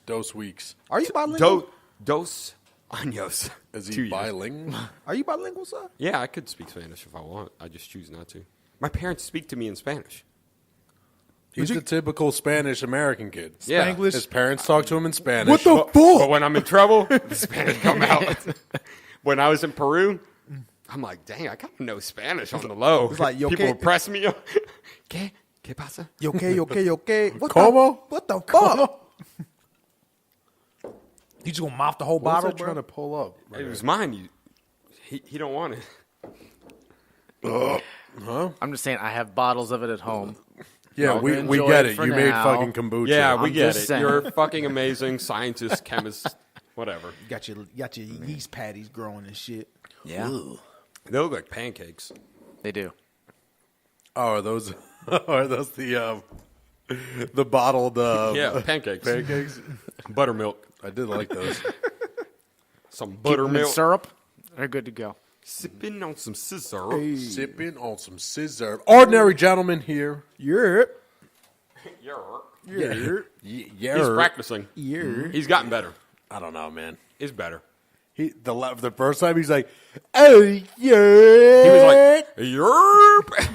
Dos weeks. Are you bilingual? Dos años. Is he bilingual? Are you bilingual, sir? Yeah, I could speak Spanish if I want. I just choose not to. My parents speak to me in Spanish. He's the typical Spanish American kid. Yeah. Spanglish? His parents talk to him in Spanish. What the fuck? But when I'm in trouble, the Spanish come out. When I was in Peru, I'm like, dang, I gotta know Spanish on the low. It's like, yo, people ¿qué? press me. ¿Qué? ¿Qué pasa? Yo, okay. What the fuck? You just gonna mouth the whole What bottle, was I trying to pull up? It was mine. He don't want it. I'm just saying I have bottles of it at home. Yeah, Y'all we can enjoy get it it. for You made now. fucking kombucha. Yeah, we I'm get just it. saying. You're a fucking amazing scientist, chemist, whatever. You got your yeast patties growing and shit. Yeah, They look like pancakes. they do. Oh, are those the bottled Yeah, pancakes. pancakes? Buttermilk. I did like those. Some Keep them in buttermilk. syrup. They're good to go. Sipping on some scissor. Sipping on some scissor. Ordinary gentleman here. Yep. Yeah. He's practicing. He's gotten better. I don't know, man. He's better. The first time he's like, oh yeah. He was like, yerp.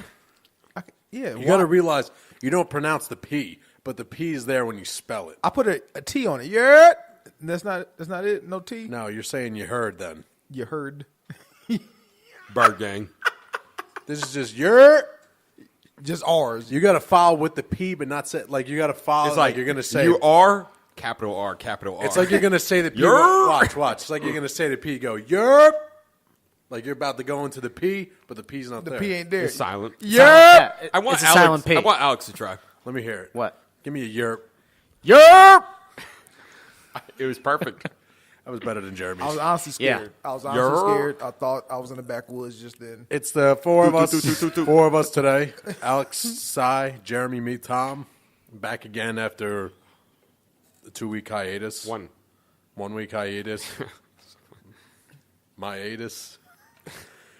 Yeah. You got to realize you don't pronounce the P, but the P is there when you spell it. I put a T on it. Yeah. That's not it. No T. No, you're saying you heard then. You heard. Bird gang. This is just your. Just R's. You got to file with the P, but not say like you got to file. It's like you're going to say you are capital R, capital R. It's like you're going to say the P. Yerp. Watch. It's like you're going to say the P. Go yerp. Like you're about to go into the P, but the P's not The there. P ain't there. It's silent. Yeah. Yeah, I want it's a Alex. silent P. Oh, I want Alex to try. Let me hear it. What? Give me a yerp. Yerp! It was perfect. That was better than Jeremy's. I was honestly scared. Yeah. I was honestly scared. I thought I was in the backwoods just then. It's the four of us. Four of us today. Alex, Cy, Jeremy, me, Tom. Back again after the 2-week hiatus. 1 week hiatus. My hiatus.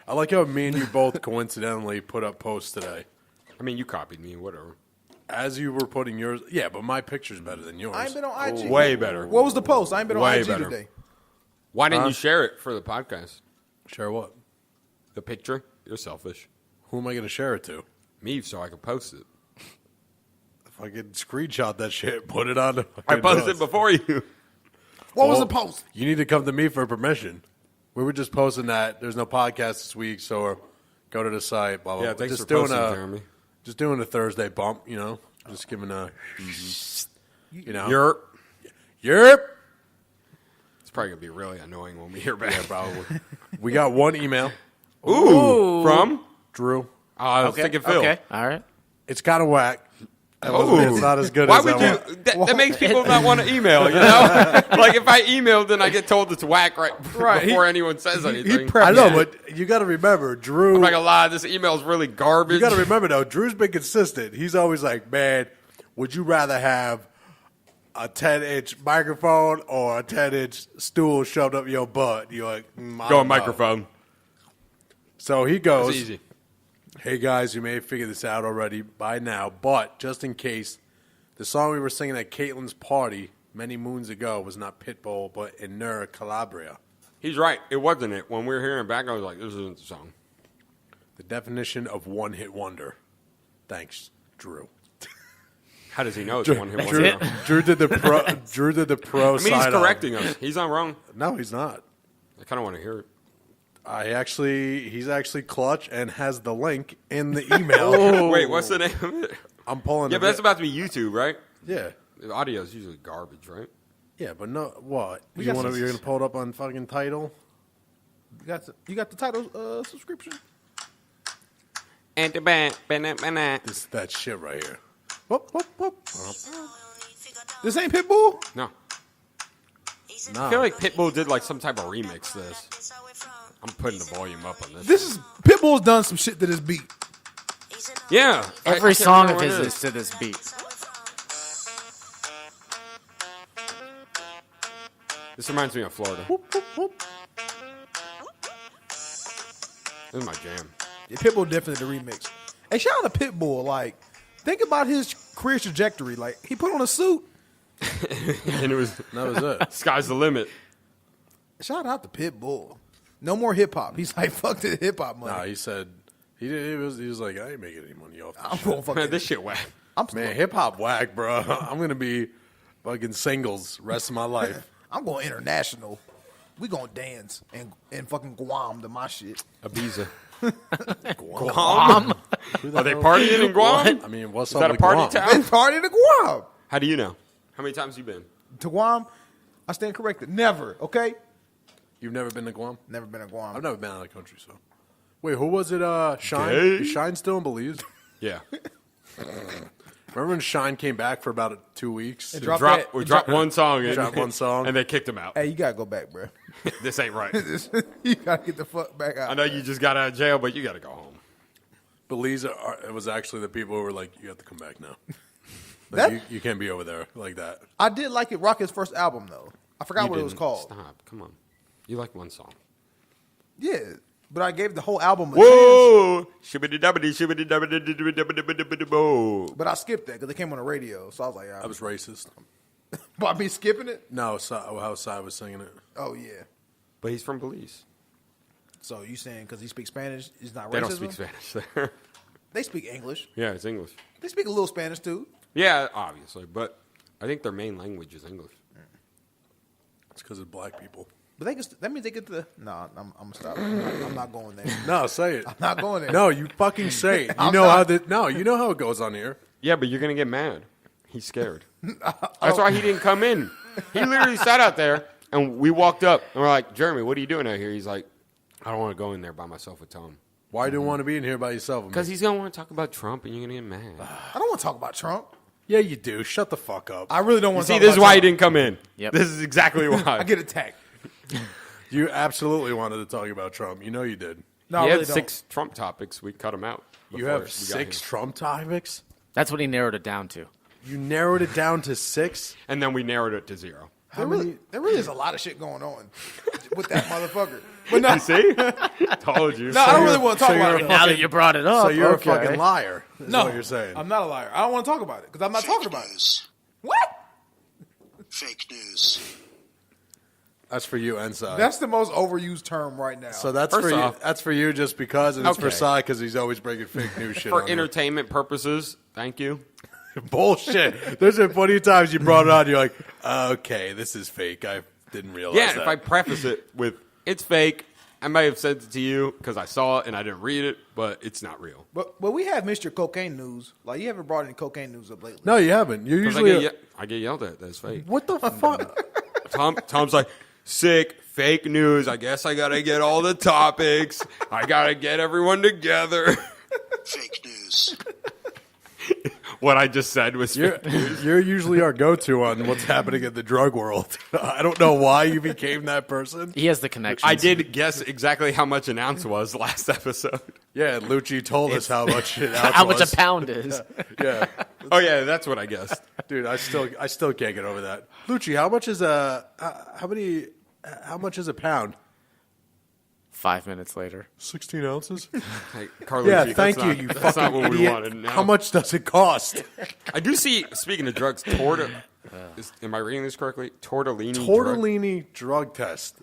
I like how me and you both coincidentally put up posts today. I mean, you copied me. Whatever. As you were putting yours. Yeah, but my picture's better than yours. I ain't been on IG. Way better. What was the post? I ain't been on Way IG better. today. Why didn't you share it for the podcast? Share what? The picture? You're selfish. Who am I going to share it to? Me, so I could post it. If I could screenshot that shit, put it on. I posted before you. What was the post? You need to come to me for permission. We were just posting that there's no podcast this week, so go to the site. Blah blah. Yeah, blah. thanks Just for doing posting, Jeremy. just doing a Thursday bump, you know. Just giving a, you know, Yerp. It's probably going to be really annoying when we hear back. Yeah, probably. We got one email, Ooh. From? Drew. I was thinking Phil. Okay. All right. It's kind of whack. Ooh. It's not as good Why as would I you? want. That makes people not want to email, you know? Like, if I email, then I get told it's whack before anyone says anything. I know, but you got to remember, Drew. I'm not going to lie, this email is really garbage. You got to remember, though, Drew's been consistent. He's always like, man, would you rather have a 10-inch microphone or a 10-inch stool shoved up your butt? You're like, I Go don't on know. microphone. So he goes, It's easy. hey, guys, you may have figured this out already by now, but just in case, the song we were singing at Caitlin's party many moons ago was not Pitbull, but Inner Calabria. He's right. It wasn't it. When we were hearing it back, I was like, this isn't the song. The definition of one-hit wonder. Thanks, Drew. How does he know it's one hit Drew, wonder? Drew did the pro. Drew did the pro. I mean, he's side correcting us. He's not wrong. No, he's not. I kind of want to hear it. He's actually clutch and has the link in the email. Wait, what's the name of it? I'm pulling. Yeah, but that's about to be YouTube, right? Yeah, The audio is usually garbage, right? yeah, but no. What We you got want? some- You're gonna pull it up on fucking title? You got the title subscription? And This is that shit right here. Whoop, whoop, whoop. This ain't Pitbull? No. Nah. I feel like Pitbull did like some type of remix to this. I'm putting the volume up on this. This is Pitbull's done some shit to this beat. Yeah. I Every can't song of remember his what it is to this beat. This reminds me of Florida. This is my jam. Yeah, Pitbull definitely the remix. Hey, shout out to Pitbull. Like, think about his career trajectory. Like, he put on a suit. And it was That was it. sky's the limit. Shout out to Pitbull. No more hip hop. He's like, fuck the hip hop money. Nah, he said he was like, I ain't making any money off I'm this going shit. fucking. Man, this shit whack. I'm, Man, hip hop whack, bro. I'm gonna be fucking singles rest of my life. I'm going international. We gonna dance in fucking Guam to my shit. Ibiza. Guam. Are they partying in Guam? I mean, what's Is up that a with party Guam? town? Been party to Guam. How do you know? How many times you been? To Guam, I stand corrected. Never. Okay. You've never been to Guam? Never been to Guam. I've never been out of the country, so. Wait, who was it? Shine? Gay? Is Shine still in Belize? Yeah. Remember when Shine came back for about 2 weeks? Drop that- We dropped one song. in, Dropped one song. And they kicked him out. Hey, you gotta go back, bro. This ain't right. You gotta get the fuck back out. I know you just got out of jail, but you got to go home. Belize, it was actually the people who were like, you have to come back now. That- Like, you can't be over there like that. I did like it. Rocket's first album though. I forgot You what it was didn't. called. Stop. Come on. You like one song. Yeah, but I gave the whole album a chance. Whoa! Shibbity-dubbity, shibbity-dubbity-dubbity-bo. But I skipped that because it came on the radio. So I was like, I was racist. by me skipping it. No, how Sai was singing it. Oh yeah. But he's from Belize. So you saying because he speaks Spanish, he's not They racism? don't speak Spanish there. They speak English. Yeah, it's English. They speak a little Spanish too. Yeah, obviously. But I think their main language is English. It's because of black people. But they can. That means they get the. No, I'm gonna stop. I'm not going there. No, say it. I'm not going there. No, you fucking say it. You I'm know not. you know how it goes on here. Yeah, but you're going to get mad. He's scared. That's why he didn't come in. He literally sat out there, and we walked up, and we're like, Jeremy, what are you doing out here? He's like, I don't want to go in there by myself with Tom. Why do you want to be in here by yourself? Because he's going to want to talk about Trump, and you're going to get mad. I don't want to talk about Trump. Yeah, you do. Shut the fuck up. I really don't You want to. see, talk this is about why he Trump. didn't come in. Yep. This is exactly why. I get attacked. You absolutely wanted to talk about Trump. You know you did. No, He I had really don't. 6 Trump topics. We cut him out. You before have we got 6 here. Trump topics? That's what he narrowed it down to. You narrowed it down to 6? And then we narrowed it to 0. There really is a lot of shit going on with that motherfucker. But no, You see? Told you. no, I don't really want to talk about it. Now that you brought it up, So you're okay. a fucking liar, is No, what you're saying. I'm not a liar. I don't want to talk about it because I'm not talking about it. news. What? Fake news. That's for you, Ensign. That's the most overused term right now. So that's First for off- you. That's for you just because, and it's for Okay. Sai because he's always bringing fake news shit. For on here. entertainment purposes, thank you. Bullshit. There's been plenty of times you brought it on. You're like, okay, this is fake. I didn't realize Yeah, that. if I preface it with, it's fake, I may have sent it to you because I saw it and I didn't read it, but it's not real. but we have Mr. Cocaine News. Like you haven't brought any cocaine news up lately. No, you haven't. You're 'Cause usually. I get yelled at. That's fake. What the fuck? Tom's like, sick, fake news. I guess I got to get all the topics. I got to get everyone together. Fake news. What I just said was You're, fake. you're usually our go-to on what's happening in the drug world. I don't know why you became that person. He has the connections. I did guess exactly how much an ounce was last episode. Yeah, Lucci told us how much it how much was. a pound is. Yeah, Oh, yeah, that's what I guessed. dude, I still can't get over that. Lucci, how much is a pound? 5 minutes later. 16 ounces. Hey, Carlos, Yeah, that's thank not- you. You That's not fucking what we idiot. wanted. No. How much does it cost? I do see, speaking of drugs, am I reading this correctly? Tortellini. drug- Tortellini drug test.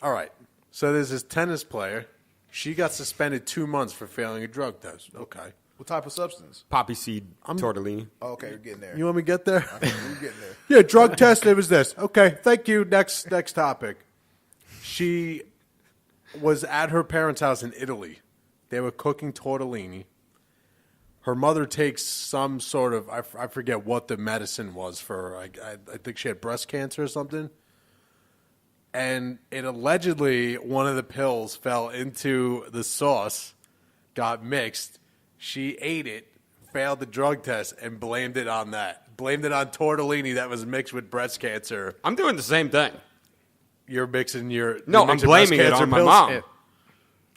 All right. So there's this tennis player. She got suspended 2 months for failing a drug test. Okay. What type of substance? Poppy seed tortellini. Oh, okay, you're getting there. You want me to get there? You're getting there. Yeah, drug test. It was this. Okay, thank you. Next topic. She was at her parents' house in Italy. They were cooking tortellini. Her mother takes some sort of I forget what the medicine was for her. I think she had breast cancer or something. And it allegedly one of the pills fell into the sauce, got mixed. She ate it, failed the drug test, and blamed it on that. Blamed it on tortellini that was mixed with breast cancer. I'm doing the same thing. You're mixing your No, you're I'm mixing blaming breast it cancer on my pills? mom. Yeah.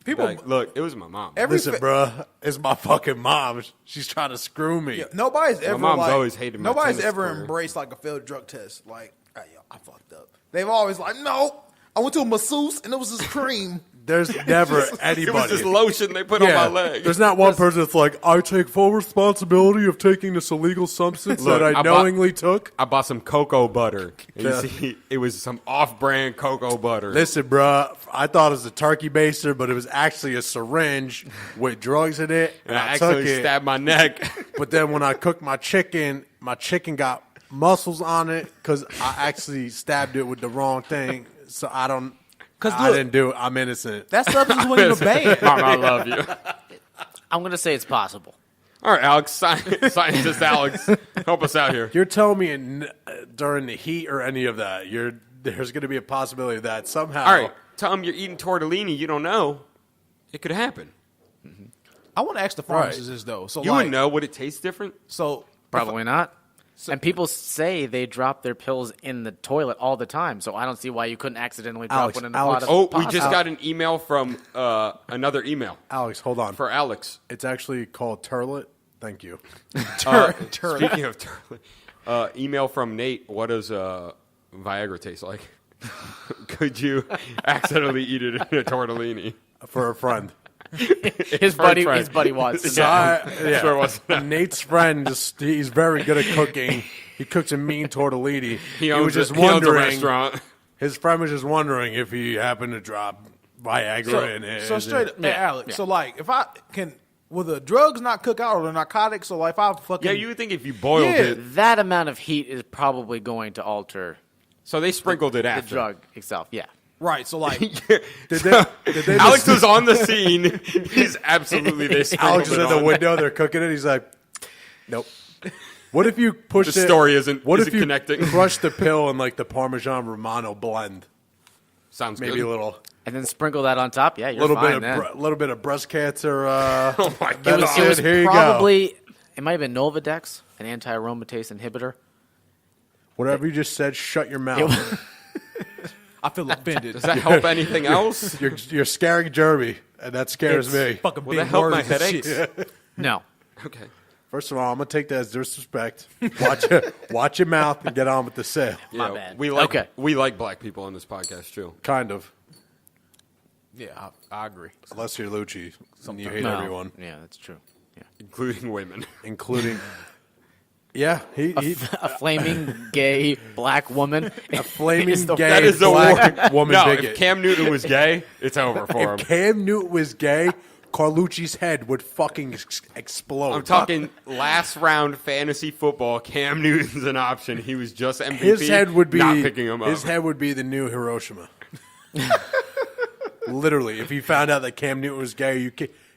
People, Like, look, it was my mom. Listen, bruh, it's my fucking mom. She's trying to screw me. nobody's ever mom's like, always hated my nobody's tennis ever player. embraced like a failed drug test. Like, hey, yo, I fucked up. They've always like, no, I went to a masseuse and it was this cream. There's never It was anybody. this lotion they put on my leg. There's not one person that's like, I take full responsibility of taking this illegal substance Look, that I I knowingly took. I bought some cocoa butter. And Yeah. you see, it was some off-brand cocoa butter. Listen, bruh, I thought it was a turkey baster, but it was actually a syringe with drugs in it. and And I took actually it. stabbed my neck. But then when I cooked my chicken got muscles on it because I actually stabbed it with the wrong thing. So I look, didn't do it. I'm innocent. That substance wasn't even banned. Mom, I love you. I'm going to say it's possible. All right, Alex, scientist Alex, help us out here. You're telling me during the heat or any of that, there's going to be a possibility that somehow. All right, Tom, you're eating tortellini. You don't know. It could happen. I want to ask the pharmacist this though. So You like, wouldn't know. Would it taste different? So Probably not. And people say they drop their pills in the toilet all the time, so I don't see why you couldn't accidentally drop Alex, one in the Alex. pot of Oh, we pasta. just got an email from another email Alex, hold on. for Alex. It's actually called turlet. Thank you. Speaking of turtle, email from Nate. What does Viagra taste like? Could you accidentally eat it in a tortellini? For a friend. his friend. buddy was. Yeah. Sure was. Nate's friend, he's very good at cooking. He cooks a mean tortellini. He owns, was just he owns a wondering. restaurant. His friend was just wondering if he happened to drop Viagra in it. So straight up, Yeah, hey, Alex. yeah. So like, if I can, will the drugs not cook out or the narcotics? So like, if I fucking Yeah, you would think if you boiled Yeah. it. That amount of heat is probably going to alter So they sprinkled it the after. drug itself. Yeah. right. So like, Did they Alex was on the scene. He's absolutely they sprinkled Alex is it at the on. window. They're cooking it. He's like, nope. What if you pushed The it? story isn't- What isn't if you connecting. crushed the pill in like the Parmesan Romano blend? Sounds Maybe good. a little And then sprinkle that on top. Yeah, you're little fine bit of then. little bit of breast cancer. Oh my It god! was, That's Here you go. probably, it might have been Nolvadex, an anti-aromatase inhibitor. Whatever you just said, shut your mouth. I feel offended. Does that help anything else? You're scaring Jeremy, and that scares me. Fucking Will big that help words my and headaches? shit. No. Okay. First of all, I'm gonna take that as disrespect. Watch your mouth and get on with the sale. My Yeah, bad. We like Okay. we like black people on this podcast too. Kind of, Yeah, I agree. unless you're Lucci, and you hate No. everyone, Yeah, that's true. Yeah. Including women. including. Yeah, he A flaming gay black woman. a flaming is the- gay That is the black woman No, bigot. if Cam Newton was gay, it's over for him. If Cam Newton was gay, Carlucci's head would fucking explode. I'm talking last round fantasy football. Cam Newton's an option. He was just MVP. His head would be not picking him up. His head would be the new Hiroshima. Literally, if he found out that Cam Newton was gay,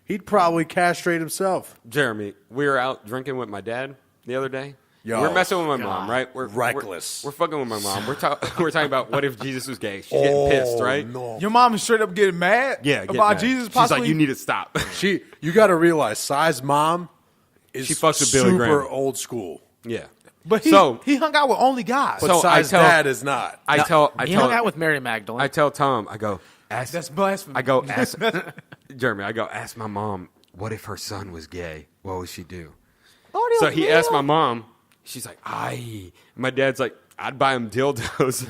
he'd probably castrate himself. Jeremy, we were out drinking with my dad the other day. Yo, we're messing with my mom, right? We're reckless. We're fucking with my mom. We're talking about what if Jesus was gay. She's getting pissed, right? No. Your mom is straight up getting mad. Yeah, getting about mad. Jesus. She's Possibly. like, you need to stop. You got to realize, Sai's mom is She fucks with Billy super Graham. old school, yeah, but he hung out with only guys. but So I Sai's tell- dad is not. I tell He hung out with Mary Magdalene. I tell Tom, I go, ask. That's blasphemy. I go, ask Jeremy. I go, ask my mom. What if her son was gay? What would she do? Oh, So he asked my mom. She's like, aye. My dad's like, I'd buy him dildos.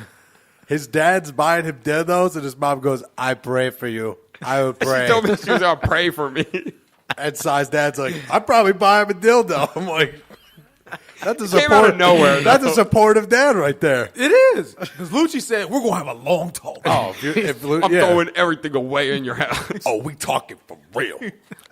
His dad's buying him dildos, and his mom goes, "I pray for you. I would She pray." told me she was gonna pray for me. And Sai's dad's like, "I'd probably buy him a dildo." I'm like, "That's a Came out of nowhere, That's though. a supportive dad right there." It is because Lucci said we're gonna have a long talk. Oh, I'm throwing everything away in your house. Oh, we talking for real.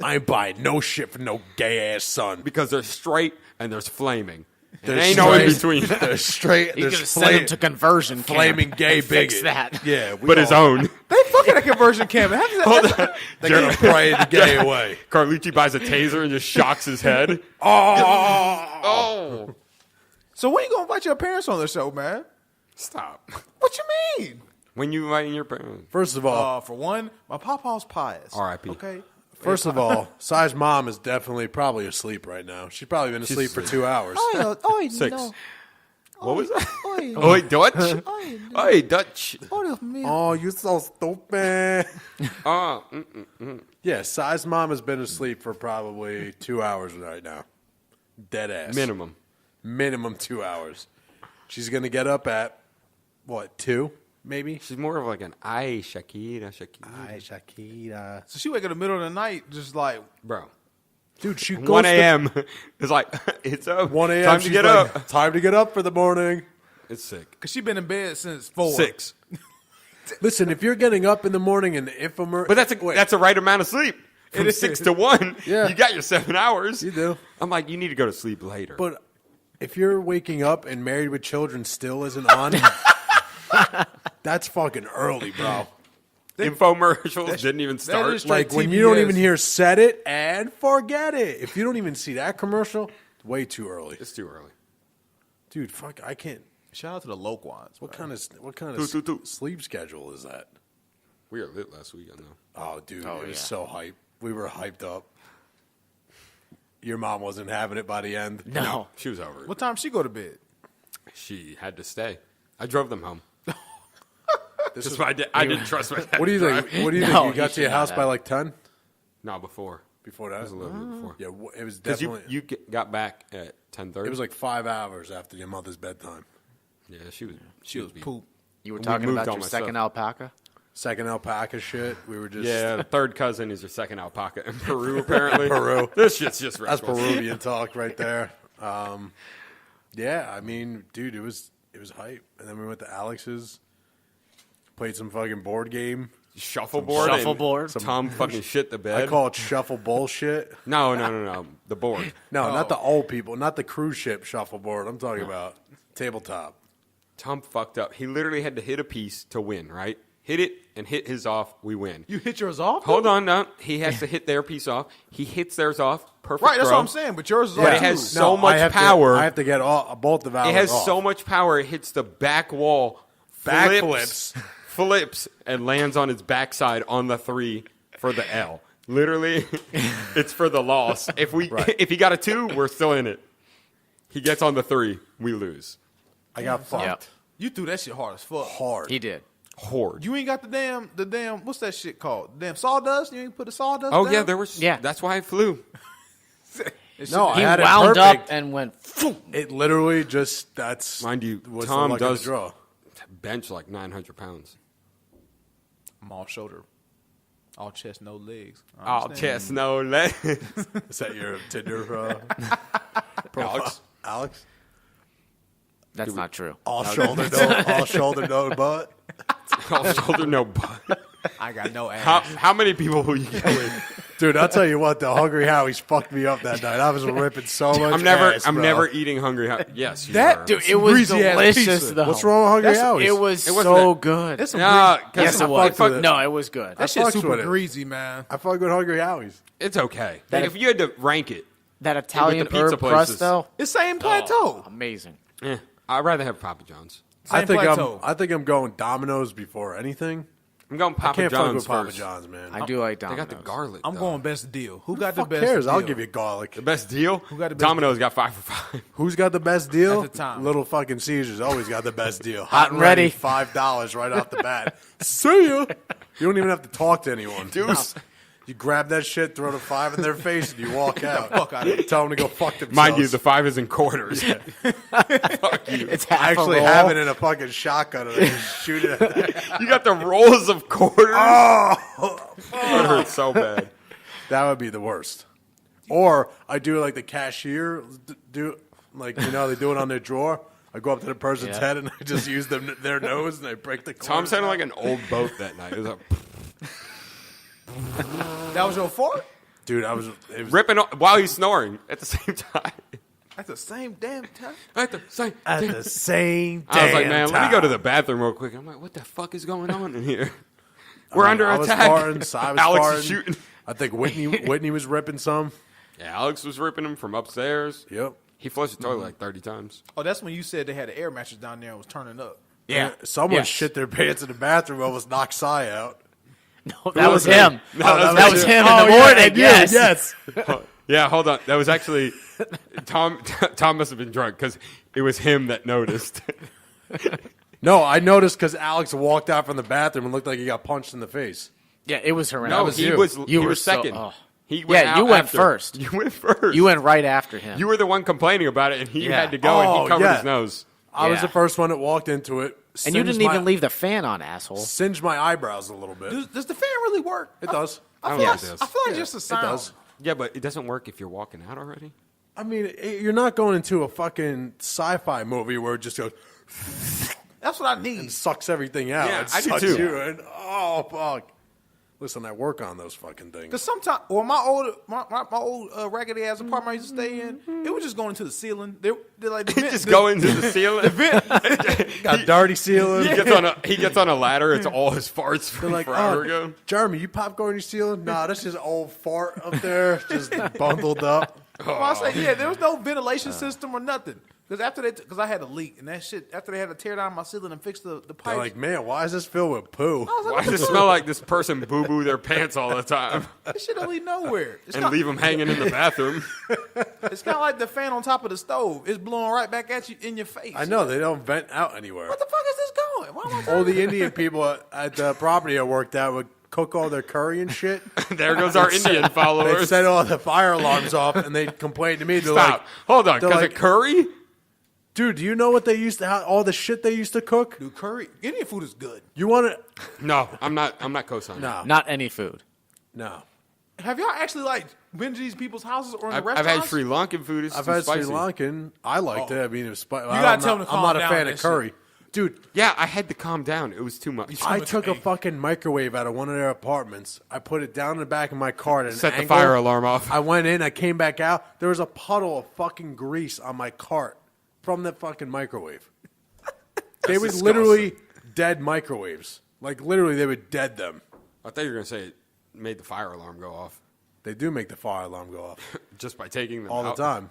I ain't buying no shit for no gay ass son. Because there's straight and there's flaming. There There's ain't no in straight- between. There's straight. He's There's going to send him to conversion camp flaming gay and fix bigot. that. Yeah, But his own. They fucking a conversion camp. They're gonna pray the gay away. Carlucci buys a taser and just shocks his head. Oh. So when you gonna invite your parents on the show, man? Stop. What you mean? When you inviting your parents? First of all, For one, my papa's pious. R.I.P.. Okay. First of all, Sai's mom is definitely probably asleep right now. She's probably been asleep for 2 hours. Oh, Six. no. What was that? Oi. Oi, Dutch. Oi, Dutch. Oh, you so stupid. Oh, Yeah, Sai's mom has been asleep for probably 2 hours right now. Dead ass. minimum. Minimum 2 hours. She's going to get up at, what, 2, maybe? She's more of like an Shakira. Hi, Shakira. So she wake up in the middle of the night, just like, Bro. Dude, she goes 1 a.m. It's like, it's up. 1 a.m. Time to she's get like, up. Time to get up for the morning. It's sick. cause she been in bed since 4. 6. Listen, if you're getting up in the morning and But that's a right amount of sleep. From 6 to 1, Yeah. you got your 7 hours. You do. I'm like, you need to go to sleep later. But if you're waking up and Married with Children still isn't on, that's fucking early, bro. Infomercials didn't even start. is straight Like when you don't TBS. even hear "set it" and forget it. If you don't even see that commercial, way too early, It's too early. dude. Fuck, I can't. Shout out to the Loquans. What kind of Toot. sleep schedule is that? We were lit last weekend, though. Oh, dude, Oh, it was yeah. so hype. We were hyped up. Your mom wasn't having it by the end. No. She was over it. What time she go to bed? She had to stay. I drove them home. This Just is, I didn't trust my dad. what do you think? What do you No, think? You you got to should your not house by have. like 10? No, before. Before that, It was a little bit before. Yeah, it was Because definitely. you got back at 10:30. It was like 5 hours after your mother's bedtime. Yeah, she was beat. Poop. You were We talking moved about all your my second stuff. alpaca? Second alpaca shit. We were just Yeah, the third cousin is your second alpaca in Peru, apparently. Peru. This shit's just That's reckless. Peruvian talk right there. Yeah, I mean, dude, it was hype. And then we went to Alex's, played some fucking board game. Shuffleboard. Shuffleboard. and Tom fucking shit the bed. I call it shuffle bullshit. No. The board. No, not the old people, not the cruise ship shuffleboard. I'm talking about tabletop. Tom fucked up. He literally had to hit a piece to win, right? Hit it and hit his off. We win. You hit yours off? Hold on, no. He has to hit their piece off. He hits theirs off. Perfect Right, that's throw. what I'm saying. But yours is But off it too. has so much I have power. I have to get both the valves It has off. so much power. It hits the back wall, flips, and lands on its backside on the 3 for the L. Literally, it's for the loss. If he got a 2, we're still in it. He gets on the 3, we lose. I got fucked Yep. You threw that shit hard as fuck. hard. He did. Horde. You ain't got the damn, what's that shit called? Damn sawdust? You ain't put the sawdust Oh down? yeah, there was. Yeah. That's why I flew. No, I He had it wound perfect. up and went, phoom. It literally just Mind you, was Tom the luck of does the draw. bench like 900 pounds. I'm all shoulder. All chest, no legs. I All understand. chest, no legs. Is that your Tinder profile? Alex? That's not true. All shoulder, no butt. All shoulder, no butt. I got no ass. How many people will you get with? Dude, I'll tell you what, the Hungry Howie's fucked me up that night. I was ripping so much I'm never bro. eating hungry. Yes, you That- are. Dude, it was greasy-ass delicious, pizza. though. What's wrong with Hungry Howie's? It was wasn't so that- good. It's some Nah, greasy- 'cause Yes, it I was. fucked with it. No, it was good. That shit's fucks super with it. greasy, man. I fuck with Hungry Howie's. It's okay. That- If you had to rank it, That Italian pizza herb places. crust, though, It's same oh, plateau. amazing. I'd rather have Papa John's. Same I think plateau. I'm going Domino's before anything. I'm going I Papa can't fuck John's with Papa first. John's, man. I do like They Domino's. got the garlic. I'm though. going best deal. Who got the Fuck best cares? deal? I'll give you garlic. The best deal? Who got the best Domino's got 5 for 5. Who's got the best deal? At the time. Little fucking Caesars always got the best deal. Hot and ready. $5 right off the bat. See ya. You don't even have to talk to anyone. Deuce. You grab that shit, throw the 5 in their face, and you walk out. fuck out of here. Tell them to go fuck themselves. Mind you, the 5 is in quarters. Fuck you. It's half I actually a roll. have it in a fucking shotgun and I just shoot it at that. You got the rolls of quarters. Oh, It hurts so bad. that would be the worst. Or I do like the cashier do, like they do it on their drawer. I go up to the person's Yeah. head and I just use their nose and I break the. Tom corners sounded out. like an old boat that night. It was like That was your fart? Dude, it was ripping off while he's snoring at the same time. At the same damn time? At the same at damn- the same. I was like, damn man, let me time. go to the bathroom real quick. I'm like, what the fuck is going on in here? We're under I was attack. farting, Si was Alex farting. is shooting. I think Whitney was ripping some. Yeah, Alex was ripping him from upstairs. Yep. He flushed the toilet like 30 times. Oh, that's when you said they had an air mattress down there and was turning up. Yeah. Someone Yes. shit their pants in the bathroom, almost knocked Si out. No, that was him. No, That was him in the morning. and you, Yes. yes. Yeah, hold on. That was actually Tom. Tom must have been drunk because it was him that noticed. No, I noticed because Alex walked out from the bathroom and looked like he got punched in the face. Yeah, it was horrendous. No, was he you. was. You He were was so- second. oh. He went Yeah, you out went after. first. You went first. You went right after him. You were the one complaining about it, and he Yeah. had to go, and Oh, he covered yeah. his nose. I was Yeah. the first one that walked into it. and you didn't singed even leave the fan on, asshole. Singed my eyebrows a little bit. Does the fan really work? It does. I don't feel think like, it does. I feel like Yeah, just a it sound. does. Yeah, but it doesn't work if you're walking out already. I mean, you're not going into a fucking sci-fi movie where it just goes That's what I need. and sucks everything out. Yeah, It I do sucks too. you in. Oh, fuck. Listen, I work on those fucking things. Because sometimes, or my old raggedy ass apartment I used to stay in, it was just going into the ceiling. They're like the vent, Just go into the ceiling. Got dirty ceiling. He gets on a ladder. It's all his farts They're from like, forever oh, ago. Jeremy, you popcorn your ceiling? Nah, that's just old fart up there, just bundled up. Well, I say, yeah, there was no ventilation system or nothing. Because I had a leak, and that shit, after they had to tear down my ceiling and fix the They're pipes. like, man, why is this filled with poo? I was like, Why what does it the smell like this person boo-boo their pants all the time fuck? This shit don't lead nowhere. It's and kind leave them hanging in the bathroom? of like the fan on top of the stove. It's blowing right back at you in your face. I know, they don't vent out anywhere. What the fuck is this going? Why am I All the Indian people at the property I worked at would cook all their curry and shit. There goes our Indian They'd followers. set all the fire alarms off, and they'd complain to me. They're Stop. like, Hold on. they're Because like- of curry? dude, do you know what they used to, all the shit they used to cook? Dude, curry. Indian food is good. You want to? No, I'm not co-signing. No. Not any food. No. Have y'all actually been to these people's houses or in the I've restaurants? had Sri Lankan food. It's I've too had spicy. Sri Lankan. I liked it. I mean, it was spicy. gotta tell them to I'm not calm a down fan with of that curry. Dude, Yeah, I had to calm down. It was too much. I took a fucking microwave out of one of their apartments. I put it down in the back of my car at an Set the angle. fire alarm off. I went in. I came back out. There was a puddle of fucking grease on my cart from the fucking microwave. They were disgusting. literally dead microwaves. Like, literally, they would dead them. I thought you were going to say it made the fire alarm go off They do make the fire alarm go off just by taking them all the out. time.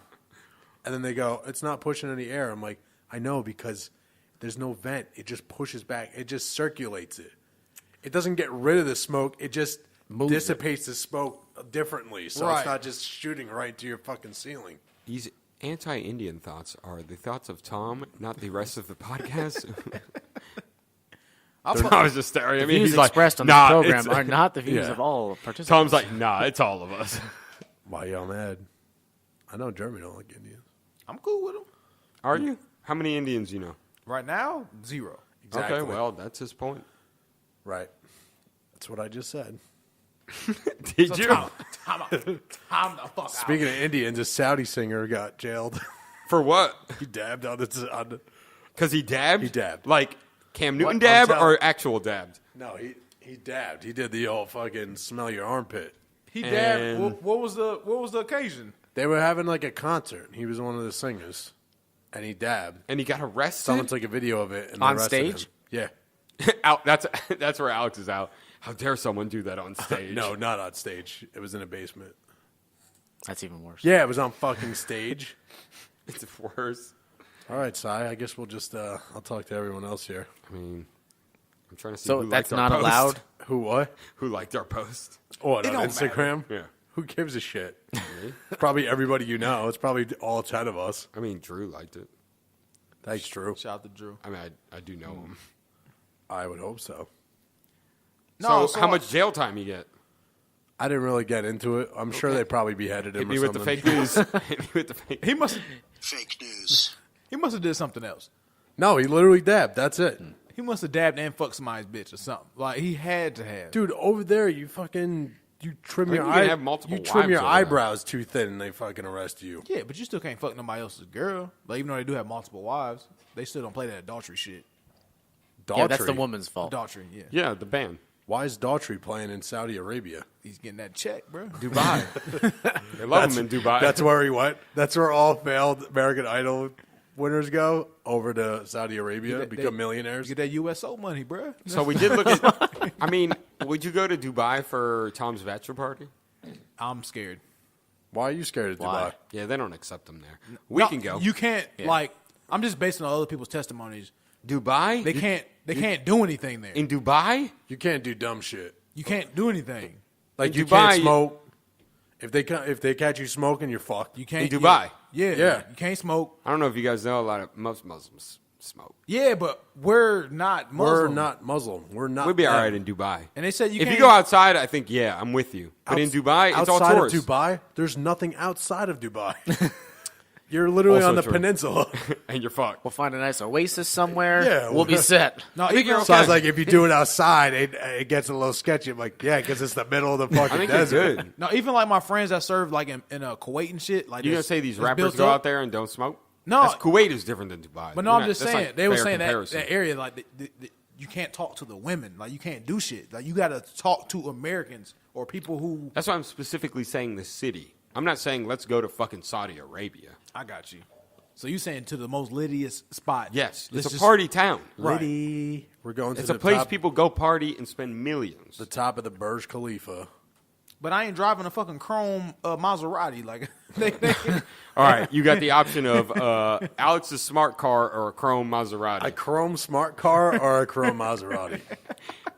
And then they go, it's not pushing any air. I'm like, I know, because there's no vent. It just pushes back. It just circulates it. It doesn't get rid of the smoke. It just dissipates the smoke differently. So Right. it's not just shooting right to your fucking ceiling. These anti-Indian thoughts are the thoughts of Tom, not the rest of the podcast. I was just staring at me. Views He's like, expressed on nah, this program it's- are not the views Yeah. of all participants. Tom's like, nah, it's all of us. Why y'all mad? I know Jeremy don't like Indians. I'm cool with them. Are you? How many Indians you know? Right now, 0. Exactly. Okay, well, that's his point. Right. That's what I just said. Did you? Time the fuck out. Speaking of Indians, a Saudi singer got jailed. For what? He dabbed on the. Because he dabbed? He dabbed. Like Cam Newton What? dab I'm telling- or actual dabbed? No, he dabbed. He did the old fucking smell your armpit. He dabbed. And- What was the occasion? They were having like a concert. He was one of the singers, and he dabbed. And he got arrested? Someone took a video of it and they On arrested stage? him. Yeah. Out, that's where Alex is out. How dare someone do that on stage? No, not on stage. It was in a basement. That's even worse. Yeah, it was on fucking stage. It's worse. All right, Sai. I guess we'll just I'll talk to everyone else here. I mean, I'm trying to see So who that's liked our not post. allowed? Who what? Who liked our post? What, It on don't Instagram? Yeah. Who gives a shit? Probably everybody you know. It's probably all 10 of us. I mean, Drew liked it. That's true. Shout out to Drew. I mean, I do know him. I would hope so. No, So, how much jail time you get? I didn't really get into it. I'm sure they probably beheaded him Hit or me with the something. fake news. Hit me with the fake. He must Fake news. have did something else. No, he literally dabbed. That's it. He must have dabbed and fucked somebody's bitch or something. Like he had to have. Dude, over there, you fucking trim I your think you can have multiple you trim your wives over there. eyebrows too thin, and they fucking arrest you. Yeah, but you still can't fuck nobody else's girl. Like even though they do have multiple wives, they still don't play that adultery shit. Yeah, that's the Daughtry. woman's fault. Adultery, yeah. Yeah, the band. Why is Daughtry playing in Saudi Arabia? He's getting that check, bro. Dubai. They love him in Dubai. That's where he went. That's where all failed American Idol winners go, over to Saudi Arabia, They- become millionaires. Get that USO money, bro. So we did look at. I mean, would you go to Dubai for Tom's bachelor party? I'm scared. Why are you scared of Why? Dubai? Yeah, they don't accept them there. We No, can go. You can't Yeah. like. I'm just basing on other people's testimonies. Dubai? They can't. They can't do anything there. In Dubai? You can't do dumb shit. You can't do anything. Like In you Dubai, can't smoke If they catch you smoking, you're fucked. You can't In Dubai. Yeah. You can't smoke. I don't know if you guys know, a lot of most Muslims smoke. Yeah, but we're not Muslim. We're not Muslim. We're not. We'd be all them. right in Dubai. And they said if can't. you go outside, I think I'm with you. But in Dubai, it's all outside tourists. of Dubai, there's nothing outside of Dubai. You're literally Also on the true. peninsula. And you're fucked. We'll find a nice oasis somewhere. Yeah, we'll be set. No, think you're even, So I was like, if you do it outside, it gets a little sketchy. I'm like, yeah, because it's the middle of the I fucking think you're desert. good. no, even like my friends that serve like in Kuwait and shit. Like You gonna this- say these it's rappers built go up. out there and don't smoke? No. That's, Kuwait is different than Dubai. But no, I'm just That's saying like they were fair saying comparison. that area like you can't talk to the women. Like you can't do shit. Like you got to talk to Americans or people who. That's why I'm specifically saying the city. I'm not saying let's go to fucking Saudi Arabia. I got you. So you saying to the most littiest spot? Yes, Let's it's a just- party town. Right. Liddy. We're going to It's the a place top, people go party and spend millions. the top of the Burj Khalifa. But I ain't driving a fucking chrome Maserati. Like they All right, you got the option of Alex's smart car or a chrome Maserati. A chrome smart car or a chrome Maserati?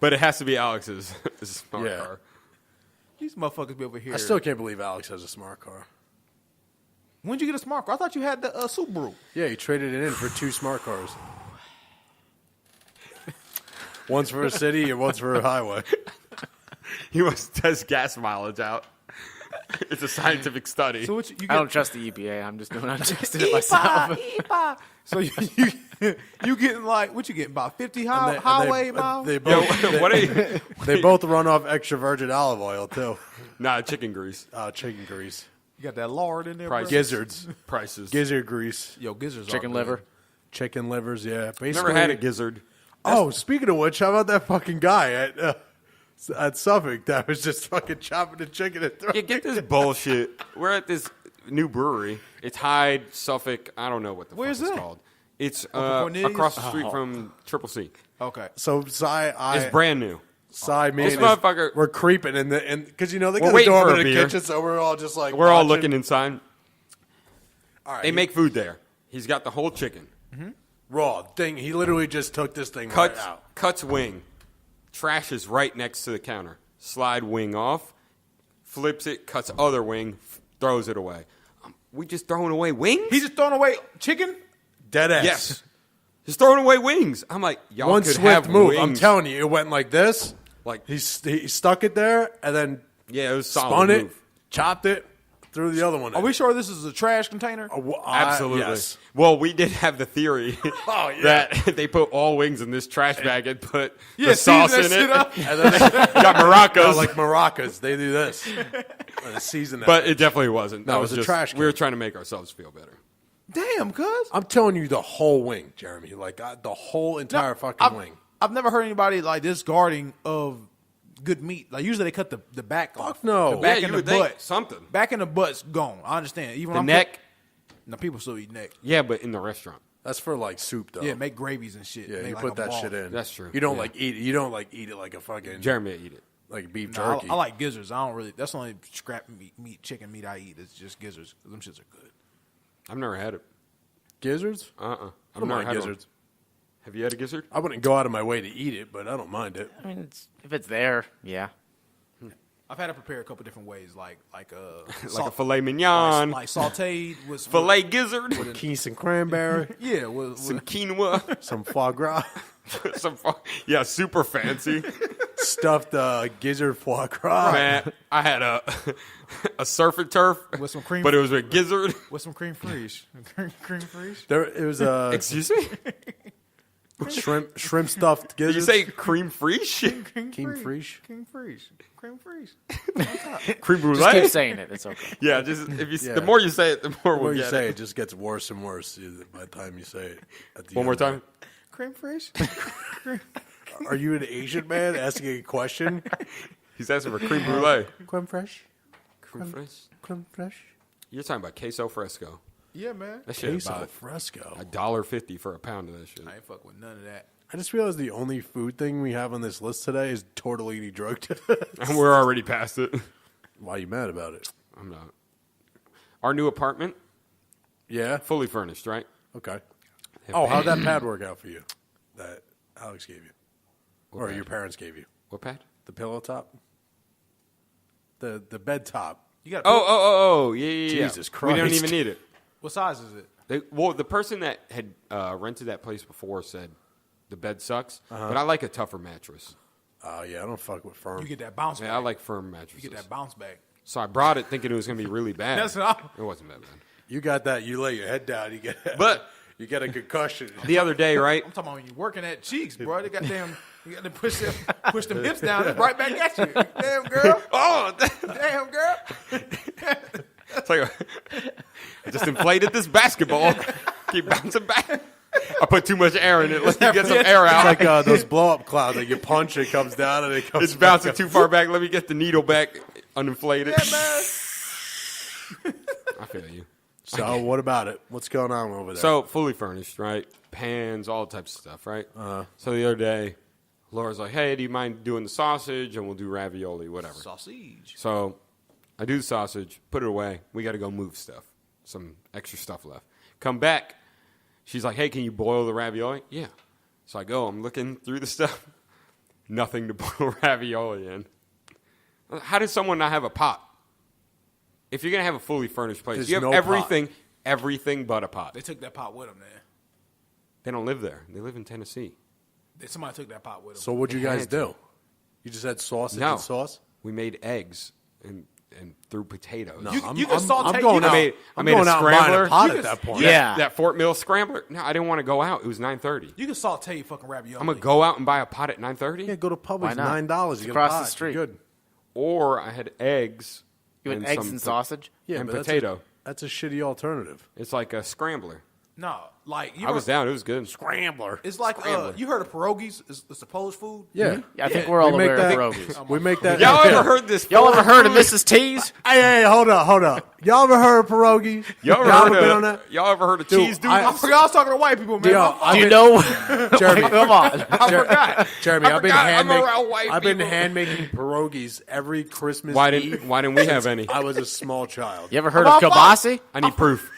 But it has to be Alex's smart Yeah. car. these motherfuckers be over here. I still can't believe Alex has a smart car. When'd you get a smart car? I thought you had the Subaru. Yeah, he traded it in for 2 smart cars. One's for a city and one's for a highway. He wants to test gas mileage out. It's a scientific study. So what you I get? don't trust the EPA. I'm just doing. I'm testing it myself. So you getting like what you getting about 50 highway miles? They Yo, both, what are you? they both run off extra virgin olive oil, too. Nah, chicken grease Chicken grease. You got that lard in there, Price. bro? Gizzards. prices. Gizzard grease. Yo, gizzards. Chicken are liver. good. Chicken livers, yeah. Basically, Never had a gizzard. Oh, speaking of which, how about that fucking guy at Suffolk that was just fucking chopping the chicken and throwing Yeah, get this bullshit. We're at this new brewery. It's Hyde, Suffolk. I don't know what the Where's fuck it's that? called. It's Cornelius? across the street from Triple C. Okay. So It's brand new. me This and motherfucker- we're creeping in because they We're got the waiting door for to a the beer. kitchen, so we're all just like We're all watching. looking inside. All right, They make food there. He's got the whole chicken. raw thing. He literally just took this thing right out. Cuts wing. Trash is right next to the counter. Slide wing off. Flips it. Cuts other wing. Throws it away. We just throwing away wings? He's just throwing away chicken. Dead ass. Yes. Just throwing away wings. I'm like, y'all One could swift have move. wings. I'm telling you, it went like this. Like, He stuck it there and then yeah, it was solid spun it, move. chopped it, threw the other one in. Are we sure this is a trash container? Absolutely. Yes. Well, we did have the theory Oh, yeah. that they put all wings in this trash bag and put Yeah, the sauce season in that it. shit up. And then they Got maracas. like maracas. They do this. And season that. But it definitely wasn't. No, That it was a just, trash We were can. trying to make ourselves feel better. Damn, cuz. I'm telling you the whole wing, Jeremy. Like the whole entire fucking wing. I've never heard anybody like discarding of good meat. Like usually they cut the back off. Fuck no. The back Yeah, and you the would think butt. something. Back and the butt's gone. I understand. Even The when I'm neck. No, people still eat neck. Yeah, but in the restaurant. That's for like soup though. Yeah, make gravies and shit. Yeah, Make you like put a that ball. shit in. That's true. You don't Yeah. like eat it. You don't like eat it like a fucking Jeremy would eat it. like beef Nah, jerky. I like gizzards. I don't really. That's the only scrap meat, chicken meat I eat. It's just gizzards. Them shits are good. I've never had it. gizzards. I've I don't never mind had gizzards. One. Have you had a gizzard? I wouldn't go out of my way to eat it, but I don't mind it. I mean, if it's there, yeah. I've had it prepared a couple different ways, like Like a filet mignon, like sautéed with filet gizzard, Keys and cranberry, Yeah, with some quinoa, some foie gras, yeah, super fancy. stuffed gizzard foie gras. Man, I had a surf and turf With some cream- but it was with gizzard. with some cream fraiche. cream fraiche. There it was Excuse me? shrimp stuffed Did you gizzards. say cream fraiche? Cream fraiche? Cream fraiche. Cream fraiche. Cream Just brulee? keep saying it. It's okay. Yeah, just if you Yeah. the more you say it, the more The more we'll you get say it. it, just gets worse and worse by the time you say it. At the One end more of it. time. Cream fraiche. Are you an Asian man asking a question? He's asking for cream brulee. Creme fraiche? Creme fraiche? Creme fraiche? You're talking about queso fresco. Yeah, man. That shit Queso about fresco. $1.50 for a pound of that shit. I ain't fuck with none of that. I just realized the only food thing we have on this list today is tortellini drug test. And we're already past it. Why are you mad about it? I'm not. Our new apartment, Yeah? fully furnished, right? Okay. Oh, how'd that pad work out for you that Alex gave you? What Or pad? your parents gave you? What pad? The pillow top? The bed top. You got Yeah. Jesus We don't Christ. even need it. What size is it? The person that had rented that place before said the bed sucks, but I like a tougher mattress. Oh, yeah, I don't fuck with firm. You get that bounce back. Yeah, I like firm mattresses. You get that bounce back. So I brought it thinking it was going to be really bad. That's what It wasn't that bad. You got that. You lay your head down. But you get a concussion. the other day, right? I'm talking about when you're working at cheeks, bro. They goddamn, you got to push them hips down. It's right back at you. Damn girl. Oh, Damn girl. it's like I just inflated this basketball. Keep bouncing back. I put too much air in it. Let me get some air out. It's like those blow-up clouds. Like you punch, it comes down, and it comes It's bouncing back too far back. Let me get the needle back, uninflated. Yeah, man. I feel you. So what about it? What's going on over there? So fully furnished, right? Pans, all types of stuff, right? So the other day, Laura's like, "Hey, do you mind doing the sausage? And we'll do ravioli, whatever." Sausage. So I do the sausage, put it away. We got to go move stuff. Some extra stuff left. Come back. She's like, "Hey, can you boil the ravioli?" Yeah. So I go. I'm looking through the stuff. Nothing to boil ravioli in. How does someone not have a pot? If you're gonna have a fully furnished place, There's you have no everything but a pot. They took that pot with them, man. They don't live there. They live in Tennessee. Somebody took that pot with them. So what'd you They guys had to. do? You just had sausage No and sauce? We made eggs and threw potatoes. No, You I'm, can I'm, saute- I'm going you out. can- I I'm made a going out and buying scrambler. a pot You at that can- point. Yeah. That Fort Mill scrambler. No, I didn't want to go out. It was 9:30. You can saute fucking ravioli. I'm gonna go out and buy a pot at 9:30. Yeah, go to Publix. Why not? $9. It's You get across a the pot. street. You're good. Or I had eggs. You had eggs and sausage? Yeah, and but potato. That's a shitty alternative. It's like a scrambler. No, like you I was down. It was good. Scrambler. It's like you heard of pierogies? It's a Polish food. Yeah. Yeah, I think we're all We make aware that- of pierogies. We make that. Y'all yeah. ever heard this? Y'all ever heard of food? Mrs. T's? Hey, hold up. Y'all ever heard of pierogies? Y'all ever Y'all heard been of? on that? Y'all ever heard of Dude, cheese doodles? I forgot I was talking to white people, man. Yo, Do you know? Jeremy, Come on. I forgot. Jeremy, I've been forgot I'm hand around white I've been people. hand making pierogies every Christmas Why Eve. didn't we have any? I was a small child. You ever heard of kielbasi? I need proof.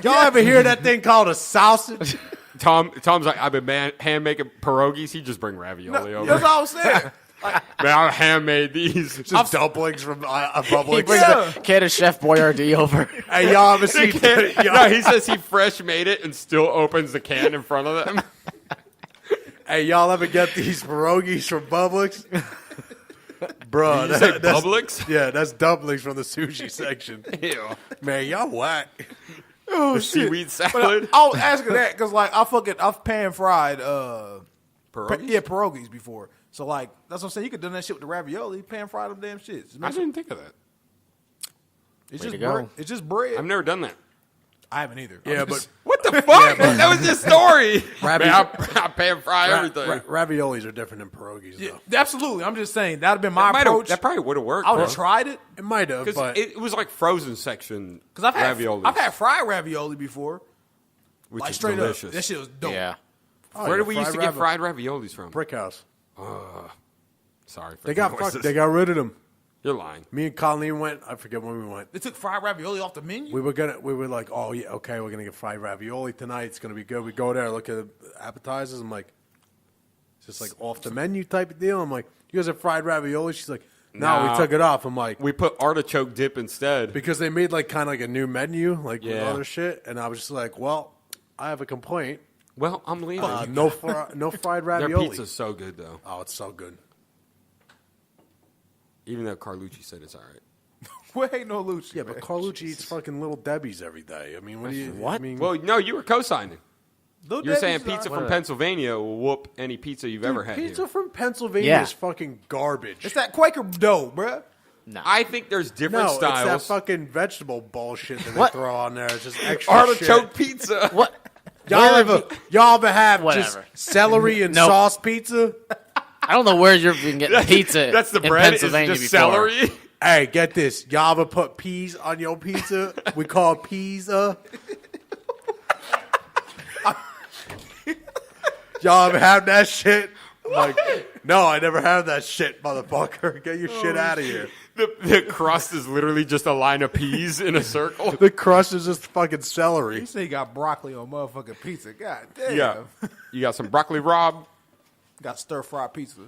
Y'all ever hear that thing called a sausage? Tom's like, I've been hand making pierogies. He just bring ravioli over. That's all I'm saying. Man, I handmade these. Just dumplings from He Publix. brings a can of Chef Boyardee over. Hey, y'all ever seen? No, he says he fresh made it and still opens the can in front of them. Hey, y'all ever get these pierogies from Publix? Bro, You say that's- Publix? Yeah, that's dumplings from the sushi section. Ew. Man, y'all whack. The seaweed salad. I was asking that because like I've pan fried Pierogies? pierogies before. So like that's what I'm saying. You could do that shit with the ravioli. Pan fried them damn shits. I didn't think of that. It's Way just to go. bread. It's just bread. I've never done that. I haven't either. Yeah, I'm just- What the fuck? That was his story. Ravi- Man, I pan fry everything. Raviolis are different than pierogies, yeah, though. absolutely. I'm just saying that'd have been my That might've- approach. That probably would have worked. I would have tried it It might have, Because but it was like frozen section because I've raviolis. had fried ravioli before. which Like is straight delicious. up, that shit was dope. Yeah. Oh, Where yeah, did we used to get ravi- fried raviolis from? Brick House. Sorry for They the got voices. fucked. They got rid of them. You're lying. Me and Colleen went. I forget when we went. They took fried ravioli off the menu. We were like, oh yeah, okay, we're gonna get fried ravioli tonight. It's gonna be good. We go there, look at the appetizers. I'm like, it's just like off the menu type of deal. I'm like, you guys have fried ravioli? She's like, no, No. we took it off. I'm like, We put artichoke dip instead. because they made like kind of like a new menu, like with Yeah. other shit, and I was just like, well, I have a complaint. Well, I'm leaving. No fried Their ravioli. pizza's so good, though. Oh, it's so good. Even though Carlucci said it's all right. Well, ain't no Lucci. Yeah, but man. Carlucci eats fucking Little Debbie's every day. I mean, what do you? What? I mean, Well, no, you were co-signing. Little You were saying Debbie's pizza all right. from Pennsylvania will whoop any pizza you've ever had pizza here. from Pennsylvania Yeah. is fucking garbage. It's that Quaker dough, bruh. No. I think there's different no, styles. it's that fucking vegetable bullshit that What? they throw on there. It's just extra Artichoke shit. pizza. What? Y'all ever have Whatever. just celery and Nope. sauce pizza? I don't know where you've been getting pizza. That's the in bread. Is Pennsylvania just before. celery. Hey, get this. Y'all ever put peas on your pizza? We call it pizza. Y'all ever have that shit? I'm like, no, I never have that shit, motherfucker. Get your shit out of here. The crust is literally just a line of peas in a circle. The crust is just fucking celery. You say you got broccoli on motherfucking pizza. God damn. Yeah. You got some broccoli rabe. Got stir fried pizza.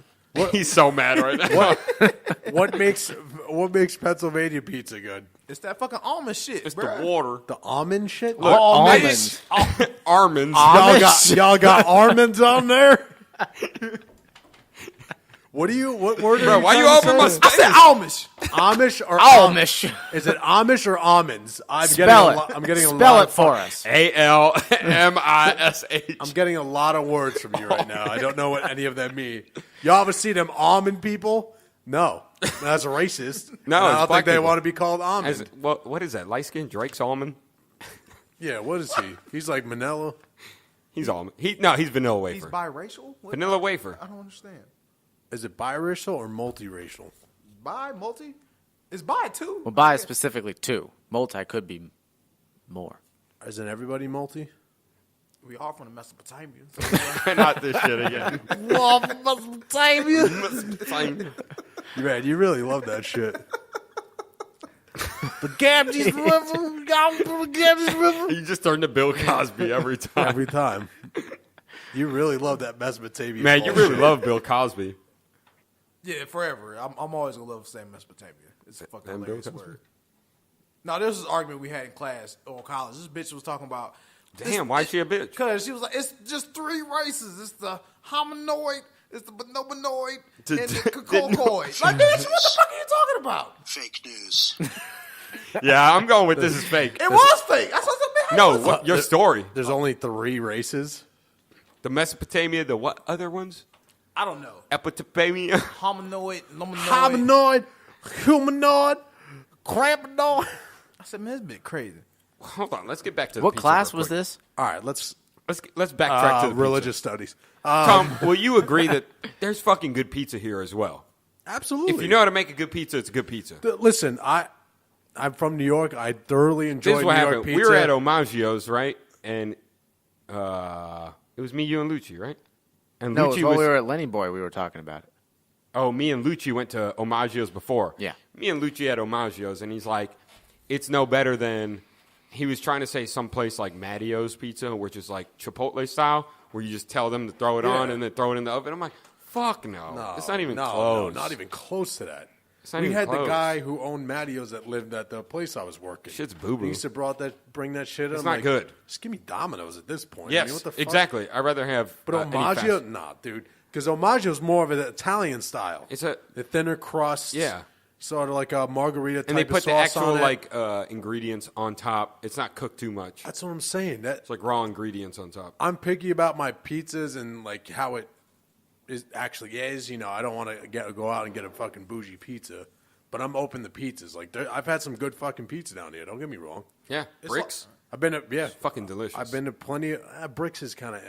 He's so mad right now. What makes Pennsylvania pizza good? It's that fucking almond shit, It's bruh. the water. The almond shit. Look, almonds. Almonds. Y'all got almonds on there. What word? Bro, are why you trying to over my say? I said Amish. Amish or Amish. Is it Amish or almonds? I'm Spell it. I'm getting a Spell lot it for us. ALMISH. I'm getting a lot of words from you right now. I don't know what any of them mean. Y'all ever see them almond people? No, that's racist. No, And I it's don't black think they people. want to be called almond. What is that? Light skin? Drake's almond? Yeah, what is he? He's like Manila. He's almond. He's vanilla He's wafer. biracial? What? Vanilla wafer. I don't understand. Is it biracial or multiracial? Bi, multi? It's bi, too. Well, bi is specifically 2. Multi could be more. Isn't everybody multi? We are from the Mesopotamia. Not this shit again. Man, you really love that shit. You just turn to Bill Cosby every time. Every time. You really love that Mesopotamia. Man, you really love Bill Cosby. Yeah, forever. I'm always going to love saying Mesopotamia. It's a fucking And hilarious Bill Cosby. word. Now, this was an argument we had in class or college. This bitch was talking about... Damn, why is she a bitch? Because she was like, it's just 3 races. It's the hominoid, it's the bonobonoid, and the coccoid. Like, bitch, what the fuck are you talking about? Fake news. Yeah, I'm going with this is fake. It was fake. I said, man, No, what, your story. There's only 3 races. The Mesopotamia, the what other ones? I don't know. Epitomia. Hominoid, nominoid. Hominoid, humanoid, crampanoid. I said, man, this bitch crazy. Hold on, let's get back to the What pizza class real was quick. this? All right, let's Let's backtrack to the religious studies. pizza. Tom, will you agree that there's fucking good pizza here as well? Absolutely. If you know how to make a good pizza, it's a good pizza. Listen, I'm from New York. I thoroughly enjoy This is New what York happened. pizza. We were at Omaggio's, right? And it was me, you, and Lucci, right? And No, it Lucci was when we were at Lenny Boy. We were talking about it. Oh, me and Lucci went to Omaggio's before. Yeah. Me and Lucci at Omaggio's, and he's like, it's no better than... He was trying to say someplace like Mattio's Pizza, which is like Chipotle style, where you just tell them to throw it on and then throw it in the oven. I'm like, fuck no. It's not even close. No, not even close to that. It's not We even had the close. guy who owned Mattio's that lived at the place I was working. Shit's boo-boo. He used to bring that shit. It's I'm not like, good. Just give me Domino's at this point. I Yes, mean, what the fuck? exactly. I'd rather have But any Omaggio, fast- nah, dude. Because Omaggio's more of an Italian style. It's a... The thinner crust. Yeah. Sort of like a margarita type And they of put the sauce actual on it. like ingredients on top. It's not cooked too much. That's what I'm saying. It's like raw ingredients on top. I'm picky about my pizzas and like how it actually is. You know, I don't want to go out and get a fucking bougie pizza, but I'm open to pizzas. Like I've had some good fucking pizza down here. Don't get me wrong. Yeah, bricks. I've been to Fucking delicious. I've been to plenty of Bricks is kind of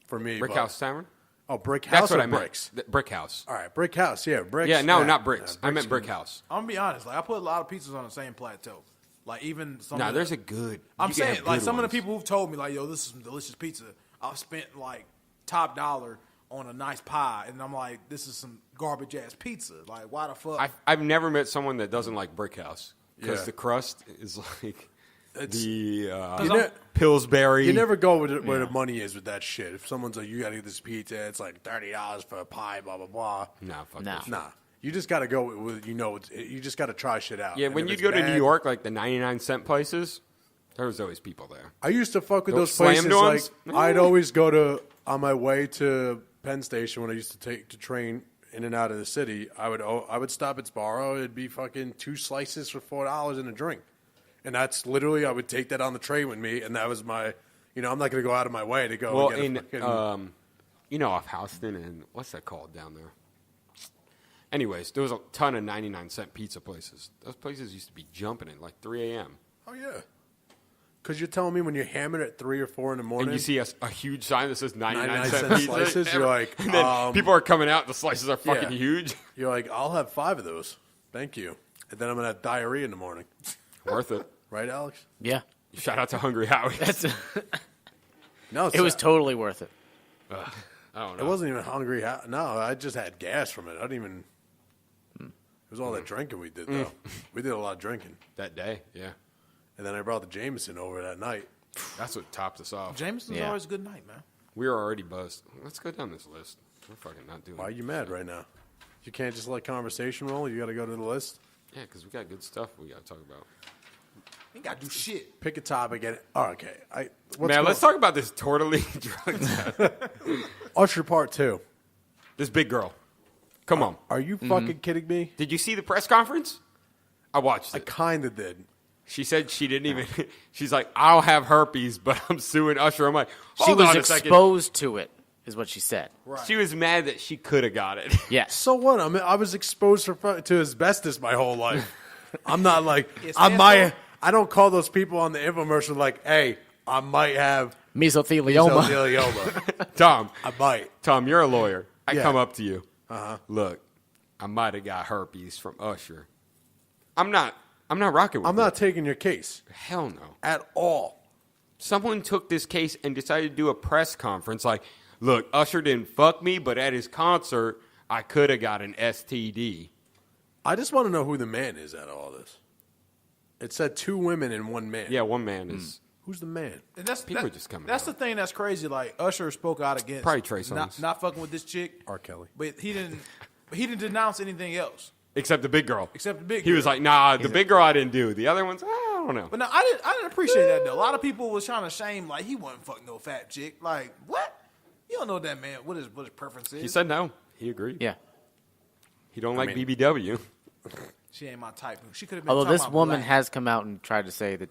for me. Brick but- House Tavern. Oh, Brick House That's what or I meant. Bricks? Brick House. All right, Brick House. Yeah, Bricks. Yeah, no, not bricks. I meant Bricks Brick House. I'm going to be honest. Like, I put a lot of pizzas on the same plateau. Like, even some No, of there's the, a good. I'm you can saying, have like, good some of the ones. people who've told me, like, yo, this is some delicious pizza. I've spent, like, top dollar on a nice pie. And I'm like, this is some garbage-ass pizza. Like, why the fuck? I've never met someone that doesn't like Brick House because Yeah. the crust is like the ne- Pillsbury. You never go where the money is with that shit. If someone's like, you got to get this pizza, it's like $30 for a pie, blah blah blah. Nah, fuck No. that shit. Nah, you just got to go with you just got to try shit out. Yeah, And when if you it's go to New bad- York, like the 99-cent places, there was always people there. I used to fuck with Those those places. slammed ones? Like I'd always go to on my way to Penn Station when I used to take to train in and out of the city. I would stop at Sbarro. It'd be fucking 2 slices for $4 and a drink, and that's literally I would take that on the train with me, and that was my. You know, I'm not going to go out of my way to go. Well, and get in a fucking, you know, off Houston and what's that called down there? Anyways, there was a ton of 99-cent pizza places. Those places used to be jumping at like 3 a.m. oh yeah, because you're telling me when you're hammered at 3 or 4 in the morning, And you see a huge sign that says 99 cent 99-cent pizza. slices, you're like, and then people are coming out. The slices are fucking yeah. huge. you're like, I'll have 5 of those, thank you, and then I'm gonna have diarrhea in the morning, Worth it. right, Alex? Yeah. Shout out to Hungry Howie. That's No, it was totally worth it. I don't know. It wasn't even hungry. No, I just had gas from it. I didn't even. It was all that drinking we did, though. We did a lot of drinking. that day. Yeah, And then I brought the Jameson over that night. that's what topped us off. Jameson's Yeah. always a good night, man. We were already buzzed. Let's go down this list. We're fucking not doing Why are it. you mad right now? You can't just let conversation roll? You got to go to the list? Yeah, because we got good stuff we got to talk about. Ain't got to do shit. Pick a topic. Okay. Let's talk about this tortellini drug test. Usher Part 2. This big girl. Come on. Are you fucking kidding me? Did you see the press conference? I watched I it. kind of did. She said she didn't even. She's like, I'll have herpes, but I'm suing Usher. I'm like, She hold was on a second. exposed to it, is what she said. Right. She was mad that she could have got it. Yes. So what? I was exposed to asbestos my whole life. I'm not like It's I might. cancer? I don't call those people on the infomercial like, hey, I might have Mesothelioma. mesothelioma. Tom, I might. Tom, you're a lawyer. I Yeah. come up to you. Look, I might have got herpes from Usher. I'm not rocking with I'm you. not taking your case Hell no. at all. Someone took this case and decided to do a press conference like, look, Usher didn't fuck me, but at his concert, I could have got an STD. I just want to know who the man is out of all this. It said 2 women and 1 man. Yeah, one man is. Who's the man? And that's People are just coming That's out. the thing that's crazy. Like Usher spoke out against Probably Trey Songz. not fucking with this chick, R. Kelly. but he didn't denounce anything else Except the big girl. except the big. He was girl. like, nah, the big girl I didn't do. The other ones, I don't know. But no, I didn't appreciate that though. A lot of people was trying to shame like he wasn't fucking no fat chick. Like what? You don't know what that man what his preference is. He said no. He agreed. Yeah. He don't like BBW. she ain't my type. She could have been. Although talking this about woman black. has come out and tried to say that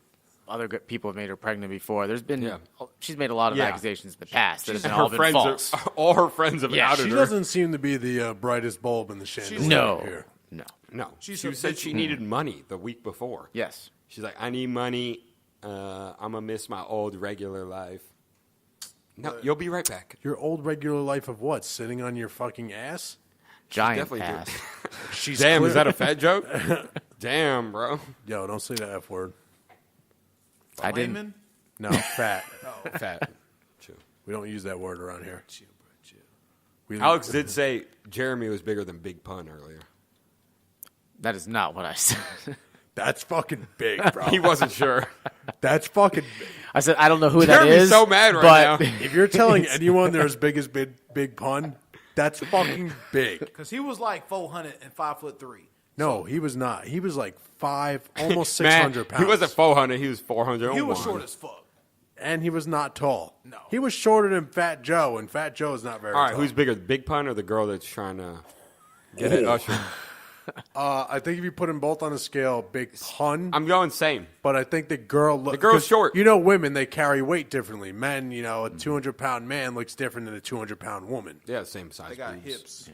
other people have made her pregnant before. There's been, Yeah. she's made a lot of Yeah. accusations in the past that have been Her all been friends false. all her friends have Yeah, outed She her. doesn't seem to be the brightest bulb in the chandelier No. here. No. No, She's she a said bitch. she needed money the week before. Yes. She's like, I need money. I'm gonna miss my old regular life. No, you'll be right back. Your old regular life of what? Sitting on your fucking ass? Giant definitely do. ass. She's Damn, clear- is that a fat joke? Damn, bro. Yo, don't say the F word. I didn't. Layman? No, fat. Fat. Chill. We don't use that word around here. Chill, bro, chill. We Alex did say Jeremy was bigger than Big Pun earlier. That is not what I said. That's fucking big, bro. He wasn't sure. That's fucking big. I said I don't know who that Jeremy's is. so mad right but now. If you're telling anyone they're as big as Big Pun, that's fucking big. Because he was like 400 and 5'3". No, he was not. He was like almost Man, 600 pounds. he wasn't 400. He was 400. He was short as fuck. And he was not tall. No. He was shorter than Fat Joe, and Fat Joe is not very All right, tall. who's bigger, the Big Pun or the girl that's trying to get at Usher? I think if you put them both on a scale, Big Pun. I'm going same. But I think the girl The girl's 'cause short. You know, women, they carry weight differently. Men, a 200-pound man looks different than a 200-pound woman. Yeah, same size. They got boobs. hips.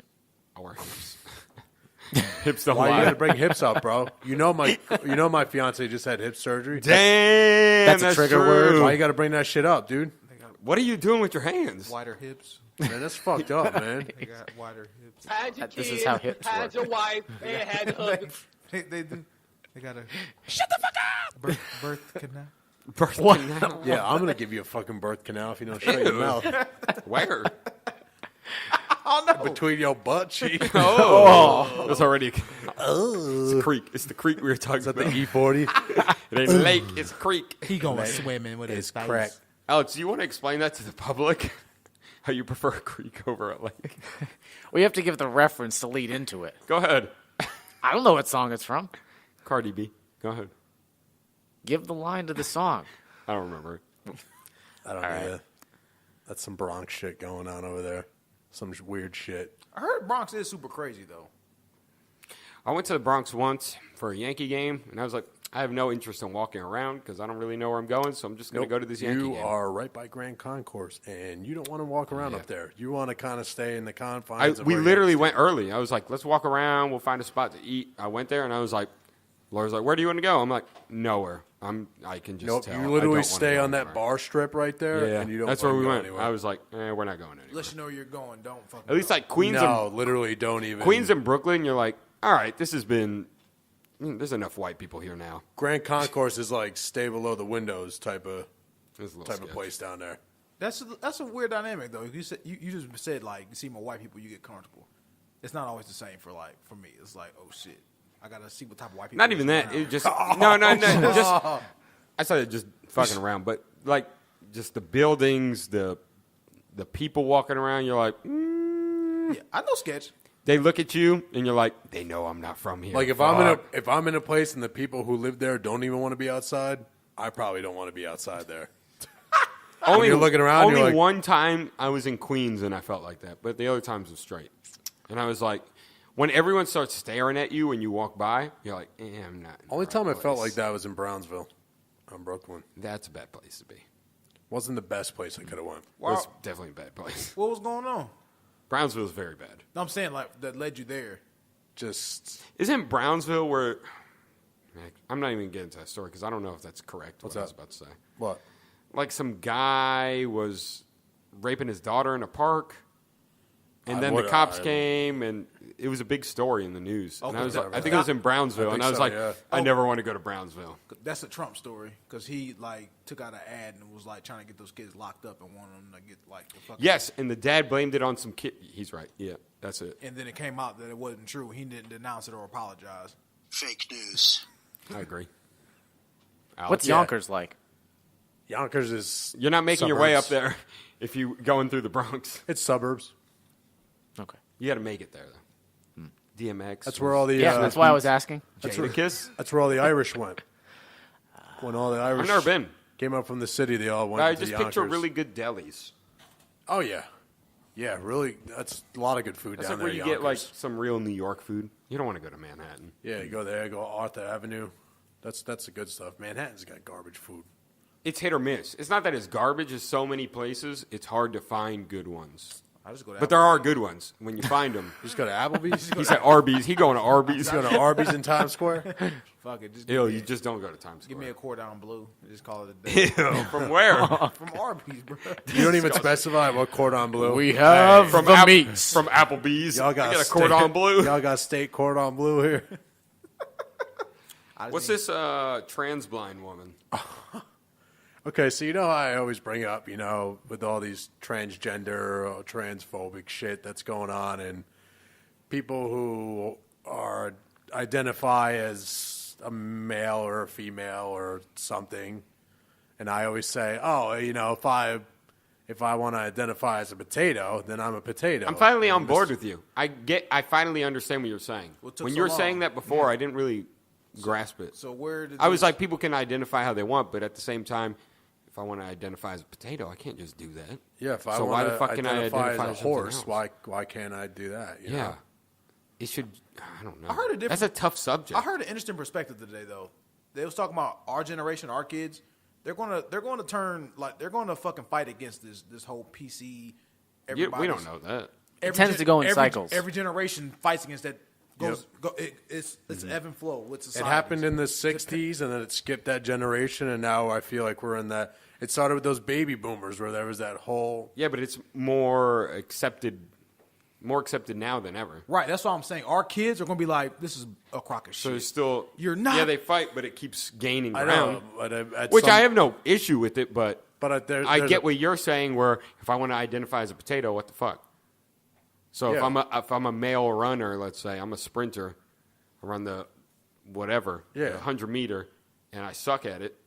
Our hips. Hips don't Why you lie. got to bring hips up, bro? You know my fiance just had hip surgery. Damn, That's a trigger true. word. Why you got to bring that shit up, dude? What are you doing with your hands? Wider hips. Man, that's fucked up, man. They got wider hips. Had your This kids, is how hips had work. your wife, and had your husband. They do. They got a shut the fuck up. Birth canal. Birth What? canal? Yeah, I'm gonna give you a fucking birth canal if you don't shut your mouth Where? Oh no. between your butt cheeks. Oh, that's already. It's a creek. It's the creek we were talking Is that about. the E40? It ain't a lake. It's a creek. He going swimming with It's crack. Alex, do you want to explain that to the public? How you prefer a creek over a lake? we have to give the reference to lead into it. Go ahead. I don't know what song it's from. Cardi B. Go ahead. Give the line to the song. I don't remember it. I don't know. right. Yeah. That's some Bronx shit going on over there. Some weird shit. I heard Bronx is super crazy though. I went to the Bronx once for a Yankee game, and I was like, I have no interest in walking around because I don't really know where I'm going, so I'm just going to go to this Yankee You game. are right by Grand Concourse, and you don't want to walk around up there. You want to kind of stay in the confines. of We where literally you went early. I was like, let's walk around. We'll find a spot to eat. I went there, and I was like, Laura's like, where do you want to go? I'm like, nowhere. I can just Nope, tell. you I don't literally wanna stay go on that anywhere. bar strip right there, Yeah, and you don't. that's where fucking we go went. anywhere. I was like, we're not going anywhere. Unless you know where you're going, don't fucking. At least go. like Queens no, and literally don't even. Queens and Brooklyn, you're like, all right, this has been. There's enough white people here now. Grand Concourse is like stay below the windows type of It's a little type of sketch. place down there. That's a weird dynamic though. You said you just said like you see more white people, you get comfortable. It's not always the same for me. It's like, oh shit, I gotta see what type of white people. Not even is that. around. It just no. Just I started just fucking around, but like just the buildings, the people walking around. You're like, Yeah, I know sketch. They look at you and you're like, they know I'm not from here. Like if Fuck. I'm in a place and the people who live there don't even want to be outside, I probably don't want to be outside there. Only you're looking around, Only you're like- one time I was in Queens and I felt like that, but the other times was straight. And I was like, when everyone starts staring at you when you walk by, you're like, I'm not. in the Only right time I felt place. like that was in Brownsville, on Brooklyn. That's a bad place to be. Wasn't the best place I could have went. Wow. That's definitely a bad place. What was going on? Brownsville's very bad. No, I'm saying like that led you there. Just Isn't Brownsville where? I'm not even getting to that story because I don't know if that's correct. What's what I was that? about to say. what? Like some guy was raping his daughter in a park, and then the cops came, and it was a big story in the news. And I was, I think it was in Brownsville, I and think I was so, like, yeah. I never want to go to Brownsville. That's a Trump story because he like took out an ad and was like trying to get those kids locked up and wanted them to get like the fucking. Yes, and the dad blamed it on some kid. He's right. Yeah, that's it. And then it came out that it wasn't true. He didn't denounce it or apologize. Fake news. I agree. What's Alex? Yonkers like? Yonkers is You're not making your way up suburbs. there if you going through the Bronx. It's suburbs. Okay. You got to make it there though. DMX. That's where all the Yeah, that's why I was asking. Jadakiss. That's where all the Irish went. When all the Irish I've never been. came up from the city, they all went I to just Yonkers. picture really good delis. Oh yeah, yeah, really. That's a lot of good food That's down like where there. you get like Yonkers. some real New York food. You don't want to go to Manhattan. Yeah, you go there, go Arthur Avenue. That's the good stuff. Manhattan's got garbage food. It's hit or miss. It's not that it's garbage. It's so many places. It's hard to find good ones. I just go. But there are good ones when you find them. Just go to Applebee's. He said Arby's. He going to Arby's. Just go to Arby's in Times Square. Fuck it. Just Ew, you just don't go to Times give Square. me a cordon bleu. And just call it a day. Ew, from where? From Arby's, bro. You don't even specify what cordon bleu. We have From the App- meats. From Applebee's. Y'all got I got a steak- cordon bleu. Y'all got steak cordon bleu here. What's this trans blind woman? Okay, so you know how I always bring up, with all these transgender or transphobic shit that's going on, and people who identify as a male or a female or something, and I always say, if I want to identify as a potato, then I'm a potato. I'm finally on board with you. I finally understand what you're saying. What took When so you were long? saying that before, I didn't really grasp it. So where did I was this- like, people can identify how they want, but at the same time, if I want to identify as a potato, I can't just do that. Yeah, if I So why want the fuck to can I identify identify as a as something horse, else? why can't I do that? you Yeah. know? It should, I don't know. I heard a different- That's a tough subject. I heard an interesting perspective today, though. They was talking about our generation, our kids. They're going to turn like they're going to fucking fight against this whole PC. We don't know that. It tends to go in cycles. Every generation fights against that. It's ebb and flow with It society. happened in the 60s, and then it skipped that generation, and now I feel like we're in that. It started with those baby boomers where there was that whole. Yeah, but it's more accepted now than ever. Right, that's what I'm saying. Our kids are going to be like, this is a crock of So shit. it's still. You're not- Yeah, they fight, but it keeps gaining I ground. know, but Which I have no issue with it, but I there's get what you're saying. Where if I want to identify as a potato, what the fuck? So Yeah. if I'm a male runner, let's say I'm a sprinter, I run the whatever, Yeah. the 100-meter, and I suck at it.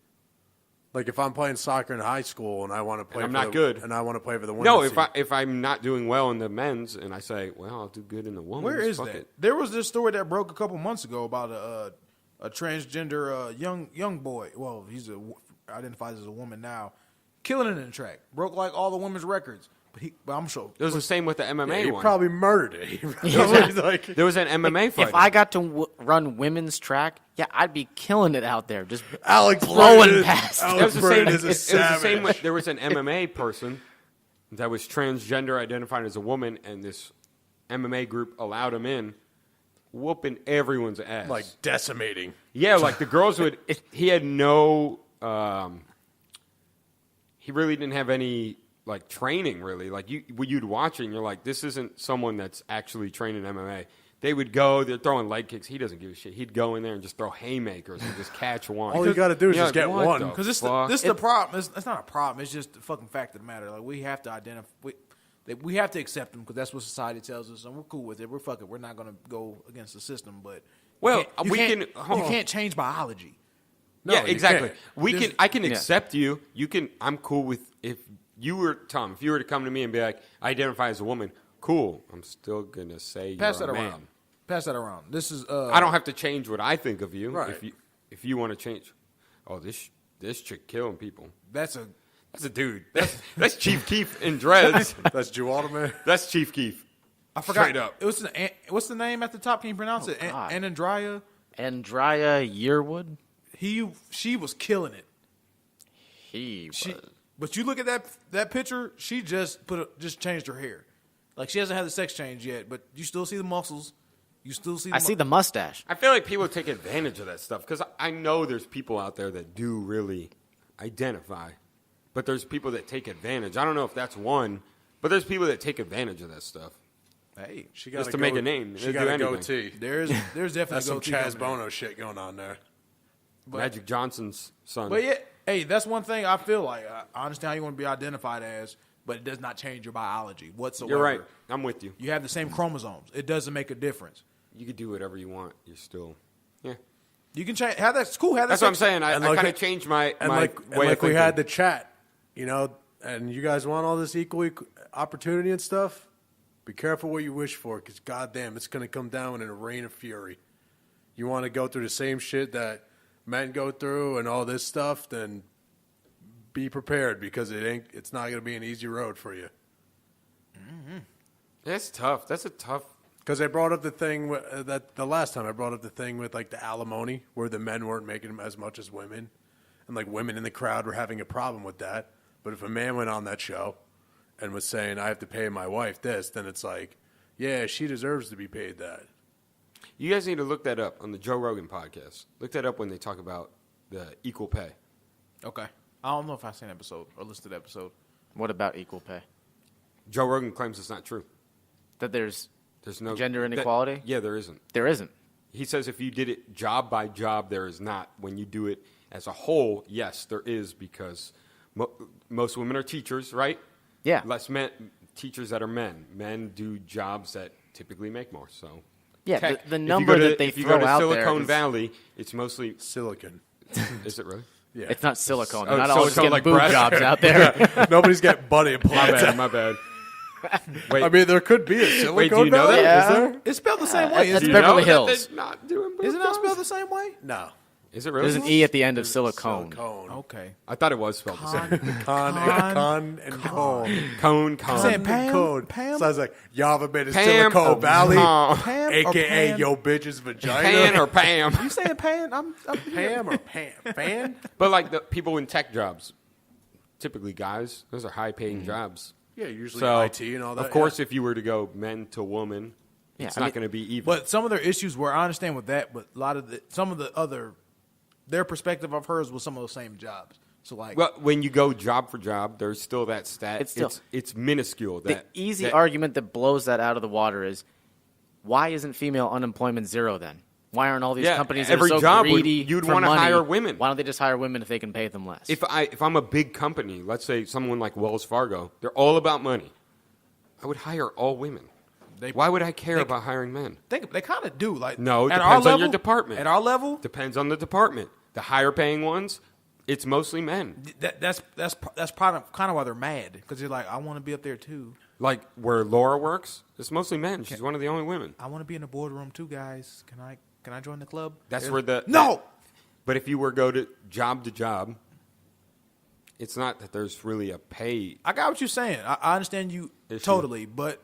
Like if I'm playing soccer in high school and I want to play, I'm for not the, good. and I want to play for the women's No, team. if I'm not doing well in the men's, and I say, well, I'll do good in the women's. Where is fuck that? it. There was this story that broke a couple months ago about a transgender young boy. Well, he's identifies as a woman now, killing it in the track. Broke like all the women's records. But I'm sure It was the same with the Yeah, MMA he one. probably murdered it. He probably, like, There was an MMA fight. If I got to run women's track, yeah, I'd be killing it out there. Just Alex blowing Brennan- past. It was Alex the same. Brennan It is a was the savage. same. With, there was an MMA person that was transgender, identified as a woman, and this MMA group allowed him in, whooping everyone's ass. like decimating. yeah, like the girls would. He had no. He really didn't have any like training. Really, like you'd watch it, and you're like, this isn't someone that's actually trained in MMA. They would go, they're throwing leg kicks. He doesn't give a shit. He'd go in there and just throw haymakers and just catch one. All you got to do is You're just like, get what one. the because this fuck? is the problem. It's not a problem. It's just the fucking fact of the matter. Like we have to identify. We have to accept them because that's what society tells us, and we're cool with it. We're fucking. We're not going to go against the system, but Well, you we can't, can- You can't change biology. No, yeah, you exactly. can't. I can accept you. You can. I'm cool with if you were Tom. If you were to come to me and be like, I identify as a woman. cool. I'm still gonna say Pass you're that a man. around. Pass that around. This is. I don't have to change what I think of you. Right. If you want to change, this chick killing people. That's a. That's a dude. That's Chief Keef in dreads. That's Jewalda, man. That's Chief Keef. I forgot. Straight up. It was what's the name at the top? Can you pronounce it? God. Anandria. Andrea Yearwood. She was killing it. He was. But you look at that picture. She just just changed her hair. Like she hasn't had the sex change yet, but you still see the muscles. You still see. I see the mustache. I feel like people take advantage of that stuff because I know there's people out there that do really identify, but there's people that take advantage. I don't know if that's one, but there's people that take advantage of that stuff. Hey, She got Just to make a name. She Do got a anything. goatee. there's definitely That's some goatee Chaz coming in. Bono shit going on there. Magic Johnson's son. But yeah, hey, that's one thing I feel like. I understand how you want to be identified as, but it does not change your biology whatsoever. You're right. I'm with you. You have the same chromosomes. It doesn't make a difference. You could do whatever you want. You're still, yeah. You can change. Have that's cool. Have That's that what I'm saying. I And kind like- of changed my And my like, way of we thinking. had the chat, and you guys want all this equal opportunity and stuff. Be careful what you wish for, because goddamn, it's going to come down in a rain of fury. You want to go through the same shit that men go through and all this stuff, then be prepared, because it's not going to be an easy road for you. That's tough. That's a tough. Because I brought up the thing that the last time I brought up the thing with like the alimony, where the men weren't making as much as women, and like women in the crowd were having a problem with that. But if a man went on that show and was saying, "I have to pay my wife this," then it's like, yeah, she deserves to be paid that. You guys need to look that up on the Joe Rogan podcast. Look that up when they talk about the equal pay. Okay. I don't know if I've seen an episode or listened to the episode. What about equal pay? Joe Rogan claims it's not true. That there's no gender inequality? Yeah, there isn't. There isn't. He says if you did it job by job, there is not. When you do it as a whole, yes, there is, because most women are teachers, right? Yeah. Less men, teachers that are men. Men do jobs that typically make more. So Yeah, Tech- the if you number go to- that they if you throw go to out Silicon there is, Valley, it's mostly. Silicon. Is it really? Yeah. it's not silicone. Oh, They're not all just silicone getting like boob breast? jobs out there. Nobody's got butt My implants. bad. My bad. Wait, I mean, there could be a Silicon wait, do you know Valley. that? Yeah. Is there? It's spelled the same way. That's Isn't Do it? you know Beverly that Hills. they're not doing boob Isn't it jobs? spelled the same way? No. Is it really? There's an E at the end of silicone. Silicone. Okay. I thought it was spelled the same. Con and cone. Cone. I'm saying Pam? Code. Pam? Sounds like y'all ever been to Pam Silicon or Valley, Pam? Pam or aka Pan? yo bitch's vagina. Pan or Pam? You saying Pan? I'm Pam or Pam? Fan? But like the people in tech jobs, typically guys, those are high-paying jobs. Yeah, usually So IT and all that. of course, if you were to go men to woman, Yeah, it's I not mean- going to be even. But some of their issues were, I understand with that, but a lot of some of the other, their perspective of hers was some of those same jobs. So like, well, when you go job for job, there's still that stat. It's still- it's minuscule. The That easy that- argument that blows that out of the water is, why isn't female unemployment zero then? Why aren't all these Yeah, companies every that are so job would- greedy you'd for wanna money, hire women. Why don't they just hire women if they can pay them less? If I'm a big company, let's say someone like Wells Fargo, they're all about money. I would hire all women. Why would I care about hiring men? they kind of do. Like, No, it at depends our on level, your department. At our level, Depends on the department. The higher paying ones, it's mostly men. that's kind of why they're mad, because they're like, I want to be up there too. Like where Laura works, it's mostly men. She's one of the only women. I want to be in the boardroom too, guys. Can I join the club? That's where the No. But if you were go to job, it's not that there's really a pay. I got what you're saying. I understand you Issue. totally, but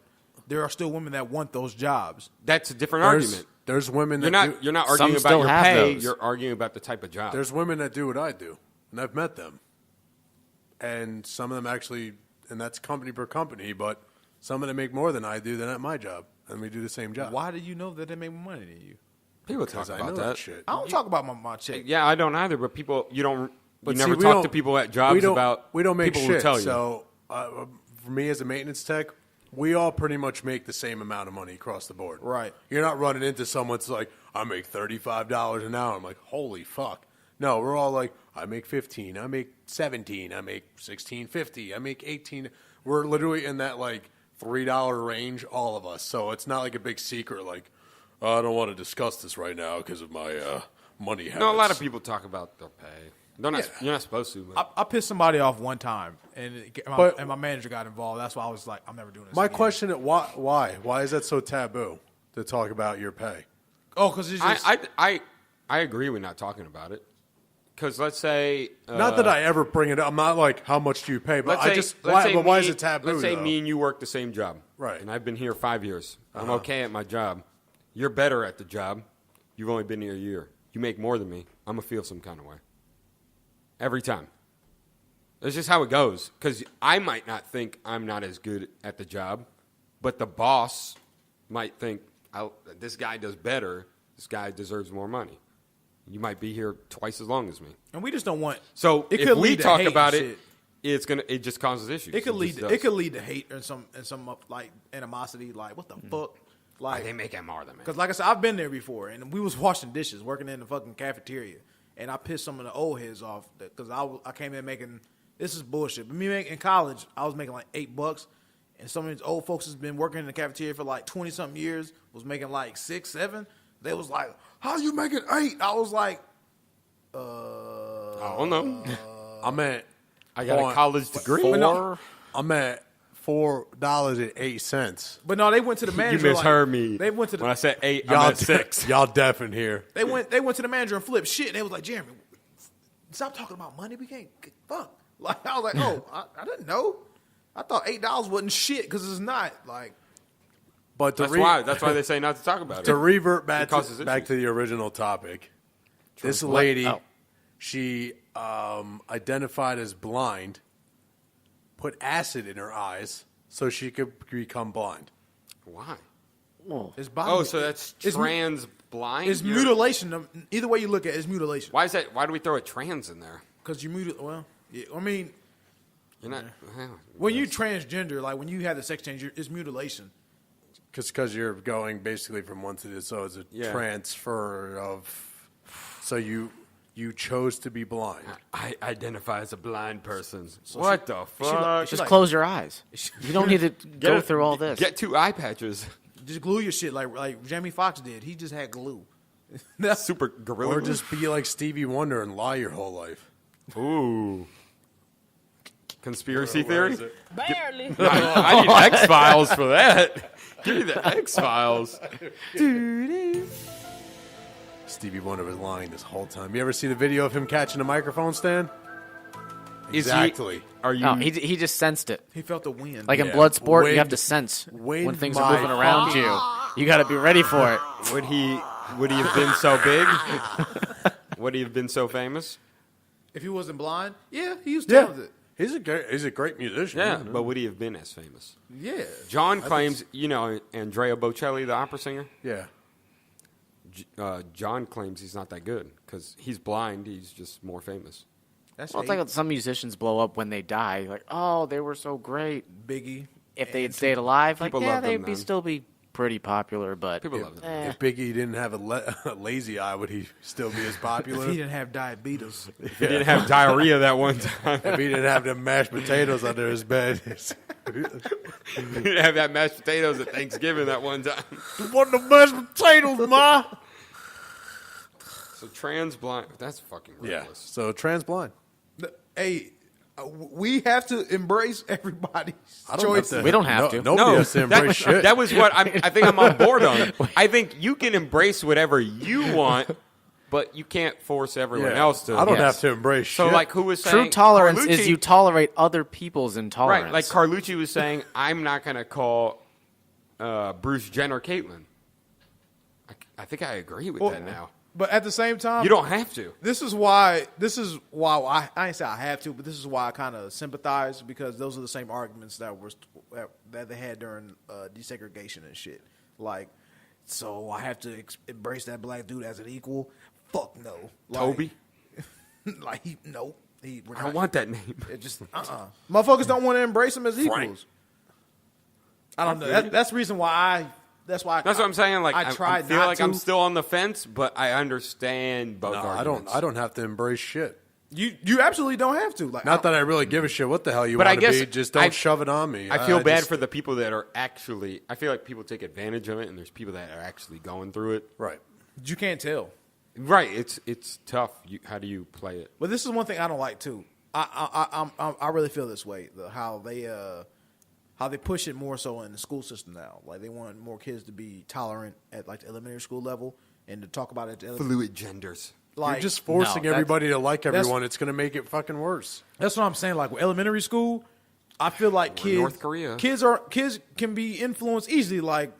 there are still women that want those jobs. That's a different argument. There's women that You're not Some arguing still about your have pay. those. You're arguing about the type of job. There's women that do what I do, and I've met them. And some of them actually, and that's company per company, but some of them make more than I do than at my job, and we do the same job. Why do you know that they make more money than you? People talk Because I about know that that. shit. I don't talk about my chick. Yeah, I don't either. But people, you don't. But You see, never we talk don't- to people at jobs we don't make people shit. who tell you. So for me as a maintenance tech, we all pretty much make the same amount of money across the board. Right. You're not running into someone that's like, I make $35 an hour. I'm like, holy fuck. No, we're all like, I make 15, I make 17, I make 16.50, I make 18. We're literally in that like $3 range, all of us. So it's not like a big secret. Like, I don't want to discuss this right now because of my money habits. No, a lot of people talk about their pay. You're not supposed to. But. I pissed somebody off one time, and my manager got involved. That's why I was like, I'm never doing this. My again. question is why? Why is that so taboo to talk about your pay? Oh, because it's just I agree with not talking about it. Because let's say not that I ever bring it up. I'm not like how much do you pay, but why is it taboo? Let's say though? me and you work the same job, right? And I've been here 5 years. I'm okay at my job. You're better at the job. You've only been here a year. You make more than me. I'm gonna feel some kind of way. Every time. That's just how it goes. Because I might not think I'm not as good at the job, but the boss might think this guy does better. This guy deserves more money. You might be here twice as long as me, and we just don't want. So it if could we lead to talk hate about and it, shit. it just causes issues. It could lead. just It could lead to hate and some like animosity. Like what the fuck? Like they make it more than me. Because like I said, I've been there before, and we was washing dishes, working in the fucking cafeteria, and I pissed some of the old heads off because I came in making this is bullshit. But in college, I was making like $8, and some of these old folks has been working in the cafeteria for like 20 something years, was making like 6, 7. They was like, "How you making 8?" I was like, I don't know. I got a college degree. I'm at $4.08. But no, they went to the You manager. misheard me. They went to the when I said 8. Y'all I meant 6. Y'all deaf in here. They went to the manager and flipped shit. And they was like, Jeremy, stop talking about money. We can't fuck. Like I was like, oh, I didn't know. I thought $8 wasn't shit because it's not. Like, but that's why they say not to talk about it. To revert back causes to the original topic, this lady, she identified as blind, put acid in her eyes so she could become blind. Why? it's body, so that's it's trans blind? It's mutilation. Either way you look at it, it's mutilation. Why is that? Why do we throw a trans in there? Because you mutilate. Well, yeah, I mean, You're not. when you transgender, like when you have the sex change, it's mutilation. Because you're going basically from one to the other, so it's a transfer of. So you chose to be blind. I identify as a blind person. What the fuck? Just close your eyes. You don't need to go through all this. Get 2 eye patches. Just glue your shit like Jamie Foxx did. He just had glue. That's super gorilla. Or just be like Stevie Wonder and lie your whole life. Ooh. Conspiracy theory? Barely. I need X-Files for that. Give me the X-Files. Stevie Wonder was lying this whole time. You ever see the video of him catching a microphone stand? Is Exactly. Are you? No, he just sensed it. He felt the wind. Like in Yeah. blood sport, Wind- you have to sense when wind things are moving my around you. You got to be ready for it. Would he have been so big? Would he have been so famous? If he wasn't blind, yeah, he was Yeah. talented. He's a great musician. Yeah, but would he have been as famous? Yeah. John claims, Andrea Bocelli, the opera singer. Yeah. John claims he's not that good because he's blind. He's just more famous. That's Well, it's like some musicians blow up when they die. Like, oh, they were so great. Biggie. If they had stayed alive, like, People yeah, love them they'd then. still be pretty popular. But People love them. eh. If Biggie didn't have a lazy eye, would he still be as popular? If he didn't have diabetes. If he didn't have diarrhea that one time. If he didn't have the mashed potatoes under his bed. He didn't have that mashed potatoes at Thanksgiving that one time. What the mashed potatoes, ma? So trans blind. That's fucking Yeah. ridiculous. So trans blind. Hey, we have to embrace everybody's choices. We don't have to. Nobody has to embrace shit. That was what I think I'm on board on. I think you can embrace whatever you want, but you can't force everyone else to. I don't Yes. have to embrace So, shit. like, who was saying True tolerance Carlucci- is you tolerate other people's intolerance. Right, like Carlucci was saying, I'm not going to call Bruce Jenner Caitlyn. I think I agree with that now. But at the same time, You don't have to. This is why I ain't say I have to, but this is why I kind of sympathize because those are the same arguments that they had during desegregation and shit. Like, so I have to embrace that black dude as an equal? Fuck no. Like, Toby? like he no. We're I don't not- want that name. It just motherfuckers don't want to embrace him as equals. I don't know. That's the reason why That's why. That's what I'm saying. Like, I tried I feel not like to. I'm still on the fence, but I understand both No, arguments. I don't have to embrace shit. You absolutely don't have to. Like, Not that I really give a shit what the hell you But I want to guess be. Just don't I- shove it on me. I feel bad just- for the people that are actually. I feel like people take advantage of it, and there's people that are actually going through it. Right. you can't tell. Right. It's tough. How do you play it? But this is one thing I don't like too. I really feel this way. How they push it more so in the school system now. Like they want more kids to be tolerant at like the elementary school level and to talk about it. Fluid genders. Like, You're just forcing No, everybody to like that's- everyone. It's going to make it fucking worse. that's what I'm saying. Like with elementary school, I feel like kids, North Korea. kids can be influenced easily. Like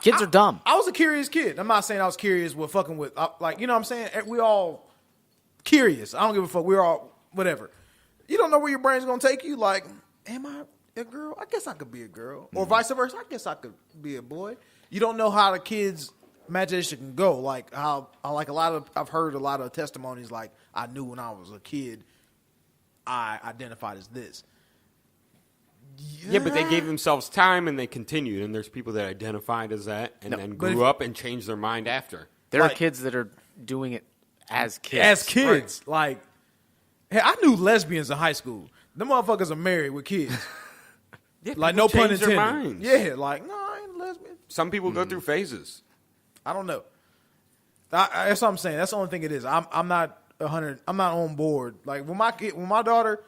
Kids are dumb. I was a curious kid. I'm not saying I was curious with fucking with like you know what I'm saying. We all curious. I don't give a fuck. We're all whatever. You don't know where your brain's gonna take you. Like, am I a girl? I guess I could be a girl, or vice versa. I guess I could be a boy. You don't know how the kids' imagination can go. Like how like I've heard a lot of testimonies. Like I knew when I was a kid, I identified as this. Yeah, but they gave themselves time and they continued. And there's people that identified as that and then grew up and changed their mind after. There are Like- kids that are doing it as kids. As kids, like, hey, I knew lesbians in high school. Them motherfuckers are married with kids. Yeah, Like, people no pun change their intended. minds. Yeah, like, no, I ain't a lesbian. Some people go through phases. I don't know. That's what I'm saying. That's the only thing it is. I'm not 100. I'm not on board. Like when my daughter,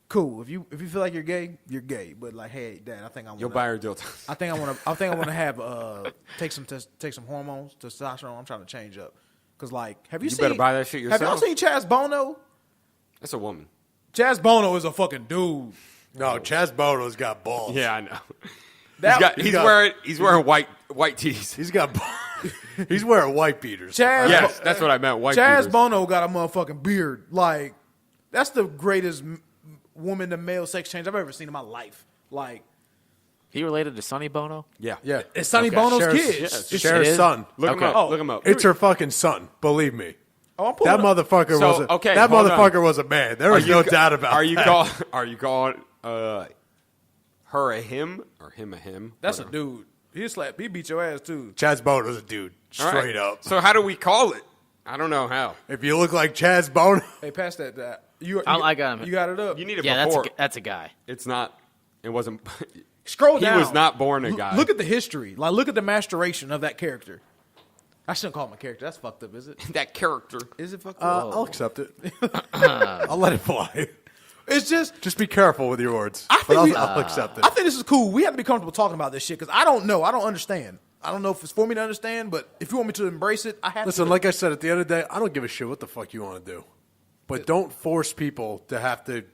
cool. If you feel like you're gay, you're gay. But like, hey, Dad, I think I want. You'll buy her dildo. I think I want to have take some hormones, testosterone. I'm trying to change up. Cause like, have you seen? better buy that shit Have y'all yourself. seen Chaz Bono? That's a woman. Chaz Bono is a fucking dude. No, Chaz Bono's got balls. Yeah, I know. That- He's wearing white tees. He's got. He's wearing white beaters. Chaz, Yes, that's what I meant. White Chaz beaters. Bono got a motherfucking beard. Like, that's the greatest woman to male sex change I've ever seen in my life. Like, He related to Sonny Bono? Yeah. Yeah, it's Sonny Okay. Bono's Cher's- kid. yes. It's- Cher's is? son. Look him Okay. up. Oh, Look him up. It's her fucking son. Believe me. Oh, I'm pulling That up. motherfucker So, was a, okay, that hold on. motherfucker was a man. There was no doubt about Are you that. calling her a him or him a him? That's a Whatever. dude. He beat your ass too. Chaz Bono's a dude. All right. Straight up. So how do we call it? I don't know how. If you look like Chaz Bono, Hey, pass that. I got him. You got it up. You need it Yeah, before. that's a guy. It's not. It wasn't. Scroll He down. was not born a guy. Look at the history. Like, look at the maturation of that character. I shouldn't call him a character. That's fucked up, is it? that character. Is it fucked up? I'll accept it. I'll let it fly. It's just Be careful with your words. I But think I'll accept it. I think this is cool. We have to be comfortable talking about this shit because I don't know. I don't understand. I don't know if it's for me to understand, but if you want me to embrace it, I have Listen, to. like I said, at the end of the day, I don't give a shit what the fuck you want to do. But don't force people to have to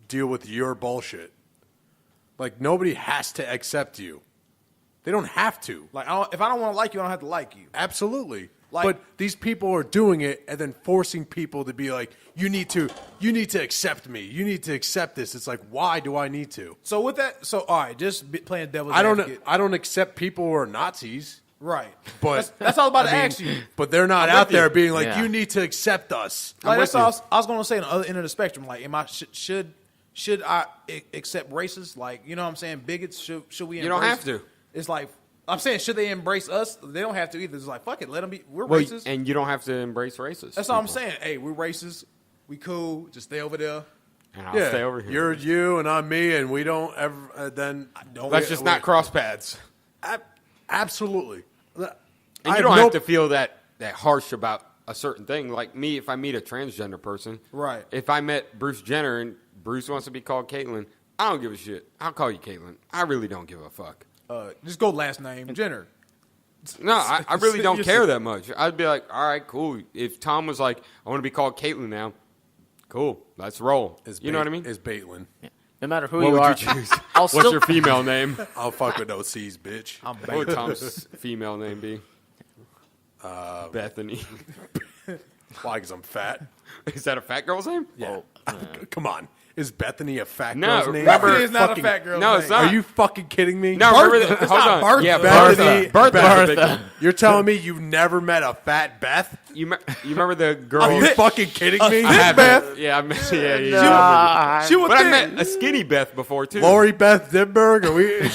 deal with your bullshit. Like, nobody has to accept you. They don't have to. Like, if I don't want to like you, I don't have to like you. Absolutely. Like- but these people are doing it and then forcing people to be like, you need to accept me. You need to accept this. It's like, why do I need to? So with that, all right, just playing devil's I don't advocate. I don't accept people who are Nazis. Right. But That's all I was about to I mean, ask you. But they're not I'm out with there you. being like, Yeah. you need to accept us. Like, that's with all I was going to say on the other end of the spectrum. Like, should I accept racists? Like, you know what I'm saying? Bigots? Should we? You don't embrace- have to. It's like I'm saying, should they embrace us? They don't have to either. It's like fuck it, let them be. We're Well, racist. and you don't have to embrace racist. That's all I'm people. saying. Hey, we're racist. We cool. Just stay over there. And I'll stay over here. You're you and I'm me, and we don't ever. Then Let's just not cross paths. Absolutely. And you don't have to feel that harsh about a certain thing. Like me, if I meet a transgender person, Right. If I met Bruce Jenner and Bruce wants to be called Caitlyn, I don't give a shit. I'll call you Caitlyn. I really don't give a fuck. Just go last name Jenner. No, I really don't care that much. I'd be like, all right, cool. If Tom was like, I want to be called Caitlyn now, cool. Let's roll. You know what I mean? Is Baitlin. No matter who What you would are, you choose? I'll What's still. your female name? I'll fuck with no C's, bitch. What would Tom's female name be? Bethany. Why? Because I'm fat. Is that a fat girl's name? Yeah. Come on. Is Bethany a fat No, girl's name? remember- Bethany is not Fucking- a fat girl. No, it's not. Are you fucking kidding me? No, remember the, It's hold not on. Bertha. Yeah, Bethany. Bertha. You're telling me you've never met a fat Beth? You remember the girl? Are you fucking kidding me? I have Beth? Yeah, I met, yeah, yeah. Nah, She was But I thin. met a skinny Beth before too. Lori Beth Dimberg? Are we?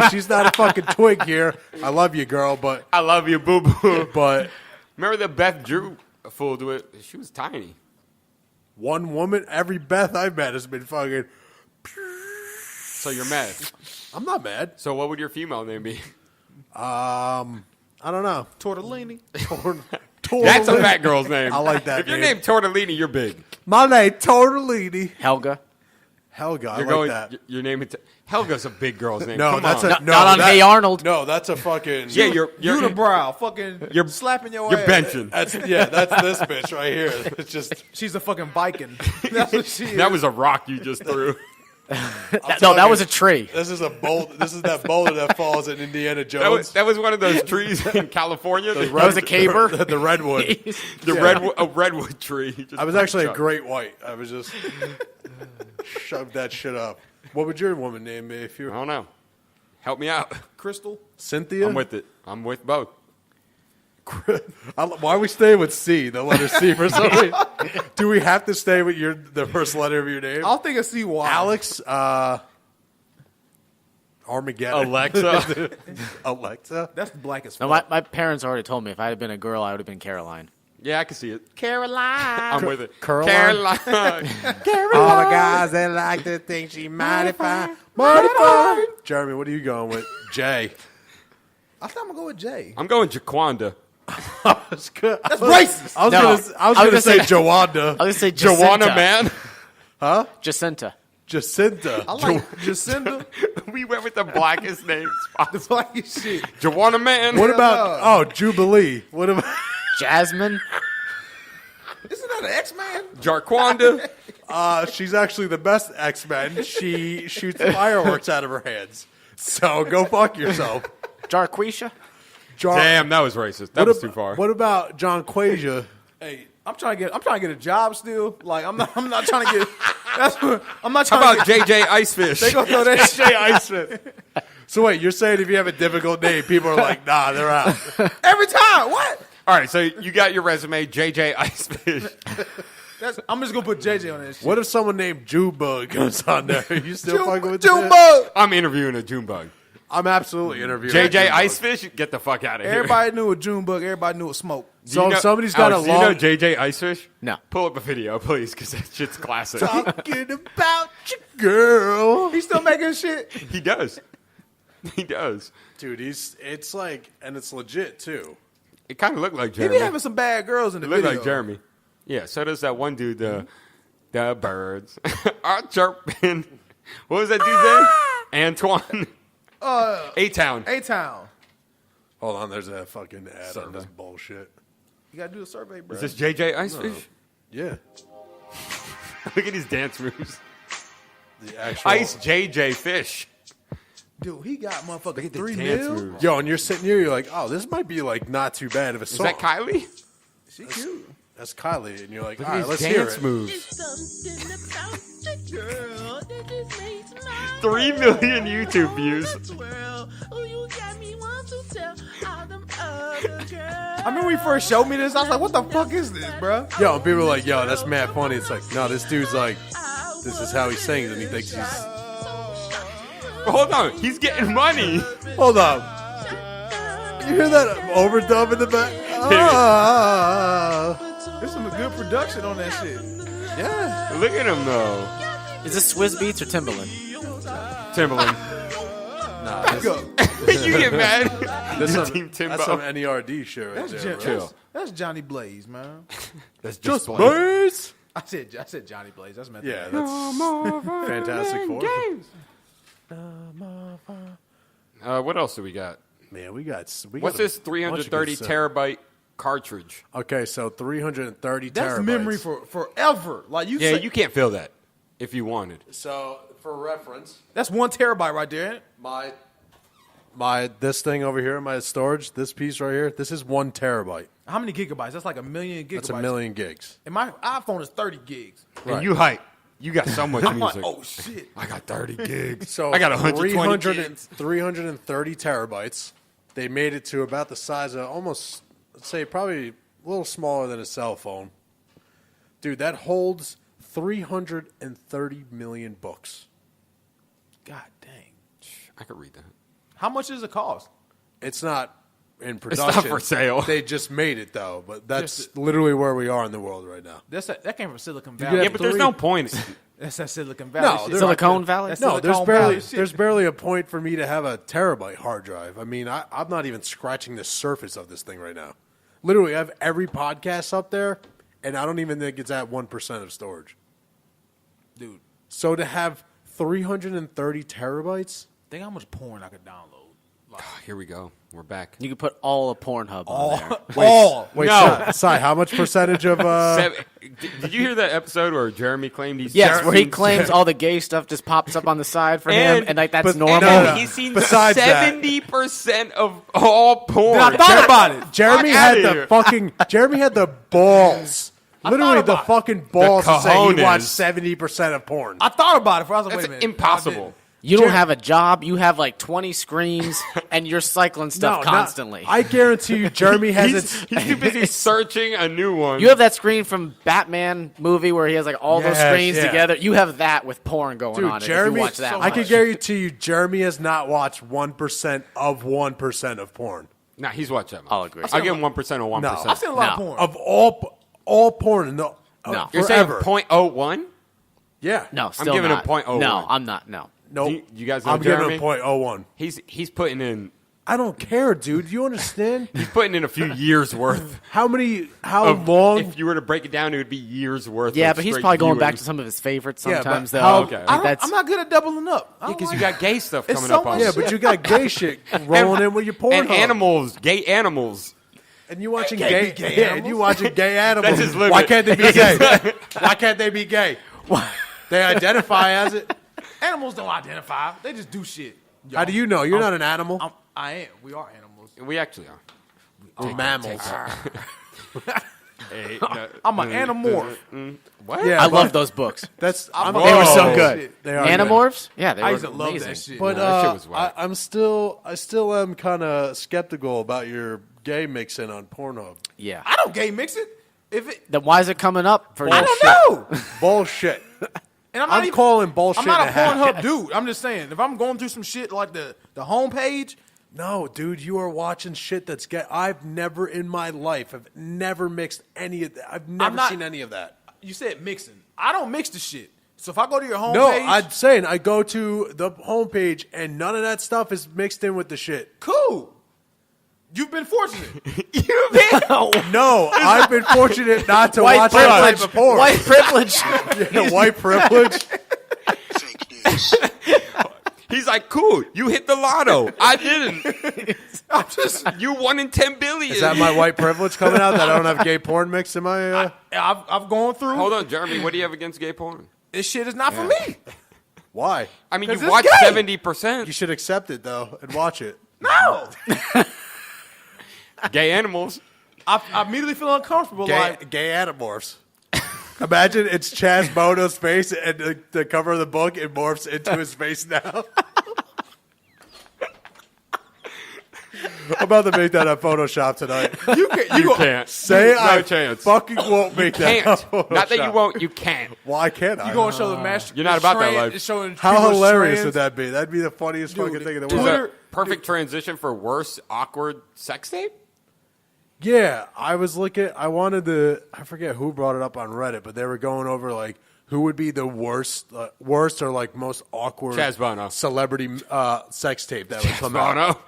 She's not a fucking twig here. I love you, girl, but I love you, boo boo. Remember the Beth Drew fooled with? She was tiny. one woman, every Beth I've met has been fucking. So you're mad. I'm not mad. So what would your female name be? I don't know. Tortellini. That's a fat girl's name. I like that If you're name. named Tortellini, you're big. My name Tortellini. Helga. Helga, I You're like going. that. Your name is Helga's a big girl's name. No, Come that's on. a no. Not on that- Hey Arnold. No, that's a fucking. Yeah, you're Unibrow, fucking, You're- slapping your you're ass. benching. That's this bitch right here. It's just. She's a fucking Viking. That's what she is. That was a rock you just threw. No, that was a tree. This is a boulder. This is that boulder that falls in Indiana Jones. That was one of those trees in California. That was a caper. The redwood. A redwood tree. He just I was actually a chucked. great white. I was just shoved that shit up. What would your woman name be if I you don't know. Help me out. Crystal. Cynthia? I'm with it. I'm with both. Why are we staying with C? The letter C for some reason. Do we have to stay with the first letter of your name? I'll think of CY. Alex. Armageddon. Alexa. Alexa. That's the blackest. No, fuck. my parents already told me if I had been a girl, I would have been Caroline. Yeah, I can see it. Caroline. I'm with it. Caroline? Caroline. All the guys that like to think she mighty fine. Mighty fine. Jeremy, what are you going with? J. I think I'm gonna go with Jay. I'm going Jaquanda. That's Racist. I was No. gonna say Jawanda. I was going to say Joanna, Jacinta. man. Jacinta. Jacinta. I like Jacinda. We went with the blackest names. The blackest shit. Joanna, man. What about Jubilee? What about Jasmine. Isn't that an X-Man? Jarquanda. she's actually the best X-Men. She shoots fireworks out of her hands. So go fuck yourself. Jarquisha. Damn, that was racist. That was too far. What about John Quasia? Hey, I'm trying to get a job still. Like I'm not trying to get. I'm not How trying about to get. JJ Icefish? They gonna throw that shit. So wait, you're saying if you have a difficult name, people are like, nah, they're out. Every time. What? All right, so you got your resume, JJ Icefish. I'm just gonna put JJ on that shit. What if someone named Junebug comes on there? Are you still fucking with that? Junebug. I'm interviewing a Junebug. I'm absolutely interviewing JJ Junebug. Icefish, get the fuck out of here. Everybody knew a Junebug. Everybody knew a smoke. So if somebody's got Alex, a long... Do you know JJ Icefish? No. Pull up a video, please, because that shit's classic. Talking about your girl. He's still making shit. He does. He does. Dude, it's like, and it's legit too. It kind of looked like He Jeremy. be having some bad girls in the It looked video. like Jeremy. Yeah, so does that one dude, the birds are chirping. What was that dude's name? Antoine. A-Town. A-Town. Hold on, there's a fucking ad on this bullshit. You gotta do a survey, bro. Is this JJ Icefish? Yeah. Look at his dance moves. The actual... Ice JJ Fish. Dude, he got motherfucking Look at the 3 dance mil. moves. Yo, and you're sitting here, you're like, oh, this might be like not too bad of a Is song. that Kylie? She cute. That's Kylie, and you're like, Look all at right, his let's hear dance it. moves. Something about the girl that just makes my 3 million YouTube views. twirl. Oh, you got me want to tell all them other girls. I remember when he first showed me this, I was like, what the fuck is this, bro? Yo, and people are like, yo, that's mad funny. It's like, no, this dude's like, this is how he sings, and he thinks he's... Hold on, he's getting money. Hold on. You hear that overdub in the back? Ah. There's some good production on that shit. Yeah. Look at him though. Is this Swizz Beats or Timberland? Timberland. Back up. You get mad. That's Your some, Team Timbo. that's some NERD shit right That's, there, Jen- bro. that's, that's Johnny Blaze, man. That's Just Blaze. birds. I said Johnny Blaze. That's meant Yeah, that's Fantastic Four. What else do we got? Man, we got What's a this bunch of 330 good stuff. terabyte cartridge? Okay, so 330 That's terabytes. memory for forever. Like you Yeah, say, you can't fill that if you wanted. So, for reference, that's 1 terabyte right there. Ain't it? my this thing over here, my storage, this piece right here, this is 1 terabyte. How many gigabytes? That's like 1 million gigabytes. That's 1 million gigs. And my iPhone is 30 gigs. And you hype. You got so much I'm like, music. oh shit. I got 30 gigs. So I got 120 gigs. 330 terabytes. They made it to about the size of almost, let's say, probably a little smaller than a cell phone. Dude, that holds 330 million books. God dang. I could read that. How much does it cost? It's not in It's production. not for sale. They just made it, though. But that's literally where we are in the world right now. That came from Silicon could Valley. have Yeah, but there's three- no point. That's that Silicon Valley No, shit. they're Silicon Valley? That's No, there's Silicon Valley barely shit. there's barely a point for me to have a terabyte hard drive. I mean, I'm not even scratching the surface of this thing right now. Literally, I have every podcast up there, and I don't even think it's at 1% of storage. Dude, So to have 330 terabytes, think how much porn I could download. Like, Here we go. We're back. You could put all of Pornhub on there. wait, No. Sai, how much percentage of Did you hear that episode where Jeremy claimed he's Yes, where he claims all the gay stuff just pops up on the side for him, and like that's but- normal. no. He's seen Besides that- 70% of all porn. I thought about it. Jeremy Fuck had outta the here. fucking Jeremy had the balls. Literally the about it. fucking balls to say he cojones. watched 70% of porn. I thought about it. I was like, wait a That's minute. impossible. You don't have a job. You have like 20 screens, and you're cycling stuff No, constantly. I guarantee you Jeremy has He's it. too busy searching a new one. You have that screen from Batman movie where he has like all those Yes, screens yeah. together. You have that with porn going Dude, on. If Jeremy, you watch that, I much. can guarantee you Jeremy has not watched 1% of 1% of porn. Nah, he's watched that much. I'll agree. I'll give him 1% of 1%. No. I've seen a lot of No. porn. Of all porn in the No. You're saying forever. 0.01? Yeah. No, still giving him not. 0.01. No, I'm not. No. No. You guys know I'm giving Jeremy? him 0.01. He's putting in I don't care, dude. You understand? he's putting in a few years worth. How Of, long? If you were to break it down, it would be years worth. Yeah, of but he's straight probably going back viewings. to some of his favorites Yeah, but sometimes, how- though. Okay. Like, I'm not good at doubling up. I don't Because you like- got gay stuff It's coming so up on. much yeah, but you got gay shit rolling in with your porn. and animals, gay animals. And you watching Can't gay, be gay yeah, and animals. you watching gay animals. That's his limit. Why can't they be gay? Why can't they be gay? They identify as it. Animals don't identify. They just do shit. How do you know? You're not an animal. I am. We are animals. We actually are. We're mammals. Hey, I'm an animorph. What? Yeah, I but love those books. That's I'm, They were so Whoa. good. They are Animorphs? Yeah, they I were used to love amazing. that shit. But that shit was whack. I still am kind of skeptical about your gay mixing on Pornhub. Yeah. I don't gay mix it. If it, Then why is it coming up for I you? don't know. Bullshit. And I'm, I'm not even, calling bullshit. I'm not and a half. Pornhub dude. I'm just saying, if I'm going through some shit like the homepage, No, dude, you are watching shit that's gay. I've never in my life, I've never mixed any of that. I've never not- seen any of that. you said mixing. I don't mix the shit. So if I go to your homepage, No, I'm saying I go to the homepage and none of that stuff is mixed in with the shit. cool. You've been fortunate. No, I've been fortunate not to White watch that privilege. type of porn. White privilege. Yeah, white privilege. Fake news. He's like, cool. You hit the lotto. I didn't. I'm just. You 1 in 10 billion. Is that my white privilege coming out that I don't have gay porn mixed in my? I've gone through. Hold on, Jeremy. What do you have against gay porn? This shit is not for me. Why? I mean, you 'Cause it's watch gay. 70%. You should accept it though and watch it. No. Gay animals. I immediately feel uncomfortable. Like, Gay Animorphs. Imagine it's Chaz Bono's face, and the cover of the book it morphs into his face now. I'm about to make that on Photoshop tonight. you Can't. Say no I chance. fucking won't make that. on Can't. Not that you Photoshop. won't. You can't. Why can't I? You going to show the master? You're not about that life. It's showing How people's hilarious strands. would that be? That'd be the funniest Dude, fucking thing in the Is world. Twitter- that perfect transition for worst awkward sex tape? Yeah, I was looking. I wanted to. I forget who brought it up on Reddit, but they were going over like who would be the worst or like most awkward Chaz Bono. celebrity sex tape that would come out. Bono.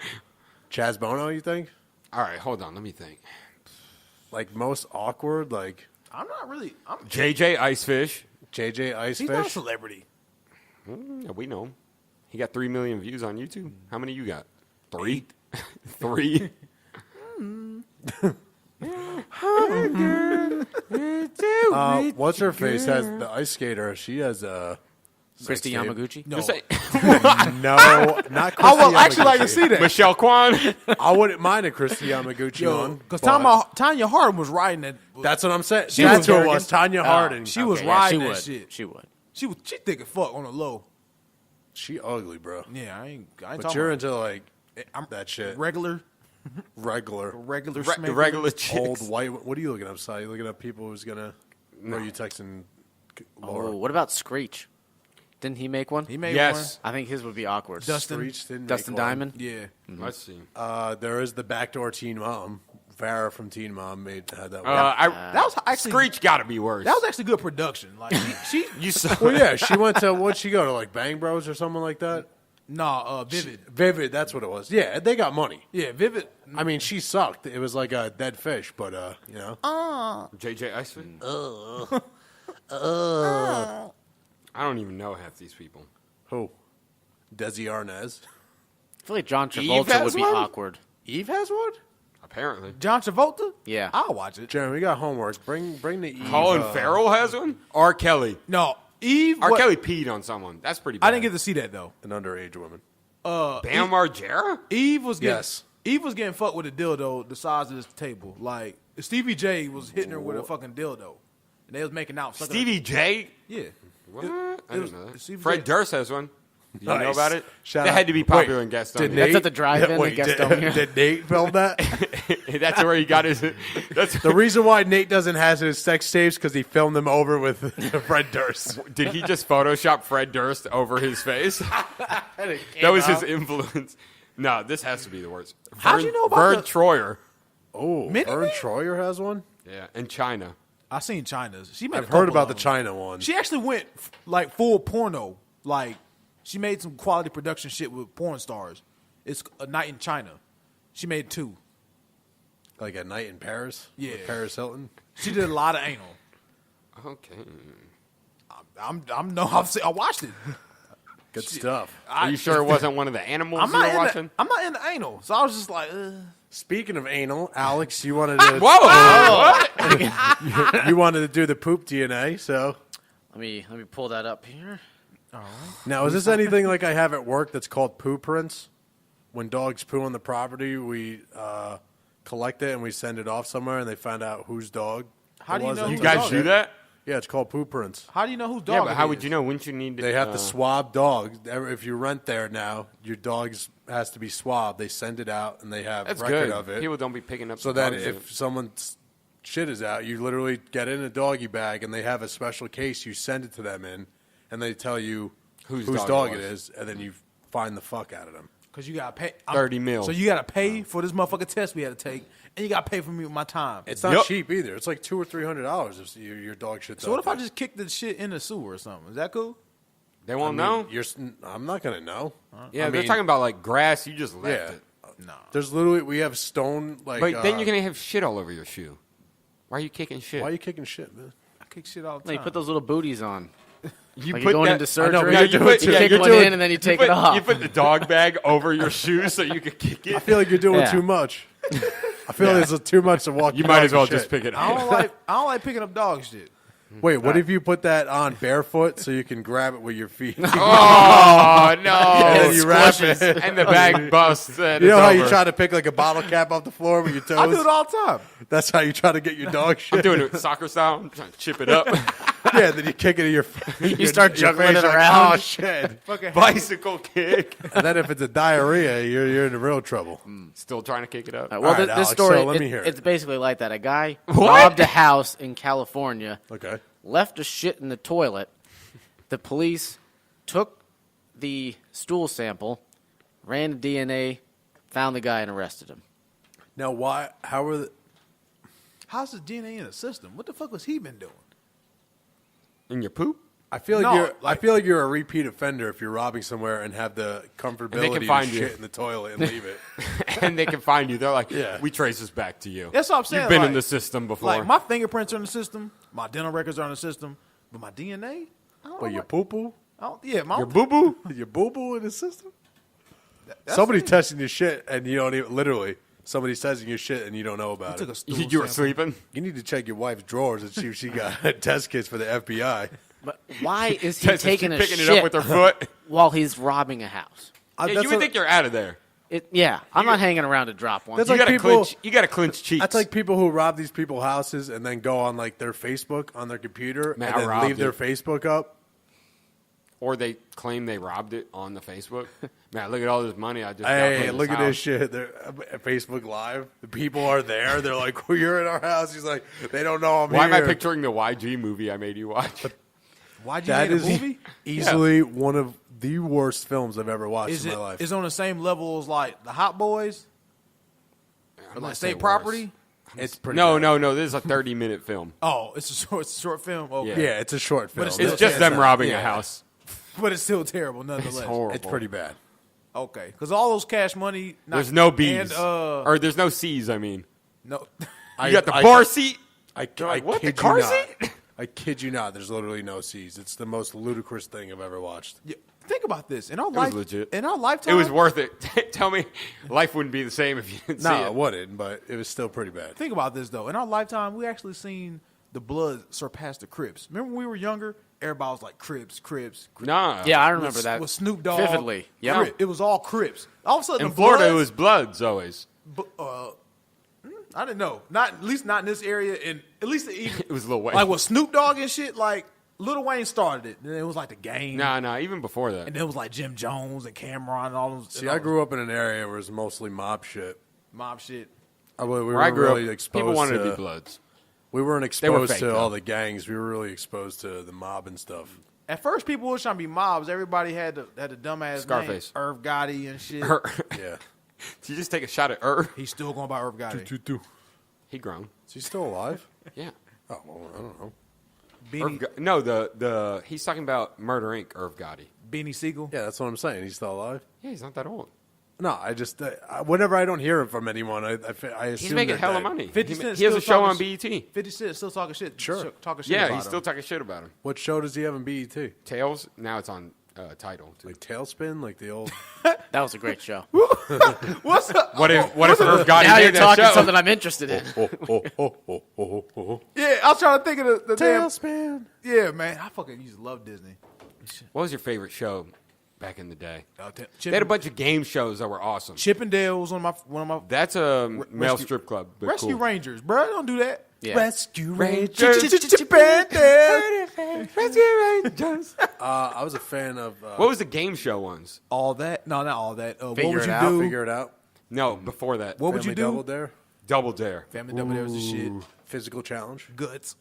Chaz Bono, you think? All right, hold on. Let me think. Like most awkward, like I'm not really. JJ Icefish. JJ He's not a Icefish. celebrity. Yeah, we know him. He got 3 million views on YouTube. How many you got? 3? 3? What's her face has the ice skater? She has a Christy tape. Yamaguchi? No. Just say no, not. Christy I would actually like to Yamaguchi. see that. Michelle Kwan. I wouldn't mind a Christy Yamaguchi Yo, one because but Tanya Hardin was riding that. that's what I'm saying. She That's was who it arrogant. was. Tanya Hardin. She was Okay, yeah, riding she that would. shit. She would. She thick as fuck on the low. She ugly, bro. Yeah, I ain't But talking you're about into like I'm that shit. regular Regular. schmegular. Regular chicks. Old white. What are you looking up, Si? You looking up people who's gonna? Or are you texting Laura? Oh, what about Screech? Didn't he make one? He made Yes. I think his would be awkward. Dustin. Screech didn't Dustin make one. Diamond? one. Yeah. Let's see. There is the backdoor Teen Mom. Farrah from Teen Mom had that one. That was actually Screech got to be worse. That was actually good production. Like she you saw. Well, yeah, she went to what'd she go to like Bang Bros or something like that? Nah, Vivid. Vivid, that's what it was. Yeah, they got money. Yeah, Vivid. I mean, she sucked. It was like a dead fish, but you know. JJ Iceman. I don't even know half these people. Who? Desi Arnaz. I feel like John Eve Travolta has would be one? awkward. Eve has one. Apparently, John Travolta? Yeah. I'll watch it. Jeremy, we got homework. Bring the Eve. Colin Farrell has one. R. Kelly. No, Eve. R. what- Kelly peed on someone. That's pretty bad. I didn't get to see that though. An underage woman. Bam Margera. Eve was getting Yes. Eve was getting fucked with a dildo the size of this table. Like Stevie J was hitting her with a fucking dildo, and they was making out. sucking her- Stevie J. Yeah. What? I was- didn't know that. Stevie Fred J- Durst has one. Do you know Nice. about it? Shout That out. had to be popular Wait, in Gastonia. did That's at the drive-in in Wait, Gastonia. did Nate film that? That's where he got his. That's The reason why Nate doesn't have his sex tapes because he filmed them over with Fred Durst. Did he just Photoshop Fred Durst over his face? That was his influence. No, this has to be the worst. How'd you know about Vern the- Troyer? Oh, Mini Vern Me? Troyer has one. Yeah, and China. I seen China's. She made. I've a couple heard about of the them. China one. She actually went like full porno. Like she made some quality production shit with porn stars. It's A Night in China. She made 2. Like a night in Paris. Yeah. With Paris Hilton. She did a lot of anal. Okay. I watched it. Good stuff. Are you sure it wasn't one of the animals I'm you were not, watching? I'm not into anal, so I was just like, Speaking of anal, Alex, you wanted to Whoa! What? you wanted to do the poop DNA. So Let me pull that up here. now, is this anything like I have at work that's called poo prints? When dogs poo on the property, we collect it and we send it off somewhere, and they find out whose dog. How it do you was know that You who's took guys it. do that? Yeah, it's called poo prints. how do you know whose dog? Yeah, but it how is? would you know? Wouldn't you need to? They have to swab dogs. If you rent there now, your dogs has to be swabbed. They send it out, and they have That's record good. of it. People don't be picking up. So the that bugs if someone's shit is out, you literally get in a doggy bag, and they have a special case. You send it to them in, and they tell you Whose whose dog dog it it was. is, and then you find the fuck out of them. Because you got to pay. 30 mil. So you got to pay for this motherfucking test we had to take, and you got to pay for me with my time. It's not Yup. cheap either. It's like $200 or $300 if your dog shit's So what out if I there. just kick the shit in the sewer or something? Is that cool? They I won't mean, know. I'm not gonna know. Yeah, I they're mean, talking about like grass. You just left Yeah, it. No. there's literally we have stone like. But then you're gonna have shit all over your shoe. Why are you kicking shit? Why are you kicking shit, man? I kick shit all the No, time. you put those little booties on. You Like you're going into I know, surgery. but you're doing you it. kick You're one doing- in and then you take put, it off. You put the dog bag over your shoe so you could kick I it. feel like you're doing Yeah. too much. I feel like it's too much to walk. You your might dog as well with just shit. pick it I up. don't like picking up dog shit. Wait, what if you put that on barefoot so you can grab it with your feet? Oh no! And then you wrap it. and the bag busts. And You know it's how over. you try to pick like a bottle cap off the floor with your toes? I do it all the time. That's how you try to get your dog shit. I'm doing it soccer style. I'm trying to chip it up. Yeah, then you kick it in your. You start juggling it around. Oh shit! Fucking Bicycle kick. And then if it's a diarrhea, you're in real trouble. Still trying to kick it up. All right, well, All right, this Alex, story, so let me hear it. it's basically like that. A guy What? robbed a house in California, Okay. left a shit in the toilet. The police took the stool sample, ran the DNA, found the guy, and arrested him. Now, why? How are the? how's the DNA in the system? What the fuck was he been doing? In your poop? I feel like No, you're. I like- feel like you're a repeat offender if you're robbing somewhere and have the comfortability to find you. shit in the toilet and leave it. And they can find you. They're like, Yeah. we trace this back to you. That's what I'm saying. You've been in like- the system before. Like my fingerprints are in the system, my dental records are in the system, but my DNA. Well, your poo poo, Yeah, my your boo boo. your boo boo in the system. that's Somebody it. testing your shit and you don't even literally. Somebody's testing your shit and you don't know about Took a it. stool You were sample. sleeping. You need to check your wife's drawers and see if she got test kits for the FBI. But why is he Just taking a picking shit it up with her foot. while he's robbing a house? Yeah, That's you would a- think you're out of there. I'm not hanging around to drop one. That's You like gotta people- clinch. You gotta clinch cheeks. That's like people who rob these people's houses and then go on like their Facebook on their computer Man, I and then robbed leave their it. Facebook up. Or they claim they robbed it on the Facebook. Man, look at all this money I just got Hey, from look at house. this shit. They're at Facebook Live. The people are there. They're like, well, you're in our house. He's like, they don't know I'm Why here. am I picturing the YG movie I made you watch? Why'd you That make is a movie? easily one of the worst films I've ever watched Is in it my life. is on the same level as like the Hot Boys? Or like State Property? It's pretty No, bad. no. This is a 30-minute film. Oh, it's a short film. Okay. Yeah, it's a short film. it's It's still just them robbing yeah. a house. But it's still terrible It's nonetheless. horrible. It's pretty bad. Okay, because all those Cash Money. There's no B's. And, or there's no C's, I mean. no. You got the bar seat? I what, the kid car you not. seat? I kid you not. There's literally no C's. It's the most ludicrous thing I've ever watched. Yeah, think about this. In our was legit. In our lifetime, It was worth it. Tell me life wouldn't be the same if you didn't see No, it. it wouldn't, but it was still pretty bad. Think about this though. In our lifetime, we actually seen the Blood surpass the Crips. Remember when we were younger? Everybody was like Crips. Nah. Yeah, I remember that With Snoop Dogg. vividly. Yep. Crip. It was all Crips. All of a sudden, In the Florida, it Bloods- was Bloods always. I didn't know. At least not in this area. And at least even It was Lil Wayne. like with Snoop Dogg and shit. Like Lil Wayne started it. Then it was like the Game. Nah, even before that. And then it was like Jim Jones and Cameron and all those. See, I grew up in an area where it was mostly mob shit. mob shit. We Where were I grew really up, exposed people wanted to to be Bloods. We weren't were exposed fake, to though. all the gangs. We were really exposed to the mob and stuff. At first, people were trying to be mobs. Everybody had the dumbass Scarface. name, Irv Gotti and shit. Yeah. Did you just take a shot at Irv? He's still going by Irv Gotti. He grown. Is he still alive? Yeah. Oh, well, I don't know. Beanie, The he's talking about Murder Inc. Irv Gotti. Beanie Siegel. Yeah, that's what I'm saying. He's still alive? Yeah, he's not that old. No, I just whenever I don't hear from anyone, I assume He's making they're hella dead. money. 50 He Cent has a still show on talking BET. 50 Cent still talking shit. Sure. Talking shit Yeah, about he's still him. talking shit about him. What show does he have in BET? Tails. Now it's on Tidal. Too. Like Tailspin, like the old. That was a great show. What's up? What if Irv Gotti Now you're made that talking show? something I'm interested in. Yeah, I was trying to think of the damn. Tailspin. Yeah, man. I fucking used to love Disney. What was your favorite show back in the day? Chip, They had a bunch of game shows that were awesome. Chippendale was one of my That's a male Rescue- strip club. but Rescue cool. Rangers, bro. Don't do that. Yeah. Rescue Rescue Rangers. I was a fan of. What was the game show ones? All that? No, not all that. What Figure would it you out, do? Figure it out. No, before that. What would you Family do? Double Dare. Double Dare. Family Double Dare was the shit. Physical challenge. Guts.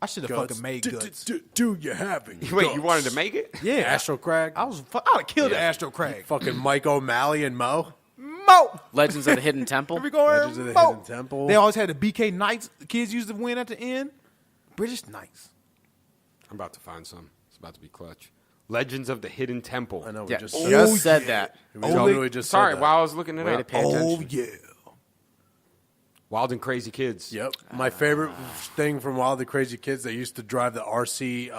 I should have Guts. fucking made Guts. Do you having? Wait, you wanted to make it? Yeah, Astro Crag. I would have killed the Astro Crag. Fucking Mike O'Malley and Mo. Mo. Legends of the Hidden Temple. Here we go. Legends of the Mo. Hidden Temple. They always had the BK Knights. The kids used to win at the end. British Knights. I'm about to find some. It's about to be clutch. Legends of the Hidden Temple. I know. We Yeah, just just said that. We totally just Sorry, said that. while I was looking it Way to up. pay attention. yeah. Wild and Crazy Kids. Yep. My favorite thing from Wild and Crazy Kids, they used to drive the RC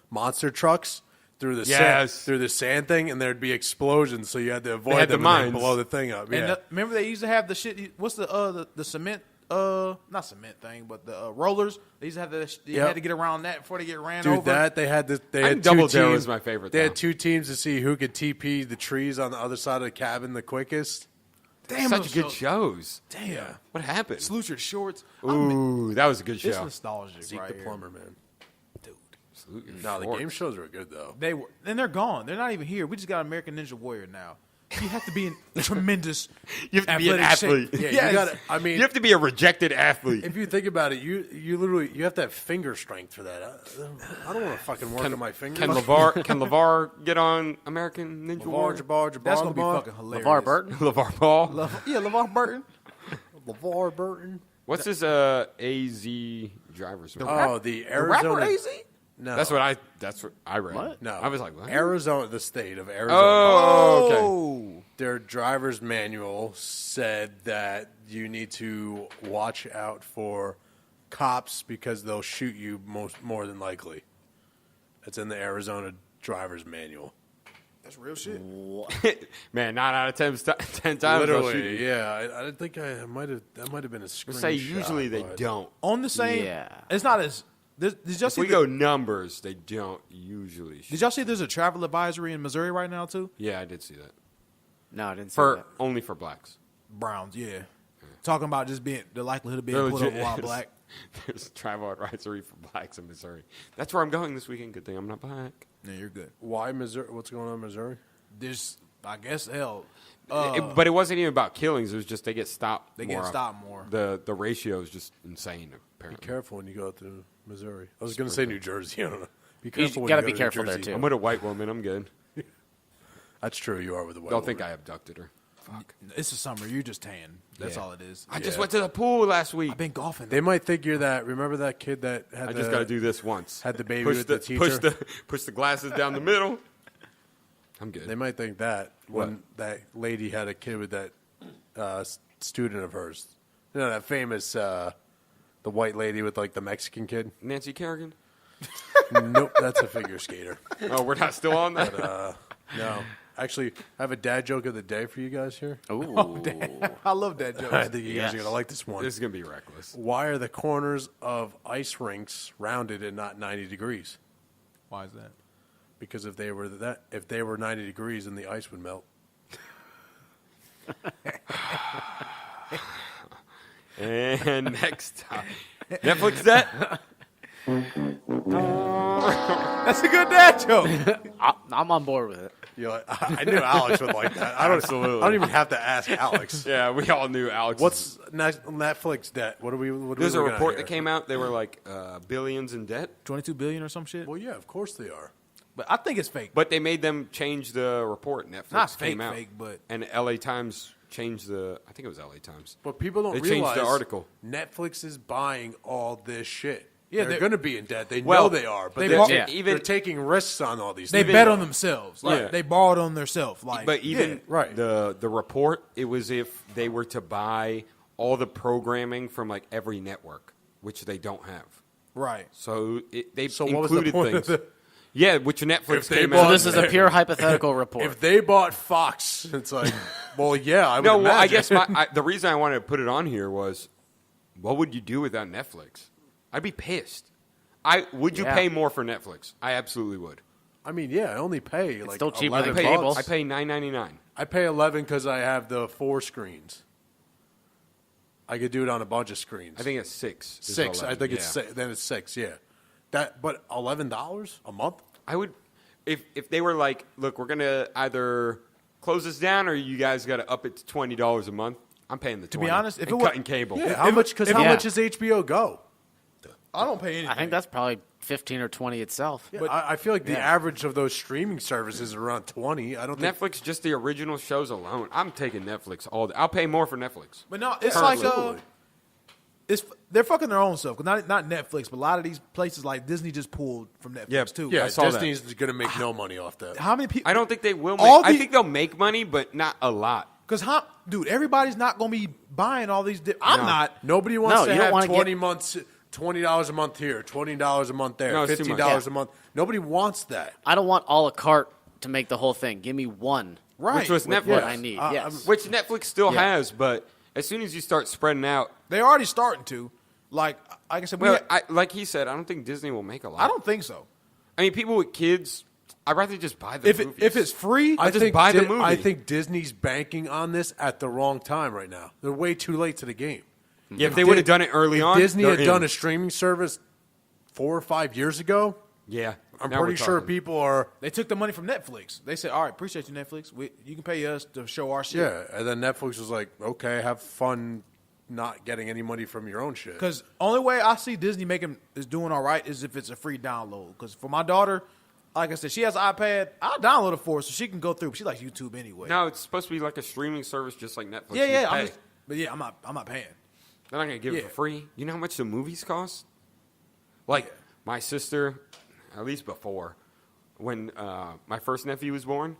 monster trucks through the sand thing, and there'd be explosions, so you had to avoid had the them and they'd mines. blow the thing up. Yeah. And remember they used to have the shit. What's the cement? Not cement thing, but the rollers. They used to have the. You Yep. had to get around that before they get ran Dude, over. that they had I had think Double two Dare teams. was my favorite, They though. had two teams to see who could TP the trees on the other side of the cabin the quickest. Damn, Such those good shows. shows. Damn. What happened? Salute your shorts. Ooh, that was a good It's show. nostalgic, Zeke right the here. plumber, man. Dude. Salute your No, the shorts. game shows were good though. They were, and they're gone. They're not even here. We just got American Ninja Warrior now. You have to be in tremendous. You have to be an athletic athlete. shape. Yeah, Yes. you got to. I mean, You have to be a rejected athlete. if you think about it, you literally you have to have finger strength for that. I don't want to fucking work on my fingers. Can LeVar get on American Ninja Warrior? That's gonna be fucking hilarious. LeVar Burton. LeVar Ball? LeVar Burton. LeVar Burton. What's his AZ driver's? Oh, the The Arizona. rapper AZ. No, That's what I read. What? No, I was like, what? Arizona, the state of Arizona. Oh, okay. Their driver's manual said that you need to watch out for cops because they'll shoot you more than likely. It's in the Arizona driver's manual. That's real shit. Man, 9 out of 10 times they'll shoot Literally, you. yeah. I think that might have been a screenshot. Let's say usually they but- don't. On the same. Yeah. It's not as. Did y'all If see? we go numbers, they don't usually shoot. Did y'all see? There's a travel advisory in Missouri right now too. Yeah, I did see that. No, I didn't see For that. only for blacks. Browns, yeah. Talking about just being the likelihood of being They're pulled over legit- while black. There's travel advisory for blacks in Missouri. That's where I'm going this weekend. Good thing I'm not black. Yeah, you're good. Why Missouri? What's going on in Missouri? There's, I guess, hell. But it wasn't even about killings. It was just they get stopped. They more get often. stopped more. The ratio is just insane. Be Apparently, careful when you go through Missouri. I was going to say New Jersey. I don't know. Be careful. when gotta you be go to careful New there, Jersey. too. I'm with a white woman. I'm good. That's true. You are with a white. Don't think woman. I abducted her. Fuck. It's the summer. You're just tan. That's Yeah. all it is. I just went to the pool last week. I've been golfing. They might think you're that. Remember that kid that had I just got to do this once. had the baby push with the, the teacher? Push the glasses down the middle. I'm good. They might think that when that lady had a kid with that student of hers. You know, that famous, the white lady with, like, the Mexican kid? Nancy Kerrigan? Nope, that's a figure skater. Oh, we're not still on that? No. Actually, I have a dad joke of the day for you guys here. Ooh. I love that joke. I think you guys Yes. are going to like this one. This is going to be reckless. Why are the corners of ice rinks rounded and not 90 degrees? Why is that? Because if they were 90 degrees, then the ice would melt. And next time. Netflix debt? That's a good dad joke. I'm on board with it. You know, I knew Alex would like that. I don't even have to ask Alex. Yeah, we all knew Alex. What's Netflix debt? What are we? There's a looking at report here? that came out. They were like billions in debt. 22 billion or some shit. Well, yeah, of course they are. But I think it's fake. But they made them change the report. Netflix Not came fake, out. fake, but- And LA Times changed the. I think it was LA Times. But people don't They changed realize the article. Netflix is buying all this shit. Yeah, they're they're- going to be in debt. They Well, know they are, but they they're, bought- Yeah. they're taking risks on all these They things. bet on themselves. Like Yeah. they borrowed on themselves. Like, But even yeah. right. the report, it was if they were to buy all the programming from like every network, which they don't have. Right. So they So what was the included point of things. the- Yeah, which Netflix If they came bought- out. So this is a pure hypothetical report. If they bought Fox, it's like, well, yeah, I would No, well, I imagine. guess the reason I wanted to put it on here was, what would you do without Netflix? I'd be pissed. Would you Yeah. pay more for Netflix? I absolutely would. I mean, yeah, I only pay like still cheaper 11 than I pay, cable. bucks. I pay $9.99. I pay 11 because I have the 4 screens. I could do it on a bunch of screens. I think it's 6. is 6. 11. I think it's Yeah. then it's 6. Yeah, but $11 a month. I would, if they were like, look, we're gonna either close this down or you guys got to up it to $20 a month. I'm paying the 20. be honest, if and it were- cutting cable, Yeah, how much? Because how Yeah. much does HBO go? I don't pay anything. I think that's probably 15 or 20 itself. Yeah, I feel like the Yeah. average of those streaming services is around 20. I don't think. Netflix, just the original shows alone. I'm taking Netflix all day. I'll pay more for Netflix. But no, it's Absolutely. they're fucking their own stuff. 'Cause not Netflix, but a lot of these places like Disney just pulled from Netflix Yeah, too. Yeah, I saw that. Disney's going to make no money off that. How many people? I don't think they will. All I the- think they'll make money, but not a lot. Because dude, everybody's not going to be buying all these. I'm No. not. Nobody wants No, to you don't have wanna 20 get- months, $20 a month here, $20 a month there, No, it's too much. $15 Yeah. a month. Nobody wants that. I don't want a la carte to make the whole thing. Give me one. Right. Which was with Netflix. what I need. Yes. Which Netflix still Yeah. has, but as soon as you start spreading out, They're already starting to. Like I said, well, like he said, I don't think Disney will make a lot. I don't think so. I mean, people with kids, I'd rather just buy the movies. If it's free, I just buy the movie. I think Disney's banking on this at the wrong time right now. They're way too late to the game. yeah, if they would have done it early If on, Disney they're had in. done a streaming service 4 or 5 years ago, yeah, I'm now we're pretty sure talking. people are. they took the money from Netflix. They said, "All right, appreciate you, Netflix. You can pay us to show our shit." Yeah, and then Netflix was like, okay, have fun not getting any money from your own shit. Because only way I see Disney is doing all right is if it's a free download. Because for my daughter, like I said, she has an iPad. I'll download it for her so she can go through. She likes YouTube anyway. No, it's supposed to be like a streaming service, just like Netflix. yeah, You yeah. pay. But yeah, I'm not paying. They're not gonna give it Yeah. for free. You know how much the movies cost? Like my sister, at least before, when my first nephew was born,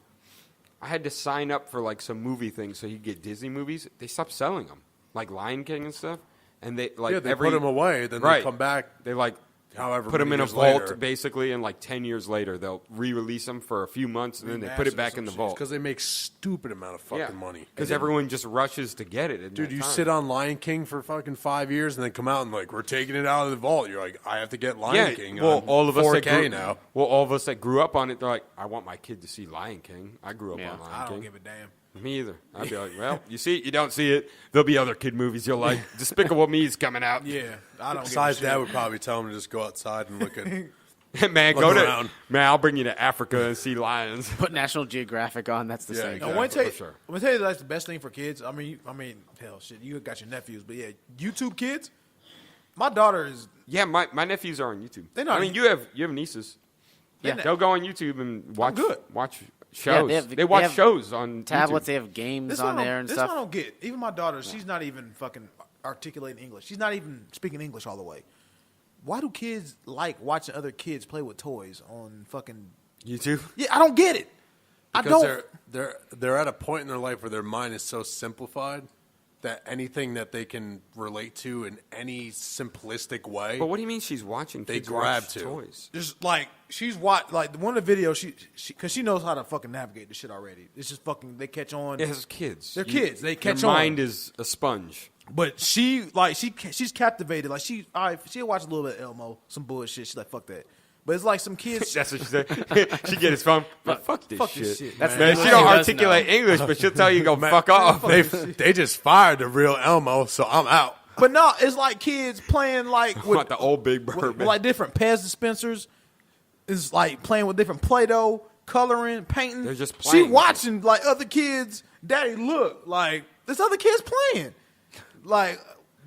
I had to sign up for like some movie things so he'd get Disney movies. They stopped selling them, like Lion King and stuff. And they like yeah, they every put them away, then right. they come back. They like However put them many in a years vault later. basically, and like 10 years later they'll re-release them for a few months, and then they put Remaster it back or in the some shit. vault. Because they make stupid amount of fucking money. Because everyone just rushes to get it. in Dude, that you time. sit on Lion King for fucking 5 years and then come out and like, we're taking it out of the vault. You're like, I have to get Lion King well, on all of us 4K that grew, now. Well, all of us that grew up on it, they're like, I want my kid to see Lion King. I grew up Yeah. on Lion I King. don't give a damn. Me either. I'd be like, well, you see it, you don't see it. There'll be other kid movies you'll like. Despicable Me's coming out. Yeah, I don't. Besides, give a Dad shit. would probably tell him to just go outside and look at. Man, Look go around. to man. I'll bring you to Africa and see lions. Put National Geographic on. That's the Yeah, same. exactly. I want to tell you, for sure. I'm gonna tell you that's the best thing for kids. I mean, hell, shit, you got your nephews, but yeah, YouTube kids. My daughter is. Yeah, my nephews are on YouTube. They're not- I mean, you have nieces. Yeah. They'll go on YouTube and watch good. shows. Yeah, they watch have shows on tablets. YouTube. They have games This on one there and this stuff. one I don't get. Even my daughter, she's not even fucking articulating English. She's not even speaking English all the way. Why do kids like watching other kids play with toys on fucking? YouTube. Yeah, I don't get it. Because they're at a point in their life where their mind is so simplified that anything that they can relate to in any simplistic way, But what do you mean she's watching? They kids grab watch to. toys. Just like she's watched, like one of the videos, she because she knows how to fucking navigate the shit already. It's just fucking they catch on. It has kids. They're kids. They catch Your on. mind is a sponge. But she's captivated. Like she'll watch a little bit of Elmo, some bullshit. She's like, fuck that. But it's like some kids. That's what she said. She get his phone. But fuck this shit. That's Man, the she don't does articulate English, but she'll tell you go fuck off. they just fired the real Elmo, so I'm out. But no, it's like kids playing like with Want the old Big Bird, with man. like different Pez dispensers. It's like playing with different Play-Doh, coloring, painting. They're just She playing with watching like other kids. Daddy, look, like there's other kids playing. Like,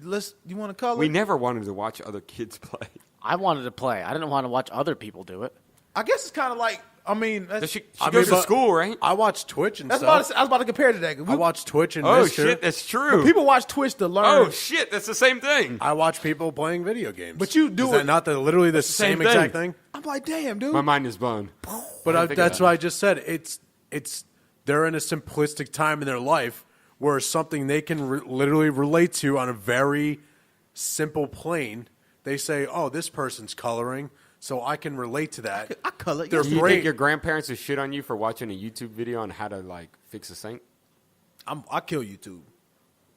you want to color? We never wanted to watch other kids play. I wanted to play. I didn't want to watch other people do it. I guess it's kind of like. I mean, She I goes mean, to school, right? I watch Twitch and I stuff. was about to compare to that. I watch Twitch and Oh Mr. shit, that's true. People watch Twitch to learn. Oh shit, that's the same thing. I watch people playing video games. But you do Is that it- not literally the same same exact thing. thing? I'm like, damn, dude. My mind is blown. But think of that's that. what I just said. It's they're in a simplistic time in their life where something they can literally relate to on a very simple plane. They say, "Oh, this person's coloring, so I can relate to that." I color. They're Do you brain- think your grandparents would shit on you for watching a YouTube video on how to like fix a sink? I kill YouTube.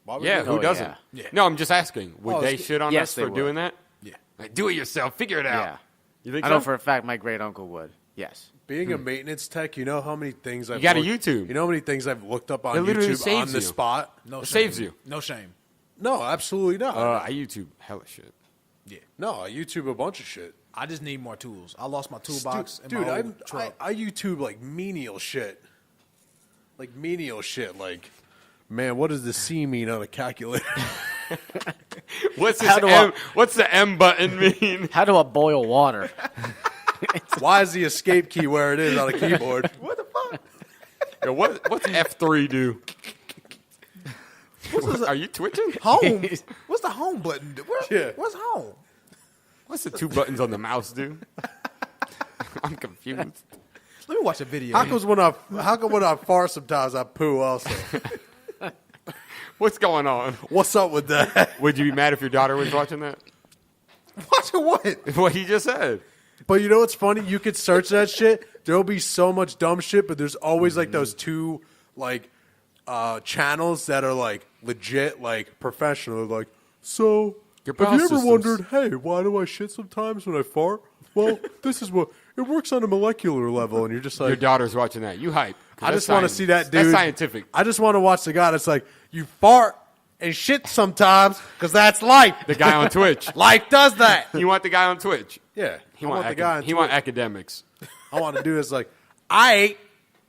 Why would Yeah, they- who Oh, doesn't? yeah. Yeah. No, I'm just asking. Would Oh, they it's- shit on yes, us they for would. doing that? Yeah. Like, do it yourself. Figure it out. Yeah. You think I so? know for a fact my great uncle would. Yes. Being a maintenance tech, you know how many things I've gotta looked- YouTube. You know how many things I've looked up on It literally YouTube on saves the you. spot? No It shame. saves you. No shame. No, absolutely not. I YouTube hella shit. Yeah. No, I YouTube a bunch of shit. I just need more tools. I lost my toolbox in Dude, my I old truck. YouTube like menial shit. Like menial shit. Like, man, what does the C mean on a calculator? What's this How do M? What's the M button mean? How do I boil water? Why is the escape key where it is on a keyboard? What the fuck? Yo, what's F3 do? Are you twitching? Home? What's the home button? Yeah. What's home? What's the two buttons on the mouse do? I'm confused. Let me watch a video. How come when I fart sometimes I poo also? What's going on? What's up with that? Would you be mad if your daughter was watching that? Watching what? What he just said. But you know what's funny? You could search that shit. There'll be so much dumb shit, but there's always like those two like channels that are like legit, like professional. Like, so Your have you ever systems. wondered, hey, why do I shit sometimes when I fart? Well, this is what it works on a molecular level, and you're just Your like, daughter's watching that. You hype. 'Cause I that's just want to science. see that dude. That's scientific. I just want to watch the guy that's like, you fart and shit sometimes because that's life. The guy on Twitch. Life does that. You want the guy on Twitch. Yeah, He I want, the guy. on he want Twitch. academics. I want to do this like, I ate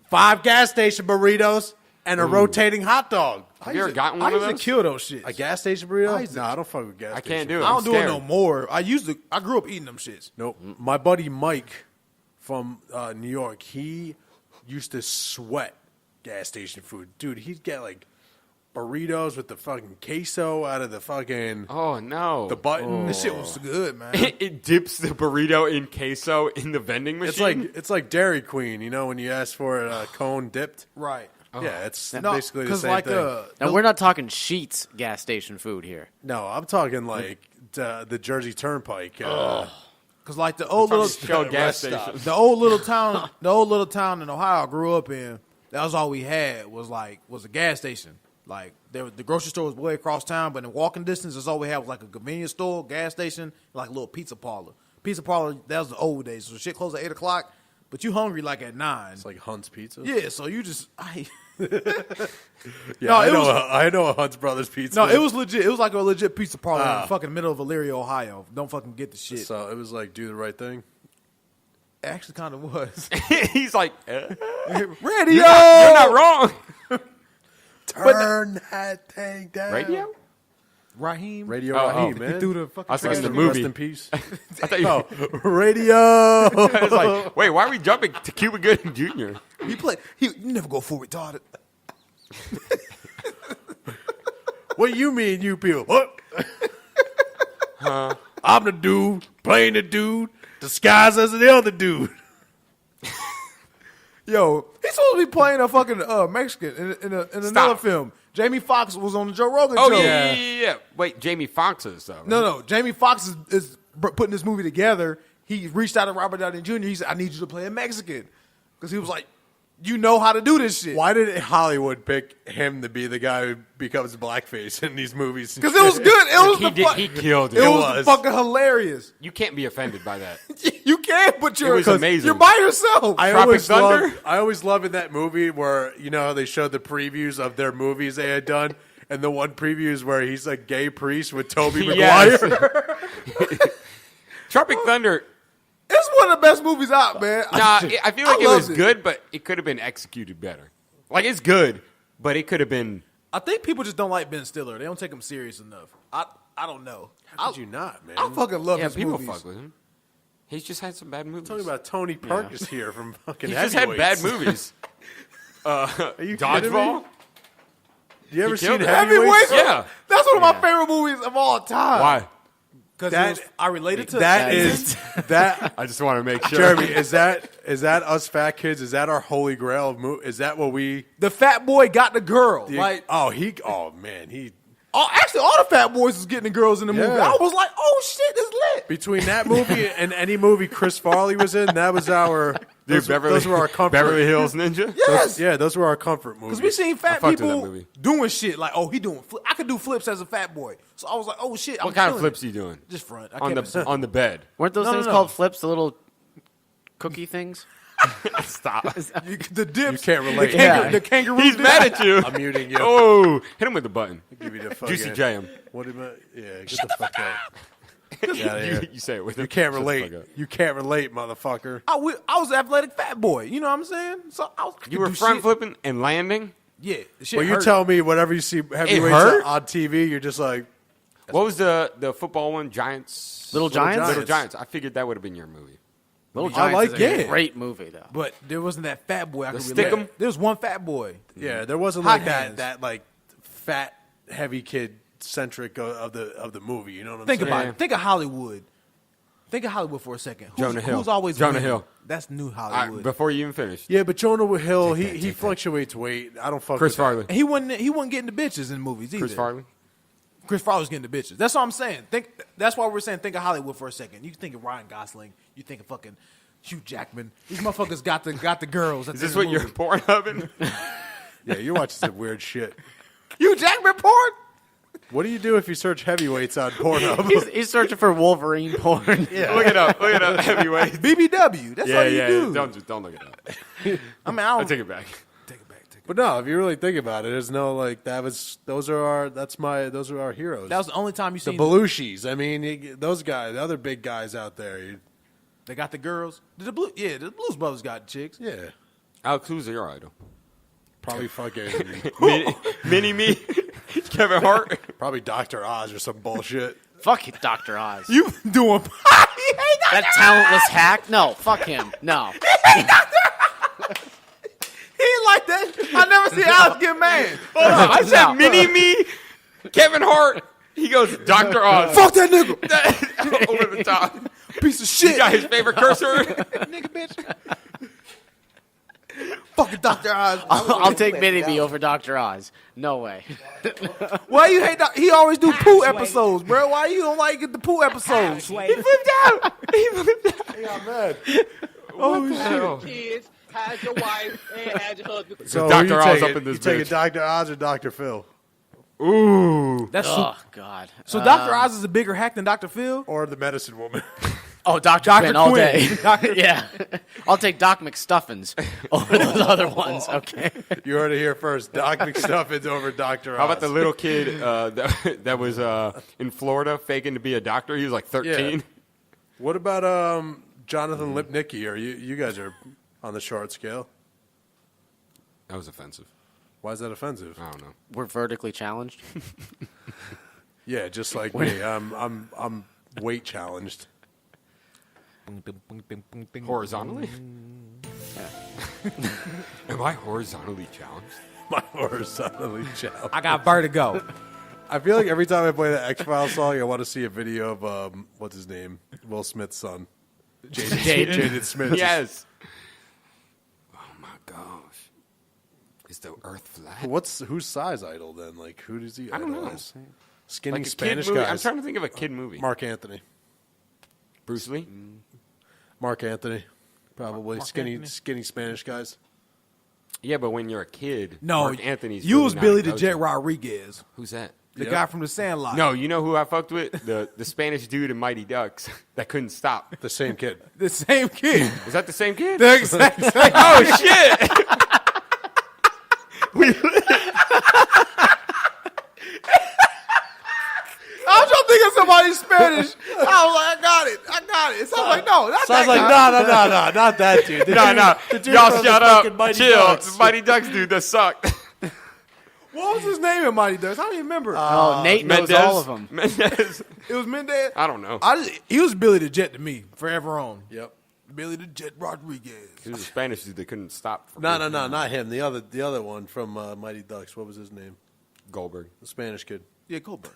5 gas station burritos and a rotating hot dog. Have you ever gotten I one of used to those? kill those shits. A gas station burrito? I used to- No, I don't fuck with gas I station. can't do it. I don't I'm do it scared. no more. I grew up eating them shits. Nope. My buddy Mike from New York, he used to sweat gas station food. Dude, he'd get like burritos with the fucking queso out of the fucking Oh no! the button. This shit was good, man. It dips the burrito in queso in the vending machine. It's like Dairy Queen, you know, when you ask for a cone dipped. Right. Yeah, it's No, basically the 'cause same like thing. Now, we're not talking Sheets gas station food here. No, I'm talking like the Jersey Turnpike. Cause like the old little Shell gas rest stop. station. the old little town in Ohio I grew up in, that was all we had was a gas station. Like the grocery store was way across town, but in walking distance, that's all we had was like a convenience store, gas station, like a little pizza parlor. Pizza parlor, that was the old days. So shit closed at 8:00, but you hungry like at 9. It's like Hunt's Pizza. Yeah, so you just Yeah, No, I it know. was- I know a Hunt's Brothers Pizza. no, it was legit. It was like a legit pizza parlor in Ah. the fucking middle of Elyria, Ohio. Don't fucking get the shit. So it was like do the right thing. It actually kind of was. He's like, Radio. you're not wrong. Turn that thing down. Radio? Raheem. Radio Oh, Raheem, oh. man. He threw the fucking I was thinking Rest the in- movie. Rest in peace. I thought you. Oh, radio. I was like, wait, why are we jumping to Cuba Gooding Jr.? You never go full retarded. What you mean, you people? What? I'm the dude playing the dude disguised as the other dude. Yo, he's supposed to be playing a fucking Mexican in another film. Jamie Foxx was on the Joe Rogan Oh, show. yeah. Wait, Jamie Foxx is, though. Right? No. Jamie Foxx is putting this movie together. He reached out to Robert Downey Jr. He said, I need you to play a Mexican. Because he was like, you know how to do this shit. Why did Hollywood pick him to be the guy who becomes blackface in these movies? Because it was good. It was He killed it. It was fucking hilarious. You can't be offended by that. You can, but It was amazing. you're by yourself. I Tropic always Thunder? love in that movie where, you know, how they showed the previews of their movies they had done, and the one preview is where he's a gay priest with Tobey Yes. Maguire. Tropic Thunder. It's one of the best movies out, man. Nah, I feel like it was loved good, but it could have been executed better. Like, it's good, but it could have been. I think people just don't like Ben Stiller. They don't take him serious enough. I don't know. How could you not, man? I fucking love Yeah, his people movies. fuck with him. He's just had some bad movies. Talking about Tony Perkins here from fucking He's just had bad Heavyweights. movies. Are you kidding Dodgeball? me? You ever He seen killed it. Heavyweights? Yeah. That's one of my favorite movies of all time. Why? Because I related to That is that. I just want to make sure. Jeremy, is that us fat kids? Is that our holy grail of Is that what we? the fat boy got the girl. Like, he actually, all the fat boys was getting the girls in the movie. Yeah. I was like, oh shit, it's lit. between that movie and any movie Chris Farley was in, that was our. Dude, Those were our comfort. Beverly Hills Ninja? Yes. Those were our comfort movies. Because we seen fat fucked with that people movie. doing shit like, oh, he doing. I could do flips as a fat boy. So I was like, oh shit. What kind of flips are you doing? Just front. On the bed. Weren't those No, things no. called flips? The little cookie things? Stop. the dips. You can't relate. Yeah. The kangaroo. He's dip. mad at you. I'm muting you. Oh, hit him with the button. Give you the fucking, Juicy J him. What about? Yeah, get the fuck out. Get out of here. You say it with him. You can't Shut the relate. fuck up. You can't relate, motherfucker. I was an athletic fat boy. You know what I'm saying? So I You were front flipping and landing? Yeah. the shit Well, you hurt. tell me whenever you see heavyweights hurt? on TV, you're just like, What was the football one? Giants? Little Giants? Little Giants. I figured that would have been your movie. Little I Giants like is a it. great movie, though. But there wasn't that fat boy I could stick 'em? relate. There was one fat boy. yeah, there wasn't Hot like hands. that like fat heavy kid centric of the movie. You know what I'm Think saying? about it. Think of Hollywood. Think of Hollywood for a second. Jonah Hill. Who's always Jonah winning? Hill. That's new All Hollywood. right, before you even finish. Yeah, but Jonah Hill, he fluctuates weight. I don't fuck Chris with that. Farley. And he wasn't getting the bitches in movies either. Chris Farley. Chris Farley was getting the bitches. That's what I'm saying. That's why we're saying think of Hollywood for a second. You think of Ryan Gosling. You think of fucking Hugh Jackman. These motherfuckers got the girls. Is this what you're porn hubbing? Yeah, you're watching some weird shit. Hugh Jackman porn? What do you do if you search heavyweights on Pornhub? He's searching for Wolverine porn. yeah. Look it up. Look it up. Heavyweight. BBW. That's all you do. Don't look it up. I mean, I I don't take it back. take it back. But no, if you really think about it, there's no like those are our heroes. That was the only time you the seen Belushis. I mean, those guys, the other big guys out there. They got the girls. The Blues Brothers got chicks. Yeah, Alex, who's your idol? probably fucking, Mini me? Kevin Hart? probably Dr. Oz or some bullshit. Fuck you, Dr. Oz. You doing? That talentless hack? No, fuck him. No. He ain't like that. I never see Alex get mad. I said No. mini me, Kevin Hart. He goes, Dr. Oz. Fuck that nigga. Over the top. Piece of He shit. got his favorite cursor. Nigga, bitch. Fucking Dr. Oz. I'll take Mini Me over Dr. Oz. No way. Why you hate that? He always do poo episodes, bro. Why you don't like the poo episodes? He flipped out. He flipped out. Hey, I'm mad. Oh, shit. Kids, had your wife, and had your husband. So Dr. who you Oz taking? up in this You taking bitch. Dr. Oz or Dr. Phil? Ooh. That's Oh, God. so. Dr. Oz is a bigger hack than Dr. Phil. Or the medicine woman? Oh, Dr. Dr. Quinn all Quinn. day. Dr. Yeah. I'll take Doc McStuffins over those other ones, okay? You heard it here first. Doc McStuffins over Dr. Oz. How about the little kid that was in Florida faking to be a doctor? He was like 13. Yeah. What about Jonathan Lipnicki? Or you guys are on the short scale? That was offensive. Why is that offensive? I don't know. We're vertically challenged. Yeah, just like me. I'm weight challenged. Horizontally? Am I horizontally challenged? My horizontally challenged. I got vertigo. I feel like every time I play the X-Files song, I want to see a video of what's his name, Will Smith's son, Jaden Smith. Yes. Oh my the earth flat? Who's size idol then? Like who does he? I don't know. idolize? Skinny Like a Spanish kid movie. guys. I'm trying to think of a kid movie. Mark Anthony. Bruce Lee. Mark Anthony. Probably Mark skinny Anthony? skinny Spanish guys. Yeah, but when you're a kid, No, Mark Anthony's. you really was not Billy a the go-to. Jet Rodriguez, Who's that? the Yep. guy from the Sandlot. No, you know who I fucked with? The Spanish dude in Mighty Ducks that couldn't stop. The same kid. the same kid. Is that the same kid? The exact same. Oh shit! I was trying to think of somebody Spanish. I was like, I got it. So I was like, no, not Sounds that like guy. no, not that dude. The No, dude- no, the dude y'all from the shut fucking up. Mighty Chill. Ducks. The Mighty Ducks dude that sucked. What was his name in Mighty Ducks? I don't even remember. Oh, Nate knows Mendez. all of them. Mendez. It was Mendez. I don't know. He was Billy the Jet to me, forever on. Yep. Billy the Jet Rodriguez. He was a Spanish dude that couldn't stop. For No, not him. The other one from Mighty Ducks. What was his name? Goldberg. The Spanish kid. Yeah, Goldberg.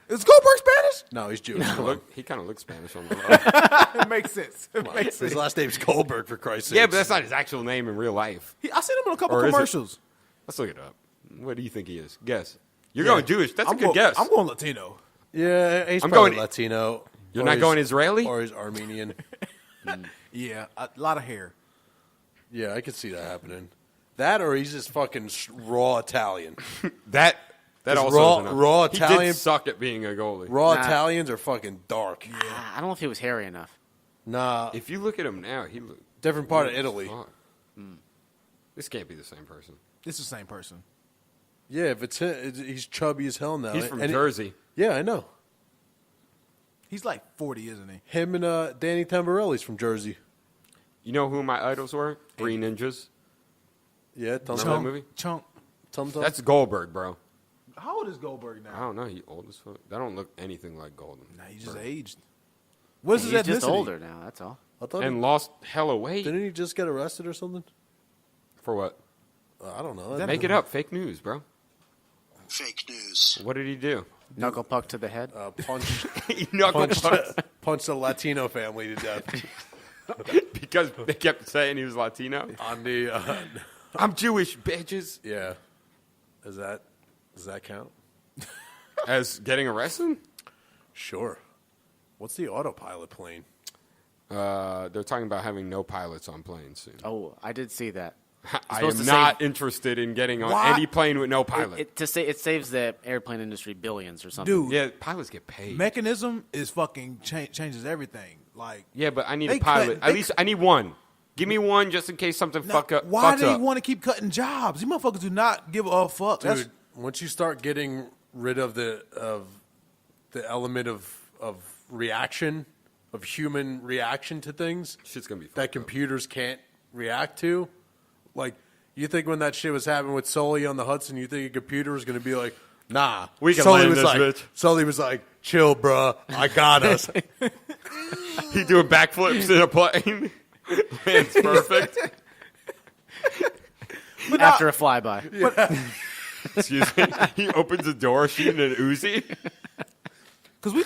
Is Goldberg Spanish? No, he's Jewish. He kind of looks Spanish on the low. It makes sense. It makes sense. His last name's Goldberg, for Christ's sake. Yeah, but that's not his actual name in real life. I seen him in a couple Or is it? commercials. Let's look it up. What do you think he is? Guess. You're going Jewish. That's a good guess. I'm going Latino. Yeah, he's I'm probably going- Latino. You're or not he's- going Israeli? Or he's Armenian. Yeah, a lot of hair. Yeah, I could see that happening. That or he's just fucking raw Italian. That Is also raw- is enough. raw He Italian- did suck at being a goalie. Raw Nah. Italians are fucking dark. I don't know if he was hairy enough. Nah, If you look at him now, he look different part of Italy. fuck. This can't be the same person. It's the same person. Yeah, if it's him, he's chubby as hell now. He's from And Jersey. yeah, I know. He's like 40, isn't he? Him and Danny Tamborelli's from Jersey. You know who my idols were? Three Ninjas. Yeah, Tum Remember that Tum. movie? Chunk. Tum Tum. That's Goldberg, bro. How old is Goldberg I now? don't know. He old as fuck. That don't look anything like Golden. Nah, he just aged. What's his He's ethnicity? just older now. That's all. I thought And lost hella weight. didn't he just get arrested or something? For what? I don't know. Make it up. Fake news, bro. Fake news. What did he do? Knuckle puck to the head. Punch, He knuckled punch the Latino family to death because they kept saying he was Latino. on the. I'm Jewish, bitches. Yeah, does that count? As getting arrested? Sure. What's the autopilot plane? They're talking about having no pilots on planes soon. Oh, I did see that. I supposed am to not interested in getting on Why? any plane with no pilot. It saves the airplane industry billions or something. Dude, Yeah, pilots get paid. mechanism is fucking changes everything. Like, Yeah, but I need They a pilot. cut- At they least I need one. Give me one just in case something now, fucks why do up. you want to keep cutting jobs? These motherfuckers do not give a fuck. That's, Dude, once you start getting rid of the element of reaction, of human reaction to things Shit's gonna be that fucked up. computers can't react to, like you think when that shit was happening with Sully on the Hudson, you think a computer was going to be like, nah, We can Sully land was this like, bitch. Sully was like, chill, bruh, I got us. He doing backflips in a plane. Lands perfect. After a flyby. Excuse me. He opens a door shooting an Uzi. because we.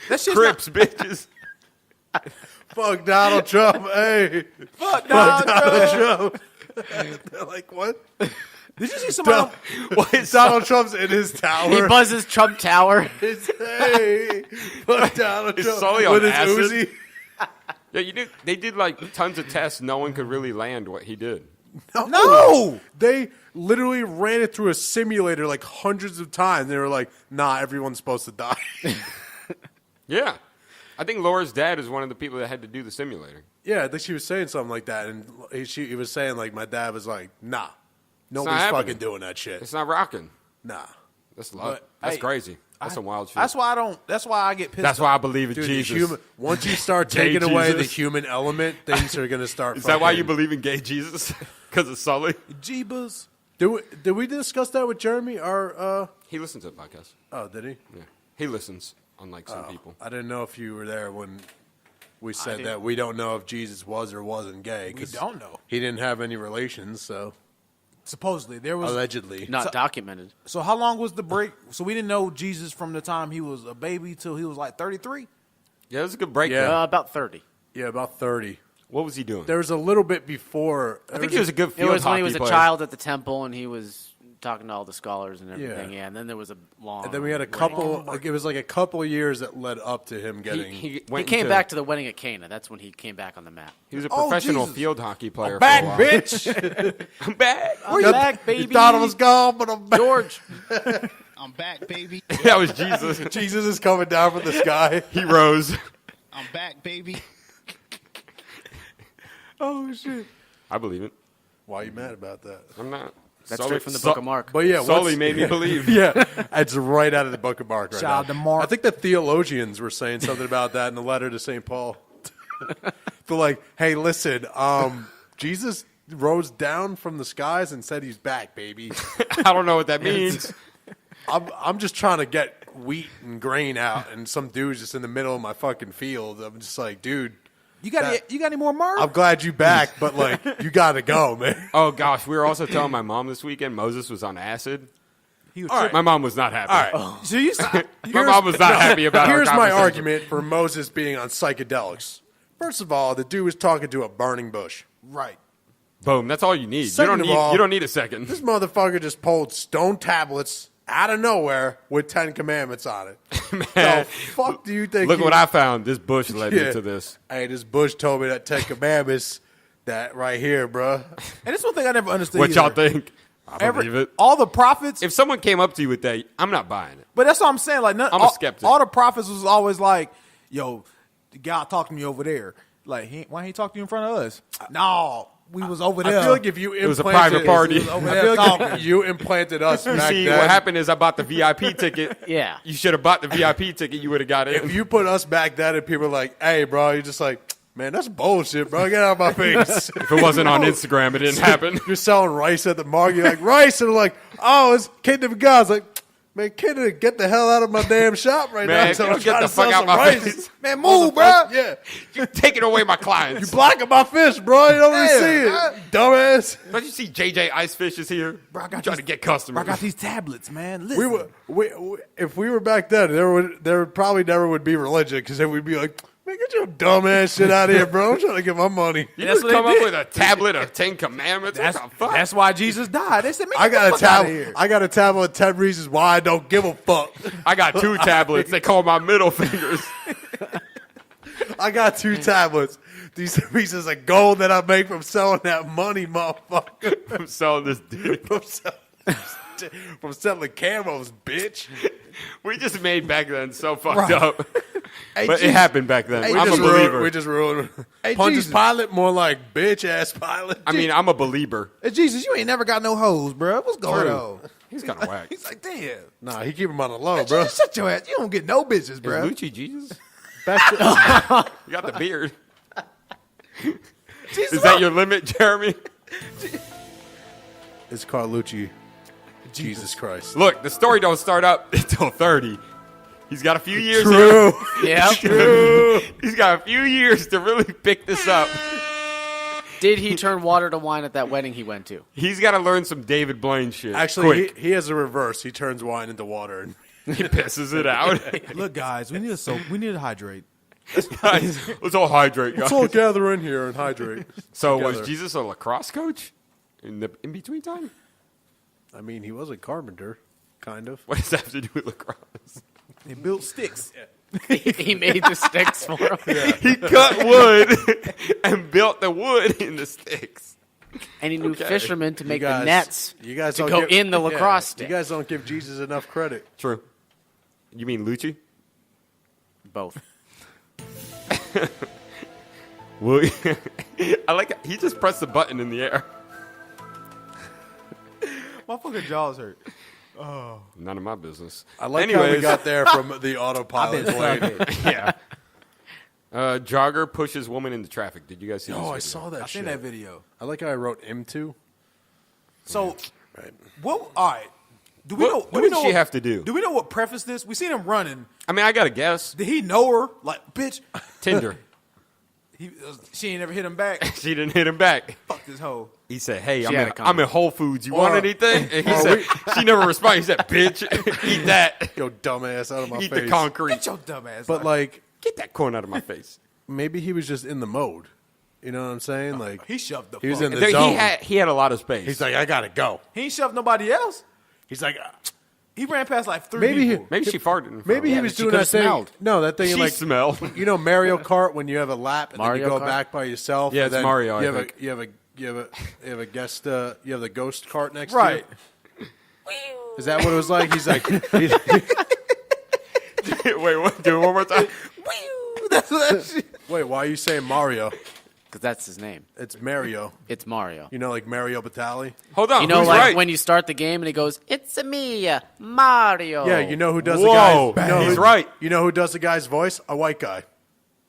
That shit's Crips, bitches. Fuck Donald Trump, hey, not, fuck, nah, Donald Trump. They're like, what? Did you see somebody? What is Donald Trump's in his tower. He buzzes Trump Tower. It's, hey, fuck Donald Is Trump Sully on with his acid? Uzi. Yeah, you did. They did like tons of tests. No one could really land what he did. No! They literally ran it through a simulator like hundreds of times. They were like, nah, everyone's supposed to die. Yeah, I think Laura's dad is one of the people that had to do the simulator. Yeah, I think she was saying something like that. And he was saying, like, my dad was like, nah, nobody's not happening. fucking doing that shit. It's not rocking. Nah. That's love. But, That's hey, crazy. That's some wild shit. That's why I don't. That's why I get pissed. That's why I believe in Dude, Jesus. once you start Gay taking away the Jesus. human element, things are going to start Is that why you fucking- believe in gay Jesus? Because of Sully? Jeebus. Did we discuss that with Jeremy? He listens to the podcast. Oh, did he? Yeah, he listens. Unlike some people. I didn't know if you were there when we said do. that we don't know if Jesus was or wasn't gay. We 'cause don't know. He didn't have any relations, so Supposedly there was. allegedly. Not documented. So how long was the break? So we didn't know Jesus from the time he was a baby till he was like 33. Yeah, it was a good break. Yeah. though. About 30. Yeah, about 30. What was he doing? There was a little bit before. I think he was a good It field was when he hockey was a player. child at the temple, and he was talking to all the scholars and everything. Yeah. Yeah, and then there was a long. And then we had a wedding. couple. Like, it was like a couple of years that led up to him getting. He He went came into- back to the wedding at Cana. That's when he came back on the map. He was a Oh, professional Jesus. field hockey player. Back, for a while. bitch. I'm back. I'm back, baby. You thought I was gone, but I'm back. George. I'm back, baby. That was Jesus. Jesus is coming down from the sky. He rose. I'm back, baby. Oh shit! I believe it. Why are you mad about that? I'm not. That's straight from the book of Mark. But yeah, Sully what's- made me believe. Yeah, it's right out of the Book of Mark right Shout out now. to Mark. I think the theologians were saying something about that in the letter to St. Paul. They're like, hey, listen, Jesus rose down from the skies and said he's back, baby. I don't know what that means. I'm just trying to get wheat and grain out, and some dude's just in the middle of my fucking field. I'm just like, dude, You got any more Marv? I'm glad you back, but like, you got to go, man. Oh gosh, we were also telling my mom this weekend Moses was on acid. He was All right. My mom was not happy. All right. So you My mom was not happy about our Here's my conversation. argument for Moses being on psychedelics. First of all, the dude was talking to a burning bush. right. Boom. That's all you need. Second of all- You don't need a second. This motherfucker just pulled stone tablets out of nowhere with 10 commandments on it. The fuck do you think? Look he- what I found. This bush led me Yeah. to this. Hey, this bush told me that 10 commandments, that right here, bruh. And this one thing I never understood. What y'all either. think? I believe it. All the prophets, If someone came up to you with that, I'm not buying it. but that's what I'm saying. Like, I'm a skeptic. All the prophets was always like, "Yo, God talked to me over there." Like, why he talk to you in front of us? No, we was over there. I feel like if you implanted, was a private party. over I there feel like talking. if you implanted us You back see, then. what happened is I bought the VIP ticket. Yeah. You should have bought the VIP ticket. You would have got If in. you put us back then and people are like, hey, bro, you're just like, man, that's bullshit, bro. Get out of my face. If it wasn't on Instagram, it didn't happen. You're selling rice at the market. You're like, rice? And they're like, oh, it's Kingdom of God. It's like, man, kid, get the hell out of my damn shop right Man, now. if you I'm don't get trying the to sell fuck out some my rice. face. Man, move, bro. Yeah. You're taking away my clients. You blocking my fish, bro. You don't even Yeah, see it. man. Dumbass. Don't you see JJ Icefish is here? Bro, I got trying these- to get Bro, customers. I got these tablets, man. Listen. We if we were back then, there probably never would be religion because then we'd be like, man, get your dumbass shit out of here, bro. I'm trying to get my money. You That's just what they come up did. with a tablet of 10 commandments? That's, What the fuck? that's why Jesus died. They said, man, I get got the a fuck outta tablet. here. I got a tablet of 10 reasons why I don't give a fuck. I got 2 tablets. They call my middle fingers. I got 2 tablets. These pieces of gold that I make from selling that money, motherfucker. I'm selling this dick. From selling camos, bitch. We just made back then so fucked up. Hey, But it Jesus. happened back then. We I'm a just believer. we just ruined. Hey, Pontius Jesus. Pilate, more like bitch ass Pilate. I mean, I'm a believer. Hey, Jesus, you ain't never got no hoes, bro. What's going True. on? He's kind of whack. He's like, damn. nah, he keep him on the low, Hey, bro. Jesus, shut your ass. You don't get no bitches, Is bro. Lucci Jesus? That's the- You got the beard. Jesus, Is that your limit, Jeremy? it's Carlucci. Jesus Christ. Look, the story don't start up until 30. He's got a few years. True. Yeah. He's got a few years to really pick this up. Did he turn water to wine at that wedding he went to? He's got to learn some David Blaine shit. Actually, quick. he has a reverse. He turns wine into water. And He pisses it out. Look, guys, we need to soak. We need to hydrate. Guys, let's all hydrate, guys. let's all gather in here and hydrate. So together. was Jesus a lacrosse coach in the in between time? I mean, he was a carpenter, kind of. What does that have to do with lacrosse? They built sticks. He made the sticks for him. He cut wood and built the wood in the sticks. And he knew Okay. fishermen to make guys- the nets you guys to don't go give- in the lacrosse You stick. guys don't give Jesus enough credit. True. You mean Lucci? Both. Well, I like it. He just pressed the button in the air. My fucking jaws hurt. None of my business. I like how we Anyways, got there from the autopilot blade. yeah. Jogger pushes woman into traffic. Did you guys see this Oh, I video? saw that I shit. seen that video. I like how I wrote him too. So, Right. what? All right. Do we What- know? what do we did know she have to do? Do we know what prefaced this? We seen him running. I mean, I got to guess. Did he know her? Like, bitch. Tinder. She ain't ever hit him back. She didn't hit him back. Fuck this hoe. He said, hey, She I'm had in, it coming. I'm in Whole Foods. You Or- want anything? And he or said, she never responded. He said, bitch, eat that. Yo, dumbass, out of my Eat face. the concrete. Get your dumb ass. But like, Get that corn out of my face. maybe he was just in the mode. You know what I'm saying? Like He shoved the he was fuck. in the He zone. had a lot of space. He's like, I gotta go. He ain't shoved nobody else. He's like, He ran past like 3 maybe people. Maybe she farted. In front maybe of he him. was she doing could've that thing. smelled. No, that thing She like smelled. You know Mario Kart when you have a lap and Mario then you go Kart? back by yourself. Yeah, and it's then Mario, You I have think. you have a guest. You have the ghost cart next Right. to you. Is that what it was like? He's like, Wait, what? Do it one more time. That's what that shit. wait, why are you saying Mario? Because that's his name. It's Mario. It's Mario. You know, like Mario Batali. Hold on. You know, who's like right? when you start the game and it goes, "It's me, Mario." Yeah, you know who does Whoa, the guy's. You know he's who, right. You know who does the guy's voice? A white guy.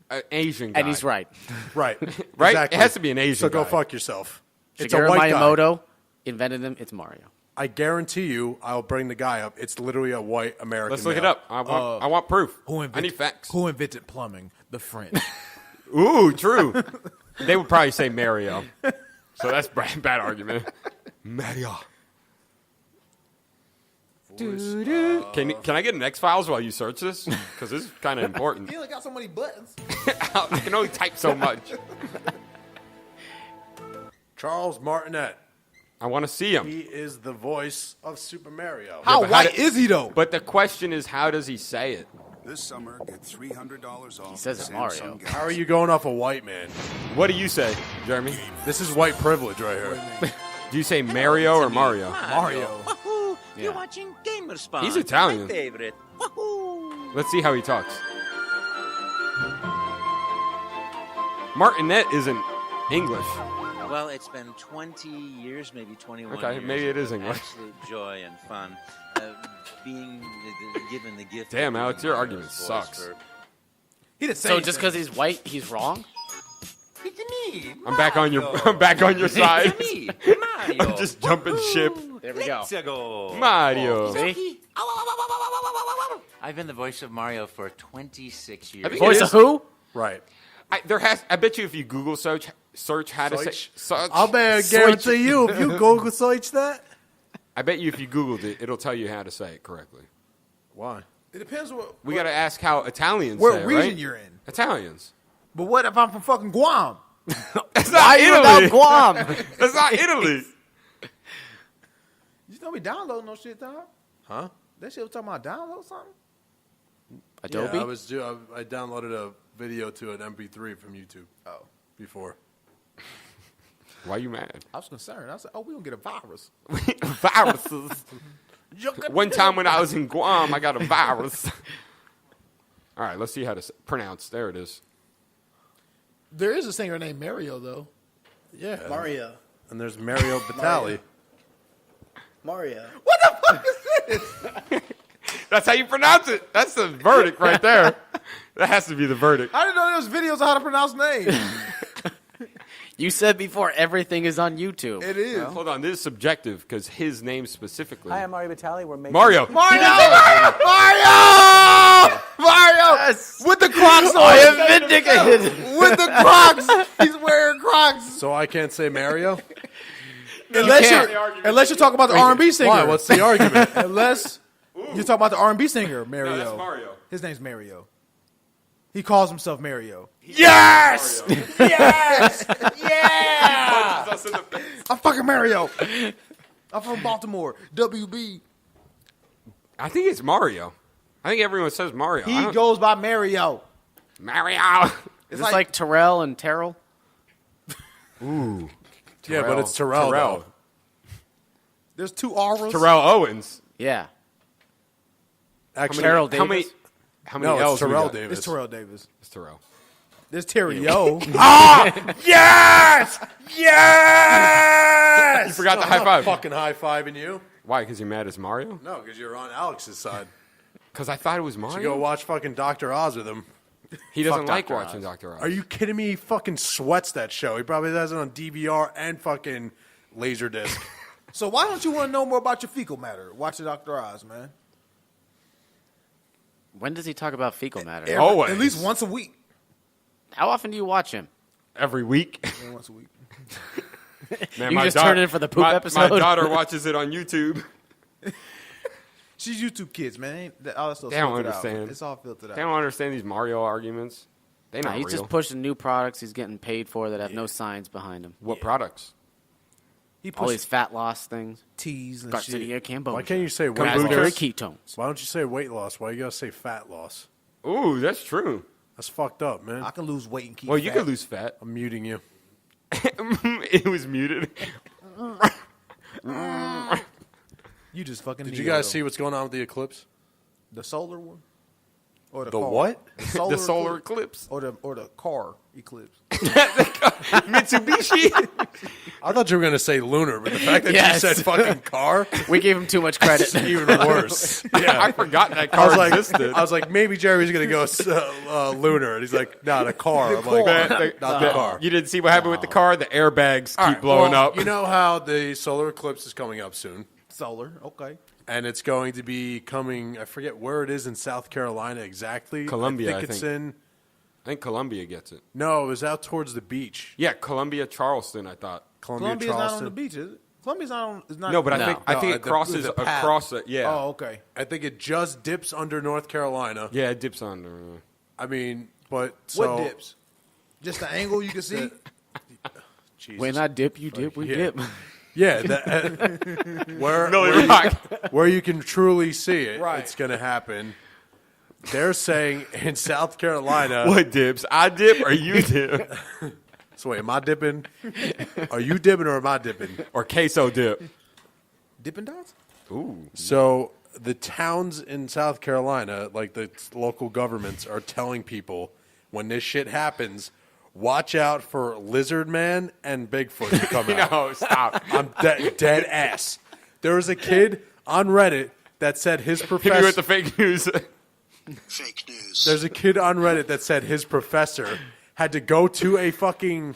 An Asian guy. and he's right. Right. Right? Exactly. It has to be an Asian So go guy. fuck yourself. It's a Shigeru white guy. Miyamoto invented them. It's Mario. I guarantee you, I'll bring the guy up. It's literally a white American. Let's look it male. up. I want proof. I need facts. Who invented plumbing? The French. Ooh, true. They would probably say Mario. So that's bad argument. Mario. Can I get an X-Files while you search this? Because this is kind of important. He only got so many buttons. I can only type so much. Charles Martinet. I want to see him. He is the voice of Super Mario. How but how white did- is he though? But the question is, how does he say it? This summer, get $300 off. He says it's Mario. Samsung How are you going off a white man? What do you say, Jeremy? This is white privilege right here. Do you say Mario or Mario? Mario. Wahoo! Yeah. You're watching Game Response. He's Italian. My favorite. Wahoo! Let's see how he talks. Martinet isn't English. Well, it's been 20 years, maybe 21 Okay, years. maybe it is of English. Absolute joy and fun. Being given the gift. Damn, of Alex, doing your Mario's argument voice sucks. for- He didn't say So just because anything. he's white, he's wrong. It's me, I'm back on your Mario. I'm back on your side. It's me, Mario. I'm just jumping ship. There we go. Let's go. Mario. See? I've been the voice of Mario for 26 years. I think Voice it of is- who? Right. I bet you if you Google search how to say search, I'll guarantee you, if you Google search that. I bet you if you Googled it, it'll tell you how to say it correctly. Why? It depends what We got to ask how Italians what say it, region right? you're in. Italians. But what if I'm from fucking Guam? That's not You Italy. about Guam? That's not Italy. You know we download no shit, dog. Huh? That shit was talking about download something. Adobe. Yeah, I downloaded a video to an MP3 from YouTube. Oh. Before. Why you mad? I was concerned. I said, "Oh, we gonna get a virus." Viruses. One time when I was in Guam, I got a virus. All right, let's see how to pronounce. There it is. There is a singer named Mario though. Yeah. Mario. And there's Mario Batali. Mario. That's how you pronounce it. That's the verdict right there. That has to be the verdict. I didn't know there was videos of how to pronounce names. You said before everything is on YouTube. It is. Hold on, this is subjective because his name specifically. Hi, I'm Mario Batali. We're making Mario. Mario! With the Crocs on. I am vindicated. With the Crocs. He's wearing Crocs. So I can't say Mario? Unless you're talking about the R&B singer. Why? What's the argument? Unless you're talking about the R&B singer, Mario. No, that's Mario. His name's Mario. He calls himself Mario. Yes! Yes! Yeah! I'm fucking Mario. I'm from Baltimore. WB. I think it's Mario. I think everyone says Mario. I He don't- goes by Mario. Mario. Is this like Terrell and Terrell? Ooh. Yeah, but it's Terrell, though. There's two R's. Terrell Owens. Yeah. Actually, Terrell How many? Davis? How many no, L's it's we Terrell got? Davis. It's Terrell Davis. It's Terrell. There's Terry O. Yes! Yes! You forgot the I'm high not five. fucking high-fiving you. Why? Because you're mad as Mario? No, because you're on Alex's side. Because I thought it was You Mario. go watch fucking Dr. Oz with him. He doesn't Fuck like Dr. watching Oz. Dr. Oz. Are you kidding me? He fucking sweats that show. He probably has it on DVR and fucking Laserdisc. So why don't you want to know more about your fecal matter? Watch the Dr. Oz, man. When does he talk about fecal matter? Always. At least once a week. How often do you watch him? Every week. Yeah, once a week. Man, You my just daugh- turn in for the poop my episode? daughter watches it on YouTube. She's YouTube kids, man. All that stuff's They don't filtered understand. out. It's all filtered They out. don't understand these Mario arguments. They not He's real. just pushing new products he's getting paid for that have no signs behind them. What products? He All these pushed fat loss things. teas and Garcinia shit. Cambodia. Why can't you say weight Raspberry loss? ketones. Why don't you say weight loss? Why you gotta say fat loss? Ooh, that's true. That's fucked up, man. I can lose weight and keep. Well, you fat. could lose fat. I'm muting you. It was muted. You just fucking. Did you guys see what's going on with the eclipse? the solar one, or The car? what? The solar eclipse. or the car eclipse? Mitsubishi. I thought you were gonna say lunar, but the fact that Yes. you said fucking car, We gave him too much credit. even worse. Yeah. I forgot that I car was like, existed. I was like, maybe Jerry's gonna go lunar, and he's like, nah, the car. I'm like, not the car. You didn't see what happened with the car? The airbags keep All right, blowing well, up. You know how the solar eclipse is coming up soon, Solar, okay. and it's going to be coming. I forget where it is in South Carolina exactly. Columbia, I I think it's think. in. I think Columbia gets it. No, it was out towards the beach. Yeah, Columbia, Charleston, I thought. Columbia's not on Charleston. the beach, is it? Columbia's not on. Is not. No, but I No. think No, it crosses the path. across it. Yeah. Oh, okay. I think it just dips under North Carolina. Yeah, it dips under. I mean, but so What dips? Just the angle you can see. Jesus. When I dip, you dip, we Yeah. dip. Yeah, that, where Millie Rock. where you can truly see it, Right. it's going to happen. They're saying in South Carolina. What dips? I dip or you dip? So wait, am I dipping? Are you dipping or am I dipping? Or queso dip? Dippin' Dots. Ooh. So the towns in South Carolina, like the local governments, are telling people when this shit happens, watch out for Lizard Man and Bigfoot to come out. No, stop. I'm dead ass. There was a kid on Reddit that said his Hit me with professor. the fake news. Fake news. There's a kid on Reddit that said his professor had to go to a fucking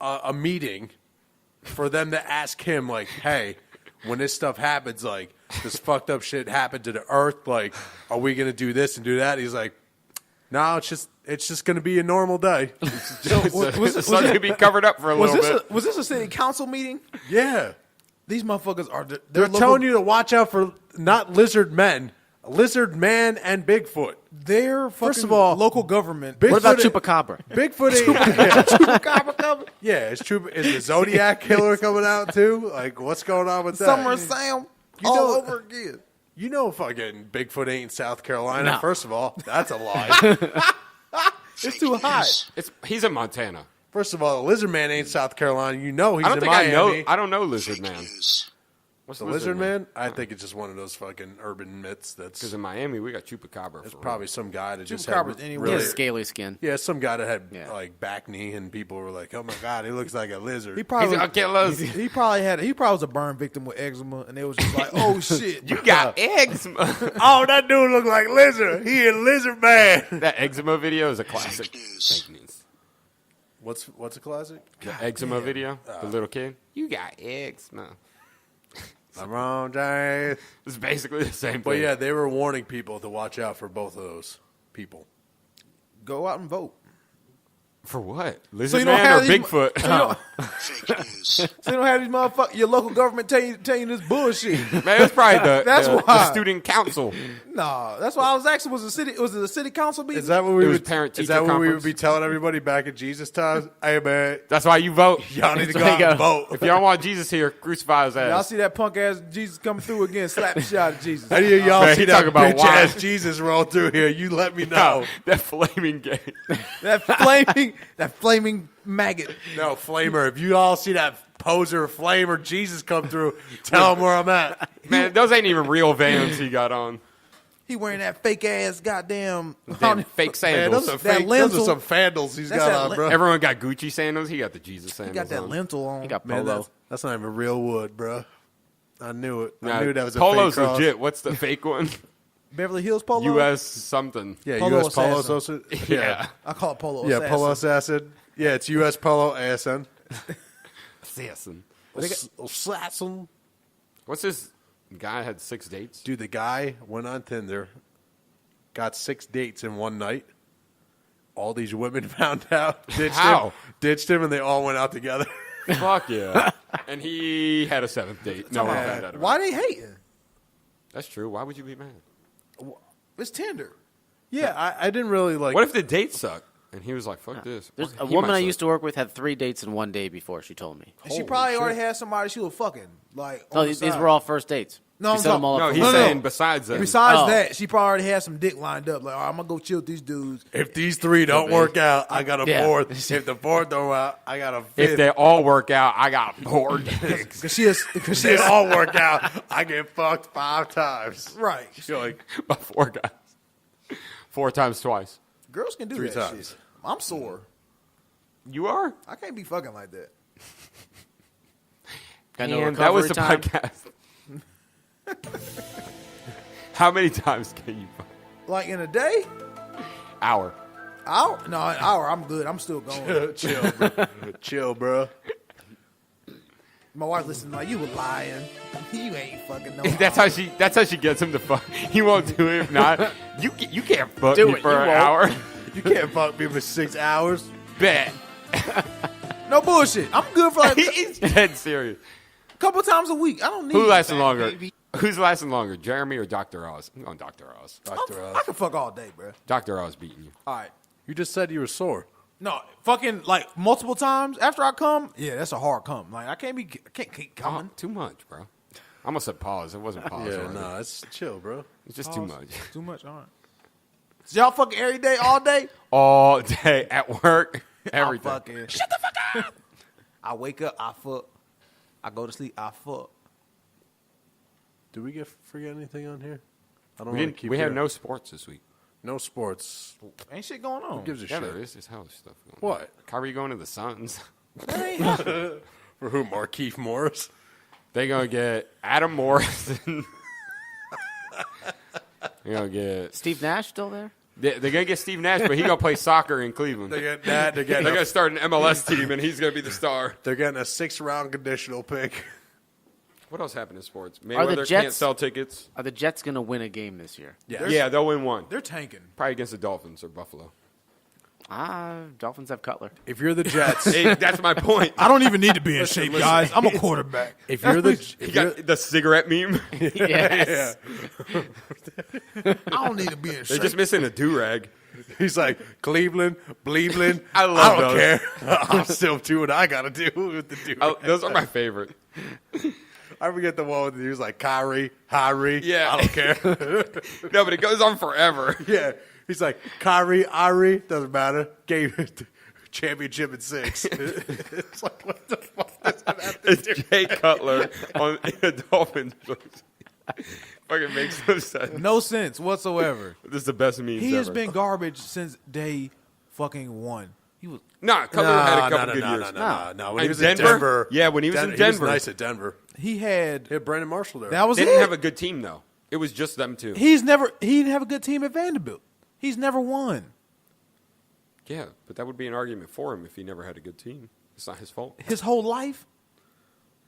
a meeting for them to ask him, like, hey, when this stuff happens, like, this fucked up shit happened to the earth, like, are we going to do this and do that? He's like, no, it's just going to be a normal day. The sun could be covered up for a little bit. Was this a city council meeting? Yeah. These motherfuckers are. They're telling you to watch out for not lizard men, Lizard Man and Bigfoot. Their First of all, local government. Bigfoot What about ain't- Chupacabra? Bigfoot ain't. Yeah, is the Zodiac killer coming out too? Like, what's going on with that? Summer Sam You all know- over again. You know, fucking Bigfoot ain't in South Carolina. No. First of all, that's a lie. It's too hot. He's in Montana. First of all, the Lizard Man ain't South Carolina. You know he's I don't in think Miami. I don't know Lizard Man. News. What's The Lizard Man? I think it's just one of those fucking urban myths. Because That's in Miami we got Chupacabra. it's For probably some guy that just Chupacabra's had anywhere. He really, has scaly skin. yeah, some guy that had Yeah. like back knee, and people were like, "Oh my god, he looks like a lizard." He He's probably. gonna kill us. He probably was a burn victim with eczema, and they was just like, "Oh shit, You got eczema. Oh, that dude look like lizard. He a lizard man. That eczema video is a classic. Fake news. Fake news. What's a classic? The eczema video. The little kid. You got eczema. I'm wrong, James. It's basically the same But thing. yeah, they were warning people to watch out for both of those people. go out and vote." For what? Lizard you don't Man have or these Bigfoot? Fake news. So you don't have these motherfuckers. Your local government tell you this bullshit. Man, it's probably That's the why. student council. Nah, that's why I was asking. Was it a city council meeting? Is that what we It was would? parent-teacher Is that what we would conference. be telling everybody back at Jesus times? Hey man, That's why you vote. y'all need to go There out you and go. vote. If you don't want Jesus here, crucify his Y'all ass. see that punk ass Jesus coming through again? Slap the shot at Jesus. Any of y'all Man, see he that talking about bitch wine. ass Jesus roll through here? You let me know. No, that flaming gay. That flaming maggot. No, Flamer. If you all see that poser Flamer Jesus come through, tell him where I'm at. Man, those ain't even real Vans he got on. He wearing that fake ass goddamn. Damn fake Man, sandals. those are That fake. Those are lentil- some fandles he's That's got that on, lin- bro. Everyone got Gucci sandals. He got the Jesus He sandals. got that on. lentil on. He got Man, polo. that's not even real wood, bro. I knew it. I Nah, knew that was a Polo's fake cross. legit. What's the fake one? Beverly Hills polo. U.S. something. Yeah, Polo U.S. Polo Assassin. Assassin. Yeah. I call it polo. Yeah, Assassin. Polo Assassin. Yeah, it's U.S. Polo ASN. Assassin. Assassin. What's this guy had 6 dates? Dude, the guy went on Tinder, got 6 dates in one night. All these women found out, How? ditched him, and they all went out together. Fuck yeah. And he had a 7th date. No one found out about it. Why they hating? That's true. Why would you be mad? It's Tinder. Yeah, I didn't really like. What if the date sucked? And he was like, fuck this. There's a He woman might I suck. used to work with had 3 dates in one day before she told me. And she probably already had somebody she was fucking. Like, No, on the these side. were all first dates. No, He I'm set them talking- all up No, for he's one. saying besides that. Besides Oh. that, she probably already had some dick lined up. Like, all right, I'm gonna go chill with these dudes. If these 3 don't work out, I got a Yeah. 4th. If the 4th don't work out, I got a 5th. If they all work out, I got bored. Because she is. Because she they is. all work out, I get fucked 5 times. Right. You're like, By 4 guys. 4 times twice. Girls can do 3 that times. shit. I'm sore. You are? I can't be fucking like that. Got no And that was the recovery time. podcast. How many times can you fuck? Like in a day, Hour. hour? No, an hour. I'm good. I'm still going. chill, bro. Chill, bro. My wife listened like, you were lying. You ain't fucking no. That's hour." how she gets him to fuck. He won't do it if not. You can't fuck Do me it, for you an won't. hour. You can't fuck me for 6 hours. Bet. No bullshit. I'm good for like He's dead serious. a couple times a week. I don't need. Who lasting back, longer? baby. Who's lasting longer, Jeremy or Dr. Oz? I'm going Dr. Oz. I can fuck all day, bro. Dr. Oz beating you. All right. You just said you were sore. No, fucking like multiple times after I come. Yeah, that's a hard come. Like I can't keep coming. Too much, bro. I almost said pause. It wasn't pause. Yeah, already. no, it's chill, bro. It's just too much. Too much. All right. So y'all fucking every day, all day. All day at work, everything. I fucking shut the fuck up. I wake up, I fuck. I go to sleep, I fuck. Did we forget anything on here? I don't We, want to didn't, keep we had it- no sports this week. no sports. Ain't shit going on. Who gives a Yeah, shit? there is. There's hell of stuff going on. What? Kyrie going to the Suns. For who? Markeith Morris? They going to get Adam Morrison. They're going to get... Steve Nash still there? They're going to get Steve Nash, but he going to play soccer in Cleveland. They get that. They're They're getting, going to start an MLS team, and he's going to be the star. they're getting a 6th-round conditional pick. What else happened in sports? the Mayweather can't Jets- sell tickets. Are the Jets going to win a game this year? Yeah, they'll win one. They're tanking. Probably against the Dolphins or Buffalo. Dolphins have Cutler. If you're the Jets, Hey, that's my point. I don't even need to be in shape, guys. I'm a quarterback. if you're the, He if you're, got the cigarette meme. Yes. I don't need to be in They're shape. just missing a do-rag. he's like Cleveland, Bleveland. I love don't those. care. I'm still doing what I gotta do with the dude. Those are my favorite. I forget the one with he was like Kyrie, Harry. Yeah. I don't care. No, but it goes on forever. Yeah, he's like Kyrie, Ari, doesn't matter. Game championship in 6. It's like what the fuck does that have to It's do? Jay Cutler on a Dolphins jersey. Fucking makes no sense. No sense whatsoever. This is the best meme He ever. has been garbage since day fucking one. He was Nah, Cutler had a couple good years. No. When In he was Denver? in Denver, Yeah, when he was in He Denver. was nice at Denver. he had He had Brandon Marshall there. that was They it. didn't have a good team, though. It was just them two. He didn't have a good team at Vanderbilt. He's never won. Yeah, but that would be an argument for him if he never had a good team. It's not his fault. His whole life.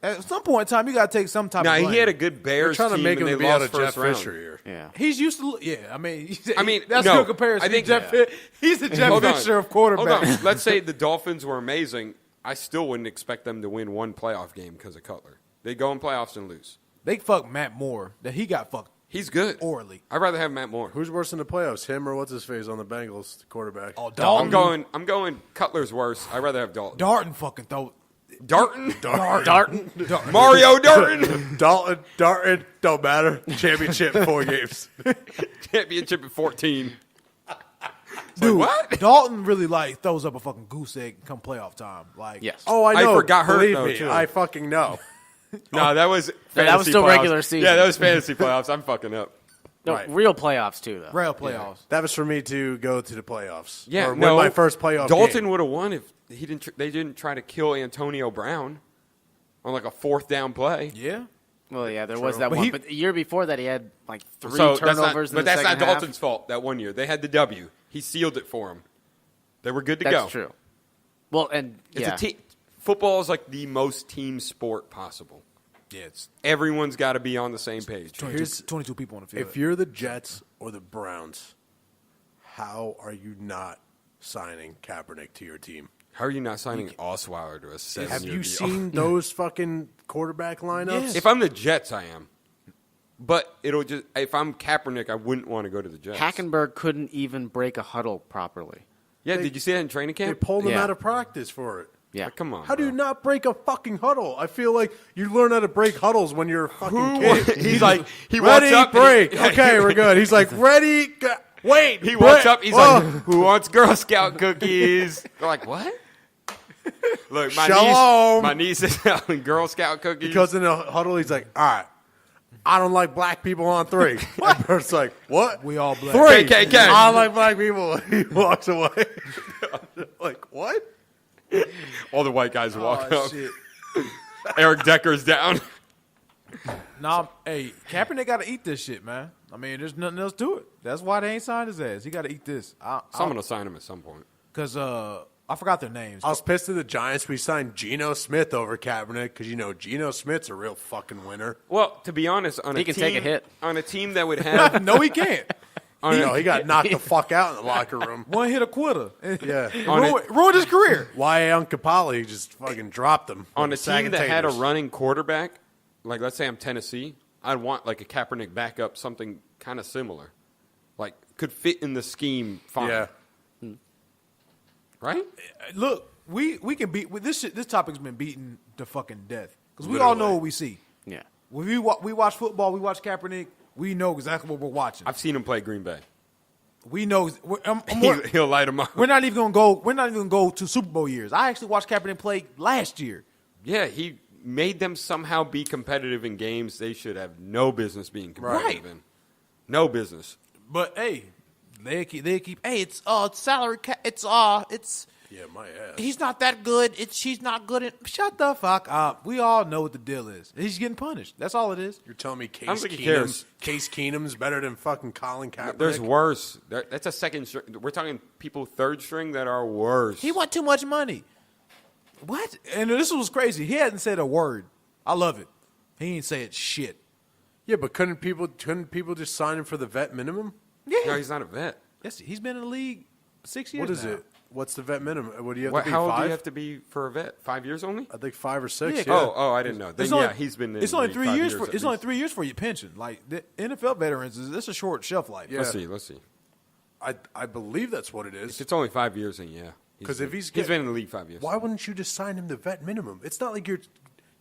At some point in time, you got to take some type Nah, of blame. he had a good They're Bears trying to team make him and to they be out lost of Jeff first round. Fisher here. Yeah. He's used to. Yeah, I mean, no, that's a good comparison. I think- He's the Jeff Hold on. Fisher of Hold quarterbacks. on. Let's say the Dolphins were amazing. I still wouldn't expect them to win one playoff game because of Cutler. They go in playoffs and lose. They fucked Matt Moore. That he got fucked He's good. orally. I'd rather have Matt Moore. Who's worse in the playoffs, him or what's his face on the Bengals, the quarterback? Oh, I'm Dalton. going Cutler's worse. I'd rather have Dalton. Darton fucking throw. Darton? Darton. Mario Darton. Darton, don't matter. Championship 4 games. Championship at 14. Dude, what? Dalton really like throws up a fucking goose egg come playoff time. Like, Yes. Oh, I I know. forgot hurt, Believe though, me, too. I fucking know. No, that was fantasy that was still playoffs. regular season. Yeah, that was fantasy playoffs. I'm fucking up. No, Right. real playoffs, too, though. rail playoffs. That was for me to go to the playoffs. Yeah, or no. win my first playoff Dalton game. would have won if he didn't. They didn't try to kill Antonio Brown on like a 4th down play. Yeah. Well, yeah, there was True. that But one. he- but the year before that, he had like 3 So turnovers in but the that's not second half. Dalton's fault. That one year they had the W. He sealed it for him. They were good to That's go. true. Well, and It's yeah. a team. Football is like the most team sport possible. Yeah, it's Everyone's got to be on the same page. 22 people on the field. If you're the Jets or the Browns, how are you not signing Kaepernick to your team? How are you not signing Osweiler to a 7-year Have you deal? seen those fucking quarterback lineups? Yes. If I'm the Jets, I am. But it'll just if I'm Kaepernick, I wouldn't want to go to the Jets. Hackenberg couldn't even break a huddle properly. Yeah, did you see that in training They camp? pulled him Yeah. out of practice for it. Yeah. Like, come on. How do you bro. not break a fucking huddle? I feel like you learn how to break huddles when you're a fucking kid. He's like, he walks Ready, up. break. And Okay, we're good. He's like, ready, wait. He walks break. up. He's Oh. like, who wants Girl Scout cookies? They're like, what? Look, Shalom. my niece is selling Girl Scout cookies. Because in the huddle, he's like, all right, I don't like black people on 3. And Bert's like, what? We all black. 3. KKK. I don't like black people. He walks away. Like, what? all the white guys walk Oh, up. shit. Eric Decker's down. Nah, hey, Kaepernick got to eat this shit, man. I mean, there's nothing else to it. That's why they ain't signed his ass. He got to eat this. Someone will sign him at some point. Because I forgot their names. I was pissed at the Giants. We signed Geno Smith over Kaepernick because, Geno Smith's a real fucking winner. Well, to be honest, on He a can team, take a hit. on a team that would have No, he can't. He got knocked the fuck out in the locker room. One hit a quitter. Yeah. Ruined his career. Y.A. Uncapali just fucking dropped him. on a Sack team of that had a taters. running quarterback, like let's say I'm Tennessee, I'd want like a Kaepernick backup, something kind of similar, like could fit in the scheme fine. Yeah. Right? Look, we can beat with this shit. This topic's been beaten to fucking death because we all know Literally. what we see. Yeah. When we watch football, we watch Kaepernick. We know exactly what we're watching. I've seen him play Green Bay. We know. I'm He'll light him up. we're not even gonna go. We're not even gonna go to Super Bowl years. I actually watched Kaepernick play last year. Yeah, he made them somehow be competitive in games they should have no business being competitive in. No business. But hey, they keep. Hey, it's salary cap. It's Yeah, my ass. he's not that good. She's not good at. Shut the fuck up. We all know what the deal is. He's getting punished. That's all it is. You're telling me I don't Case think he cares. Keenum's better than fucking Colin Kaepernick? There's worse. That's a second string. We're talking people third string that are worse. He want too much money. What? And this was crazy. He hadn't said a word. I love it. He ain't said shit. Yeah, but couldn't people just sign him for the vet minimum? Yeah. No, he's not a vet. Yes, he's been in the league 6 years. What is now. it? What's the vet minimum? What do you have What, to be? how old 5? do you have to be for a vet? 5 years only? I think 5 or 6. Yeah, Yeah. Oh, I didn't know. Then, It's only- he's been in It's the only league 3 5 years for. at It's only least. 3 years for your pension. Like the NFL veterans, it's a short shelf life. Yeah. Let's see. I believe that's what it is. If it's only 5 years, then yeah. 'Cause if he's been in the league 5 years. Why wouldn't you just sign him the vet minimum? It's not like you're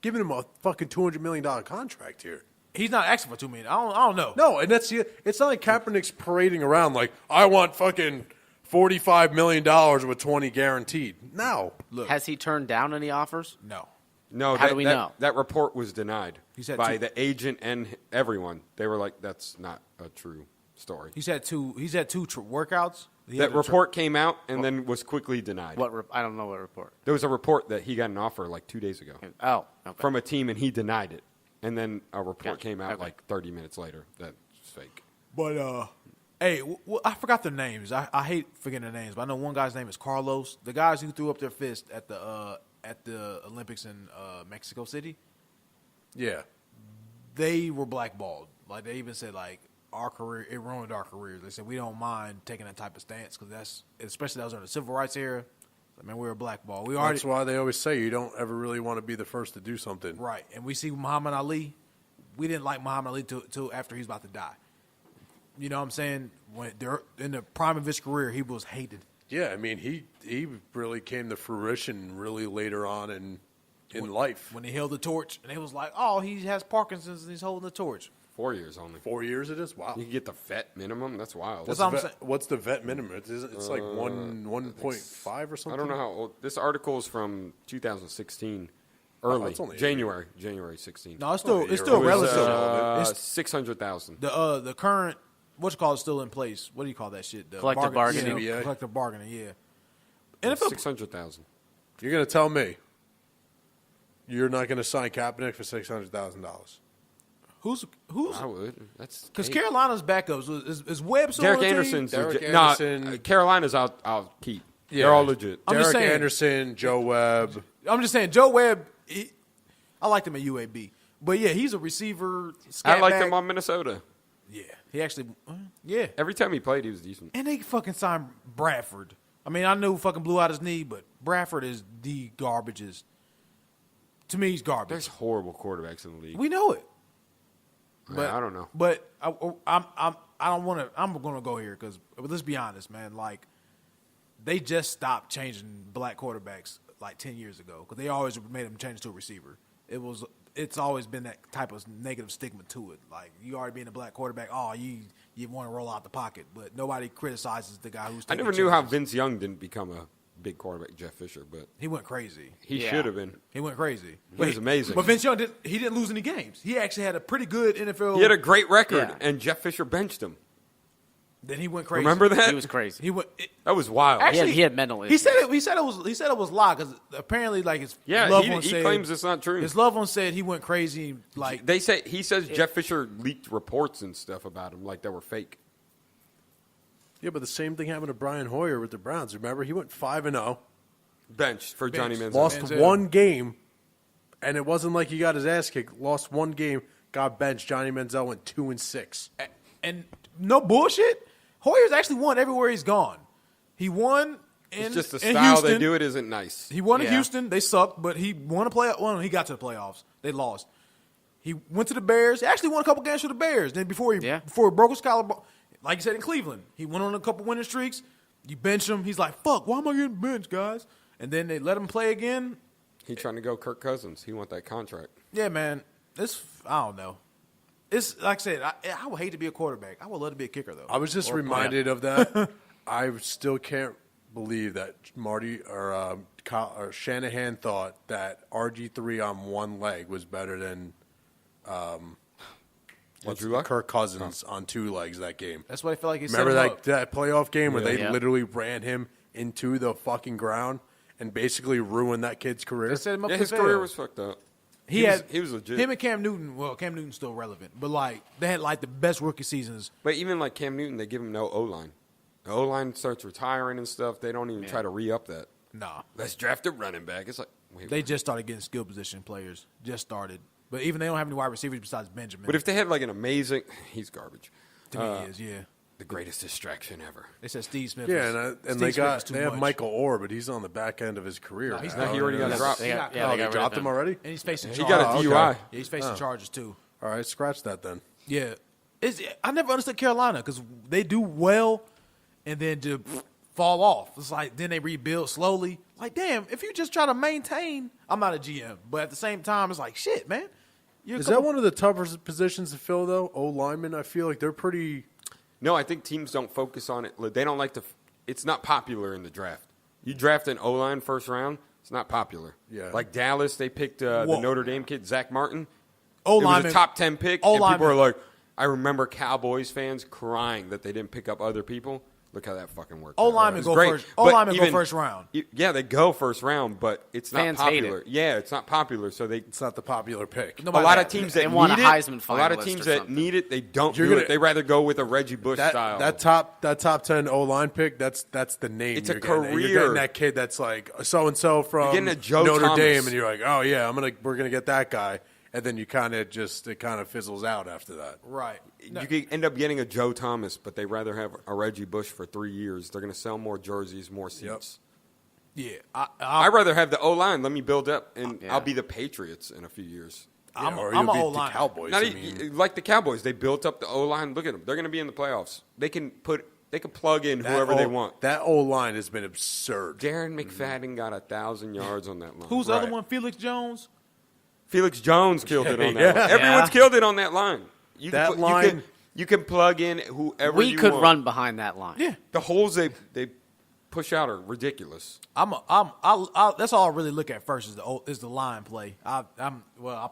giving him a fucking $200 million contract here. He's not asking for $2 million. I don't know. No, and it's not like Kaepernick's parading around like, I want fucking $45 million with 20 guaranteed. No. Look, Has he turned down any offers? no. No, How do we know? That report was denied He said by two- the agent and everyone. They were like, that's not a true story. He's had two workouts. That report came out and then was quickly denied. I don't know what report. There was a report that he got an offer like 2 days ago Oh, okay. from a team, and he denied it. And then a report Gotcha. came out Okay. like 30 minutes later that's fake. But hey, I forgot their names. I hate forgetting their names, but I know one guy's name is Carlos. The guys who threw up their fist at the Olympics in Mexico City, Yeah. they were blackballed. Like they even said, like our career, it ruined our careers. They said we don't mind taking that type of stance because that's especially that was in the civil rights era. I mean, we were blackballed. We already That's why they always say you don't ever really want to be the first to do something. right, and we see Muhammad Ali. We didn't like Muhammad Ali till after he was about to die. You know what I'm saying? When they're in the prime of his career, he was hated. Yeah, I mean, he really came to fruition really later on in life. When he held the torch, and it was like, oh, he has Parkinson's and he's holding the torch. 4 years only. 4 years it is? Wow. You can get the vet minimum. That's wild. That's what I'm saying. What's the vet minimum? It's like 1.5 or I something? don't know how old. This article is from 2016, early it's only January 16. No, it's Oh, still you're right. relative. It's 600,000. The current what's called is still in place. What do you call that shit? The Collective bargaining. Yeah, CBA. collective bargaining. Yeah. NFL 600,000. You're going to tell me you're not going to sign Kaepernick for $600,000? who's I would. That's because hey. Carolina's backups is Webb still Derek on the team? Anderson's Derek legit. Anderson. No, Carolina's I'll keep. Yeah. They're all legit. I'm just Derek saying- Anderson, Joe Webb. I'm just saying Joe Webb. I liked him at UAB, but yeah, he's a receiver. I liked scat him back. on Minnesota. Yeah, he actually. Yeah, Every time he played, he was decent. and they fucking signed Bradford. I mean, I knew fucking blew out his knee, but Bradford is the garbages. To me, he's garbage. There's horrible quarterbacks in the league. We know it. Man, I don't know. But I don't want to. I'm going to go here because let's be honest, man. Like they just stopped changing black quarterbacks like 10 years ago because they always made them change to a receiver. It's always been that type of negative stigma to it. Like, you already being a black quarterback, you want to roll out the pocket, but nobody criticizes the guy who's I taking never knew how chances. Vince Young didn't become a big quarterback, Jeff Fisher, but He went crazy. he Yeah. should have been. He went crazy. He was amazing. But Vince Young didn't lose any games. He actually had a pretty good NFL. He had a great record, Yeah. and Jeff Fisher benched him. Then he went crazy. Remember that? He was crazy. He went. That was wild. Actually, he had mental He issues. said it. He said it was lie because apparently, like, his loved one he said, claims it's not true. His loved one said he went crazy. Like, He says Jeff Fisher leaked reports and stuff about him, like they were fake. Yeah, but the same thing happened to Brian Hoyer with the Browns. Remember, he went 5-0, Benched for Johnny Manziel. lost Manziel. one game, and it wasn't like he got his ass kicked. Lost one game, got benched. Johnny Manziel went 2-6. and no bullshit. Hoyer's actually won everywhere he's gone. He won in It's just the in style Houston. they do it isn't nice. He won in Yeah. Houston. They sucked, but he won a playoff. Well, he got to the playoffs. They lost. He went to the Bears. He actually won a couple games for the Bears. Then before he broke his collarbone, like you said in Cleveland, he went on a couple winning streaks. You bench him. He's like, "Fuck, why am I getting benched, guys?" And then they let him play again. He trying to go Kirk Cousins. He want that contract. Yeah, man. I don't know. It's like I said. I would hate to be a quarterback. I would love to be a kicker though. I was just Or a reminded of that. I still can't believe that Marty or Shanahan thought that RG3 on one leg was better than Andrew Luck? Kirk Cousins on two legs that game. That's what I feel like. He Remember set him up. that playoff game where they Yeah. literally ran him into the fucking ground and basically ruined that kid's career? They set him up Yeah, to his fail. career was fucked up. He was legit. Him and Cam Newton. Well, Cam Newton's still relevant, but like they had like the best rookie seasons. But even like Cam Newton, they give him no O-line. The O-line starts retiring and stuff. They don't even try to re-up that. Nah, Let's draft a running back. It's like, wait, they just started getting skill position players. Just started, but even they don't have any wide receivers besides Benjamin. But if they had like an amazing, he's garbage. to me, he is yeah. The greatest distraction ever. They said Steve Smith. Yeah, was- and Steve they Smith was too have much. Michael Orr, but he's on the back end of his career. he's now. not. He already got And dropped. They got Oh, rid they of dropped him. him already? and he's facing He charges. got a okay. DUI. Yeah, he's facing charges too. All right, scratch that then. Yeah, I never understood Carolina because they do well and then just fall off. It's like then they rebuild slowly. Like, damn, if you just try to maintain, I'm not a GM, but at the same time, it's like shit, man. Is that one of the toughest positions to fill, though? O-lineman, I feel like they're pretty... No, I think teams don't focus on it. They don't like to. It's not popular in the draft. You draft an O-line first round, it's not popular. Yeah. Like Dallas, they picked the Whoa. Notre Dame kid, Zach Martin. It O-lineman- was a top 10 pick, and O-lineman- people are like, I remember Cowboys fans crying that they didn't pick up other people. Look how that fucking worked. O-linemen It was go great. first. But O-linemen go even- first round. Yeah, they go first round, but it's not Fans hate popular. it. Yeah, it's not popular, so they. It's not the popular pick. Nobody- A lot of teams that They want need a it, Heisman a lot of finalist teams or that something. need it, they don't You're do gonna- it. They rather go with a Reggie Bush style. That top 10 O-line pick, that's the name. It's a you're getting. You're career. getting that kid that's like so-and-so from You're getting a Joe Notre Thomas. Dame, and you're like, oh, yeah, we're going to get that guy. And then you it kind of fizzles out after that. Right. You could end up getting a Joe Thomas, but they rather have a Reggie Bush for 3 years. They're going to sell more jerseys, more seats. Yeah, I'd rather have the O-line. Let me build up, and Yeah. I'll be the Patriots in a few years. I'm or an you'll beat O-line. the Cowboys. Not I mean, like the Cowboys. They built up the O-line. Look at them. They're going to be in the playoffs. They can plug in whoever they want. That O-line has been absurd. Darren McFadden got 1,000 yards on that line. Who's the other Right. one? Felix Jones. Felix Jones killed it on that Yeah. line. Everyone's Yeah. killed it on that line. You That can line- you can plug in whoever We you could want. run behind that line. Yeah. The holes they push out are ridiculous. That's all I really look at first is the line play. I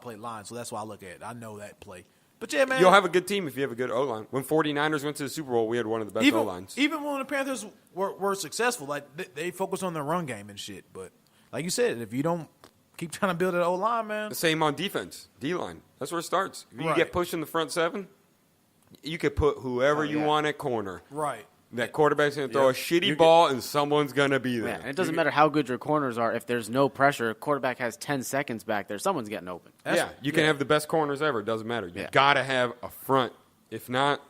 play line, so that's why I look at it. I know that play. But yeah, man, You'll have a good team if you have a good O-line. When 49ers went to the Super Bowl, we had one of the best O-lines. even when the Panthers were successful, like they focus on their run game and shit. But like you said, if you don't keep trying to build an O-line, man, The same on defense, D-line. That's where it starts. If you Right. get pushed in the front seven, you could put whoever you want at corner. right. That quarterback's going to throw Yeah. a shitty You ball, and someone's going to be there. Yeah, and it doesn't matter how good your corners are. If there's no pressure, a quarterback has 10 seconds back there. Someone's getting open. You can have the best corners ever. It doesn't matter. You Yeah. got to have a front. If not,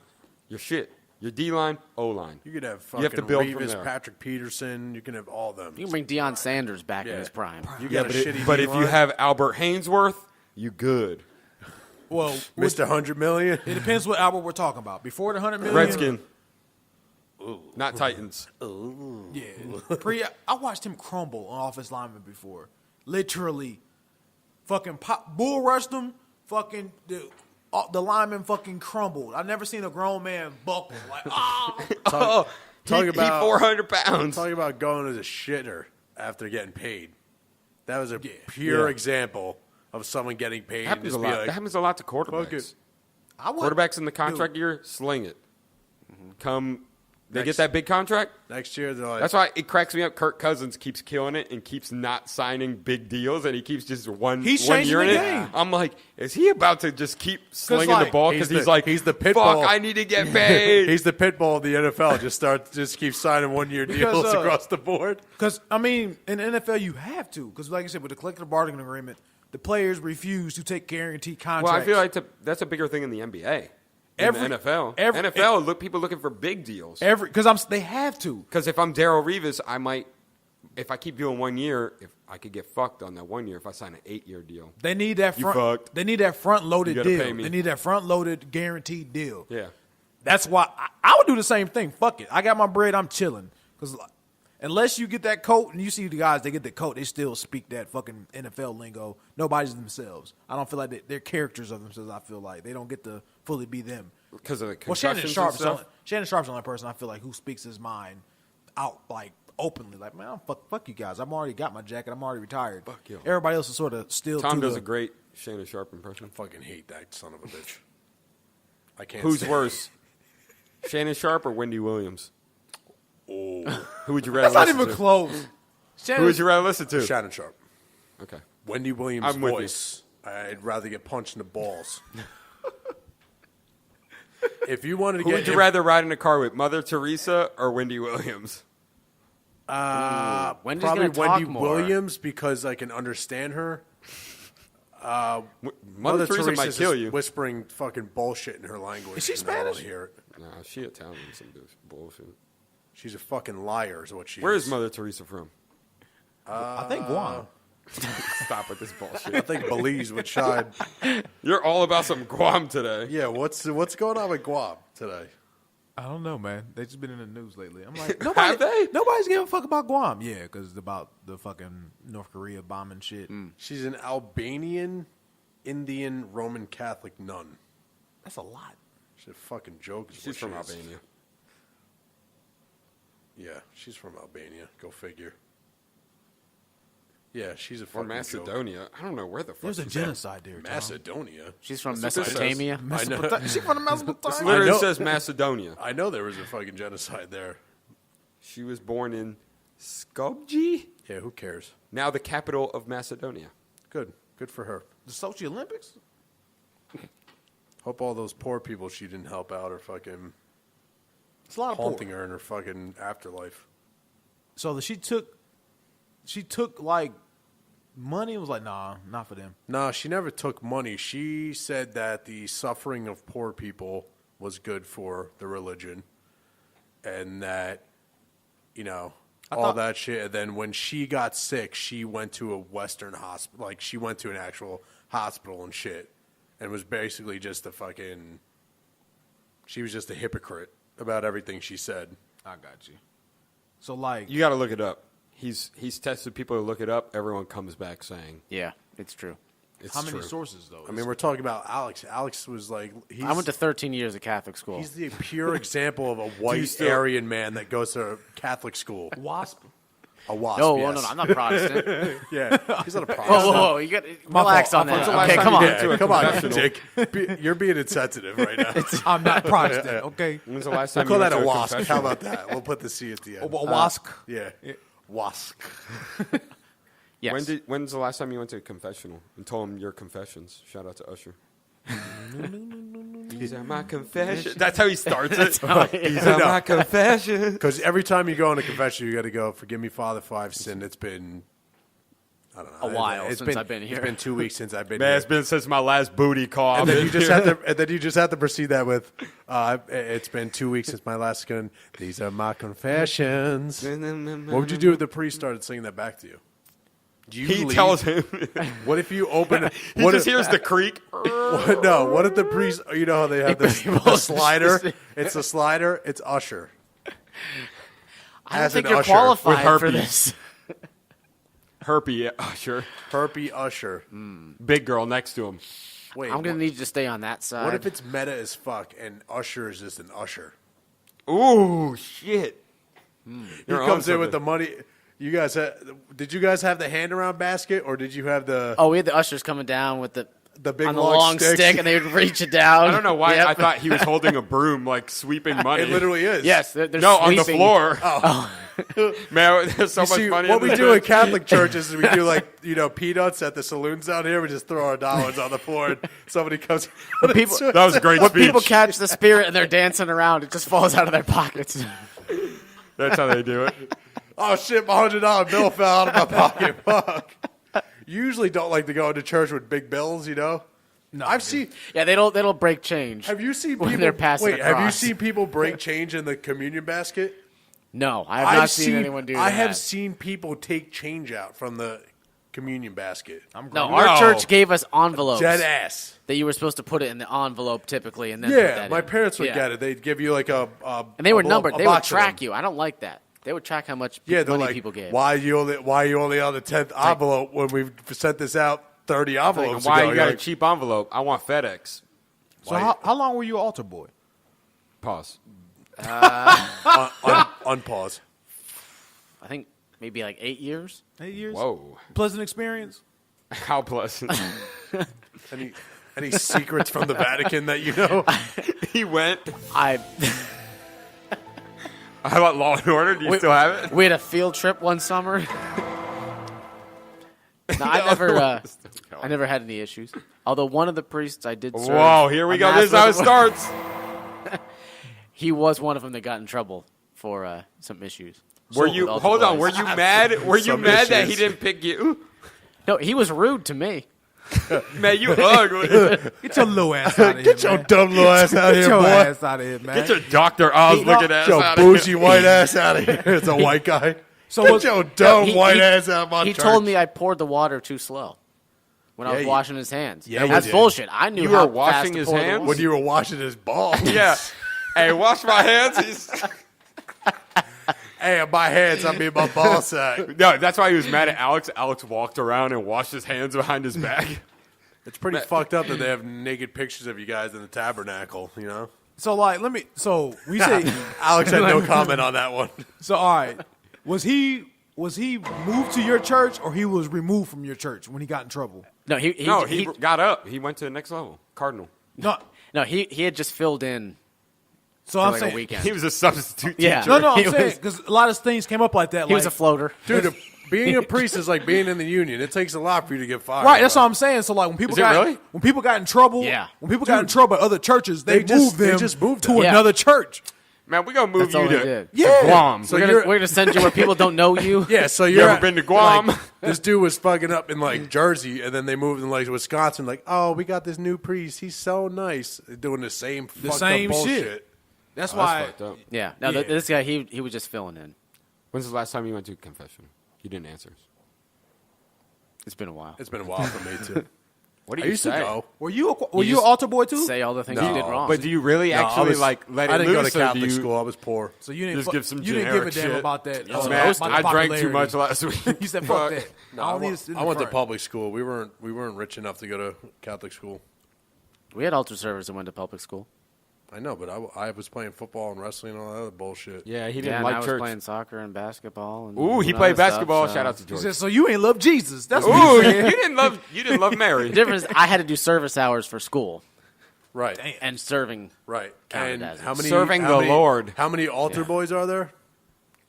you're shit. Your D-line, O-line. You could have You have to fucking build from Revis, there. Patrick Peterson. You can have all them. You can bring Deion Sanders back in Yeah. his prime. You Yeah, got a shitty but if you D-line? have Albert Hainsworth, you good. Well, Mr. 100 million. it depends what Albert we're talking about. Before the $100 million, Redskin. Not Titans. Yeah. I watched him crumble on offensive lineman before. Literally. Fucking bull rushed him. Fucking the lineman fucking crumbled. I've never seen a grown man buckle. Like, Talking about 400 pounds. Talking about going to the shitter after getting paid. That was a pure example of someone getting paid. That happens a lot. That happens a lot to quarterbacks. Quarterbacks in the contract year, sling it. Come, they get that big contract. Next year, they're like, that's why it cracks me up. Kirk Cousins keeps killing it and keeps not signing big deals, and he keeps just one year in it. I'm like, is he about to just keep slinging the ball because he's the pit bull. I need to get paid. He's the pit bull of the NFL. Just keep signing 1 year deals across the board. Because I mean, in the NFL, you have to. Because like I said, with the collective bargaining agreement, the players refuse to take guaranteed contracts. Well, I feel like that's a bigger thing in the NBA. In the NFL, people looking for big deals. Because they have to. Because if I'm Darrelle Revis, I might, if I keep doing 1 year, if I could get fucked on that 1 year if I sign an 8-year deal. They need that front. They need that front loaded deal. They need that front loaded guaranteed deal. Yeah, that's why I would do the same thing. Fuck it, I got my bread. I'm chilling. Because unless you get that coat, and you see the guys, they get the coat, they still speak that fucking NFL lingo. Nobody's themselves. I don't feel like they're characters of themselves. I feel like they don't get to fully be them. Because of the concussions Shannon Sharp's the only person I feel like who speaks his mind out like openly. Like, man, fuck you guys. I've already got my jacket. I'm already retired. Fuck you. Everybody else is sort of still. Tom does a great Shannon Sharp impression. I fucking hate that son of a bitch. I can't. Who's worse, Shannon Sharp or Wendy Williams? Oh, who would you rather? That's listen not even to? close. Who would you rather listen to? Shannon Sharp. Okay. Wendy Williams' voice. I'd rather get punched in the balls. If you wanted to Who would you rather ride in a car with, Mother Teresa or Wendy Williams? Wendy's probably gonna talk Wendy more. Williams because I can understand her. Mother Teresa might kill you. Whispering fucking bullshit in her language. Is she Spanish? Hear it. Nah, she Italian. Some bullshit. She's a fucking liar is what she Where is. is Mother Teresa from? I think Guam. Stop with this bullshit. I think Belize would shine. You're all about some Guam today. Yeah, what's going on with Guam today? I don't know, man. They've just been in the news lately. I'm like, nobody's giving a fuck about Guam. Yeah, because it's about the fucking North Korea bombing shit. She's an Albanian, Indian, Roman Catholic nun. That's a lot. She's a fucking joke. She's from Albania. Yeah, she's from Albania. Go figure. Yeah, she's a Or fucking Macedonia. joke. I don't know where the fuck There's a she's genocide there, Tom. Macedonia. She's from That's what this Mesopotamia. She's from the This Mesopotamia. literally I know. says Macedonia. I know there was a fucking genocide there. She was born in Skopje, Yeah, who cares? now the capital of Macedonia. Good for her. The Sochi Olympics? Hope all those poor people she didn't help out are fucking It's a lot of haunting poor. her in her fucking afterlife. So she took like money and was like, nah, not for them. No, she never took money. She said that the suffering of poor people was good for the religion and that, all that shit. And then when she got sick, she went to a Western hospital. Like, she went to an actual hospital and shit and was basically just she was just a hypocrite about everything she said. I got you. So, like, You got to look it up. He's tested people to look it up. Everyone comes back saying Yeah, it's true. it's how many true. sources, though? I mean, we're talking about Alex. Alex was like, I went to 13 years of Catholic school. he's the pure example of a white still- Aryan man that goes to Catholic school. WASP. A wasp. No, yes. no, I'm not Protestant. Yeah, he's not a Protestant. Whoa, you got relax on that. fault. Okay, Last come time on. you went to a Come on, confessional. Dick. You're being insensitive right now. I'm not Protestant, okay? When's the last We'll time call you that went a to wasp. confessional? How about that? We'll put the C at the end. WASP. Yeah. Wask. Yes. When's the last time you went to a confessional and told them your confessions? Shout out to Usher. These are my confessions. That's how he starts it. These are my confessions. Because every time you go on a confession, you got to go, forgive me, Father, for I've sinned. It's been, I don't know. A while It's since I've been It's here. been 2 weeks since I've been Man, here. it's been since my last booty call. And I've then been you just here. have to proceed that with, it's been 2 weeks since my last skin. These are my confessions. What would you do if the priest started singing that back to you? Do you He leave? tells him. What if you open? He what just if, hears the creak. No. What if the priest? You know how they have the slider? It's the slider. It's Usher. I don't As think an you're usher qualified with for herpes. this. Herpy Usher. Herpy Usher. Big girl next to him. Wait, I'm gonna need you to stay on that side. what if it's meta as fuck and Usher is just an usher? Ooh, shit. He comes in with the money. You guys, did you guys have the hand around basket or did you have the? Oh, we had the ushers coming down with the big on the long long sticks. stick, and they would reach it down. I don't know why Yep. I thought he was holding a broom, like sweeping money. It literally is. Yes, they're No, on the sweeping. floor. Oh. Man, there's so You much see, money. what in we the do in church. Catholic churches is we do peanuts at the saloons down here. We just throw our dollars on the floor and somebody comes. People, That was a great when speech. people catch the spirit and they're dancing around, it just falls out of their pockets. That's how they do it. Oh shit! My $100 bill fell out of my pocket. Fuck. You usually don't like to go into church with big bills, you know. No, I've seen. Yeah, they don't break change. Have you seen when people? they're passing Wait, have you across. seen people break change in the communion basket? No, I have not seen anyone do that. I have seen people take change out from the communion basket. No, our church gave us envelopes Dead ass. that you were supposed to put it in the envelope typically, and then put Yeah, that my in. parents would Yeah. get it. They'd give you like a and they were a numbered. They would box of them. track you. I don't like that. They would track how much Yeah, they're money like, people gave. why you only on the 10th envelope when we've sent this out 30 envelopes Why ago? you got You're a like, cheap envelope? I want FedEx. So how long were you altar boy? Pause. unpause. I think maybe like 8 years. 8 years. Whoa. Pleasant experience. How pleasant. Any secrets from the Vatican that you know? He went. I How about Law and Order? Do you still have it? we had a field trip one summer. No, I never had any issues. Although one of the priests I did serve. Whoa, here we a go. mass This is how it with- starts. He was one of them that got in trouble for some issues. Were you? With Hold on. altar Were boys. you mad? Were you Some mad that he issues. didn't pick you? No, he was rude to me. Man, you ugly. Get your little ass out of here. Get your dumb little ass out of Get here, your boy. ass out of here, man. Get your Dr. Oz looking ass Get your out of bougie here. white ass out of here. It's a white guy. So Get was- your dumb He- white he- ass out of my He church. told me I poured the water too slow when I Yeah, was you- washing his hands. Yeah, you That's did. bullshit. I knew You how were washing fast to his pour the hands? water. when you were washing his balls. Yeah. Hey, wash my hands. Hey, on my hands, I mean my ball sack. No, that's why he was mad at Alex. Alex walked around and washed his hands behind his back. It's pretty fucked up that they have naked pictures of you guys in the tabernacle, you know? So like, so we say, Alex had no comment on that one. so all right, was he moved to your church or he was removed from your church when he got in trouble? No, he got up. He went to the next level. Cardinal. No, he had just filled in so for I'm like saying, a weekend. He was a substitute Yeah. teacher. no, I'm He saying was- because a lot of things came up like that. He was a floater. Dude, being a priest is like being in the union. It takes a lot for you to get fired. Right, that's bro. what I'm saying. So like when people Is it got really? when people got in trouble, Yeah. when people got in trouble at other churches, they moved them just moved to them. Yeah. another church. Man, we're going to move That's all you they to, did. to Guam. So We're gonna send you where people don't know you. Yeah, so You you're ever been to Guam? like, this dude was fucking up in like Jersey, and then they moved in like Wisconsin. Like, oh, we got this new priest. He's so nice. They're doing the same fucked same up bullshit. shit. That's Oh, why. that's fucked up. Yeah. No, Yeah. this guy he was just filling in. When's the last time you went to confession? You didn't answer. It's been a while. It's been a while for me too. What do I you used say? to go. Were you You an just altar boy too? Say all the things No. you did wrong. But do you really No, actually like let it I didn't go to loose, or do Catholic you school. I was poor. So you didn't Just give some you didn't give a generic damn shit? about that. Man, about the I drank too popularity. much last week. You said fuck that. No, I I, don't need went, to sit in I the went to front. public school. We weren't rich enough to go to Catholic school. we had altar servers that went to public school. I know, but I was playing football and wrestling and all that other bullshit. Yeah, he Yeah, didn't and I like was church. playing soccer and basketball. And Ooh, he other played stuff, basketball. so- Shout out to He George. said, so you ain't love Jesus. That's what Ooh, he said. you didn't love Mary. The difference is I had to do service hours for school Right, and serving. right. Counted And as it. how many Serving how the many- Lord. How many altar boys are there?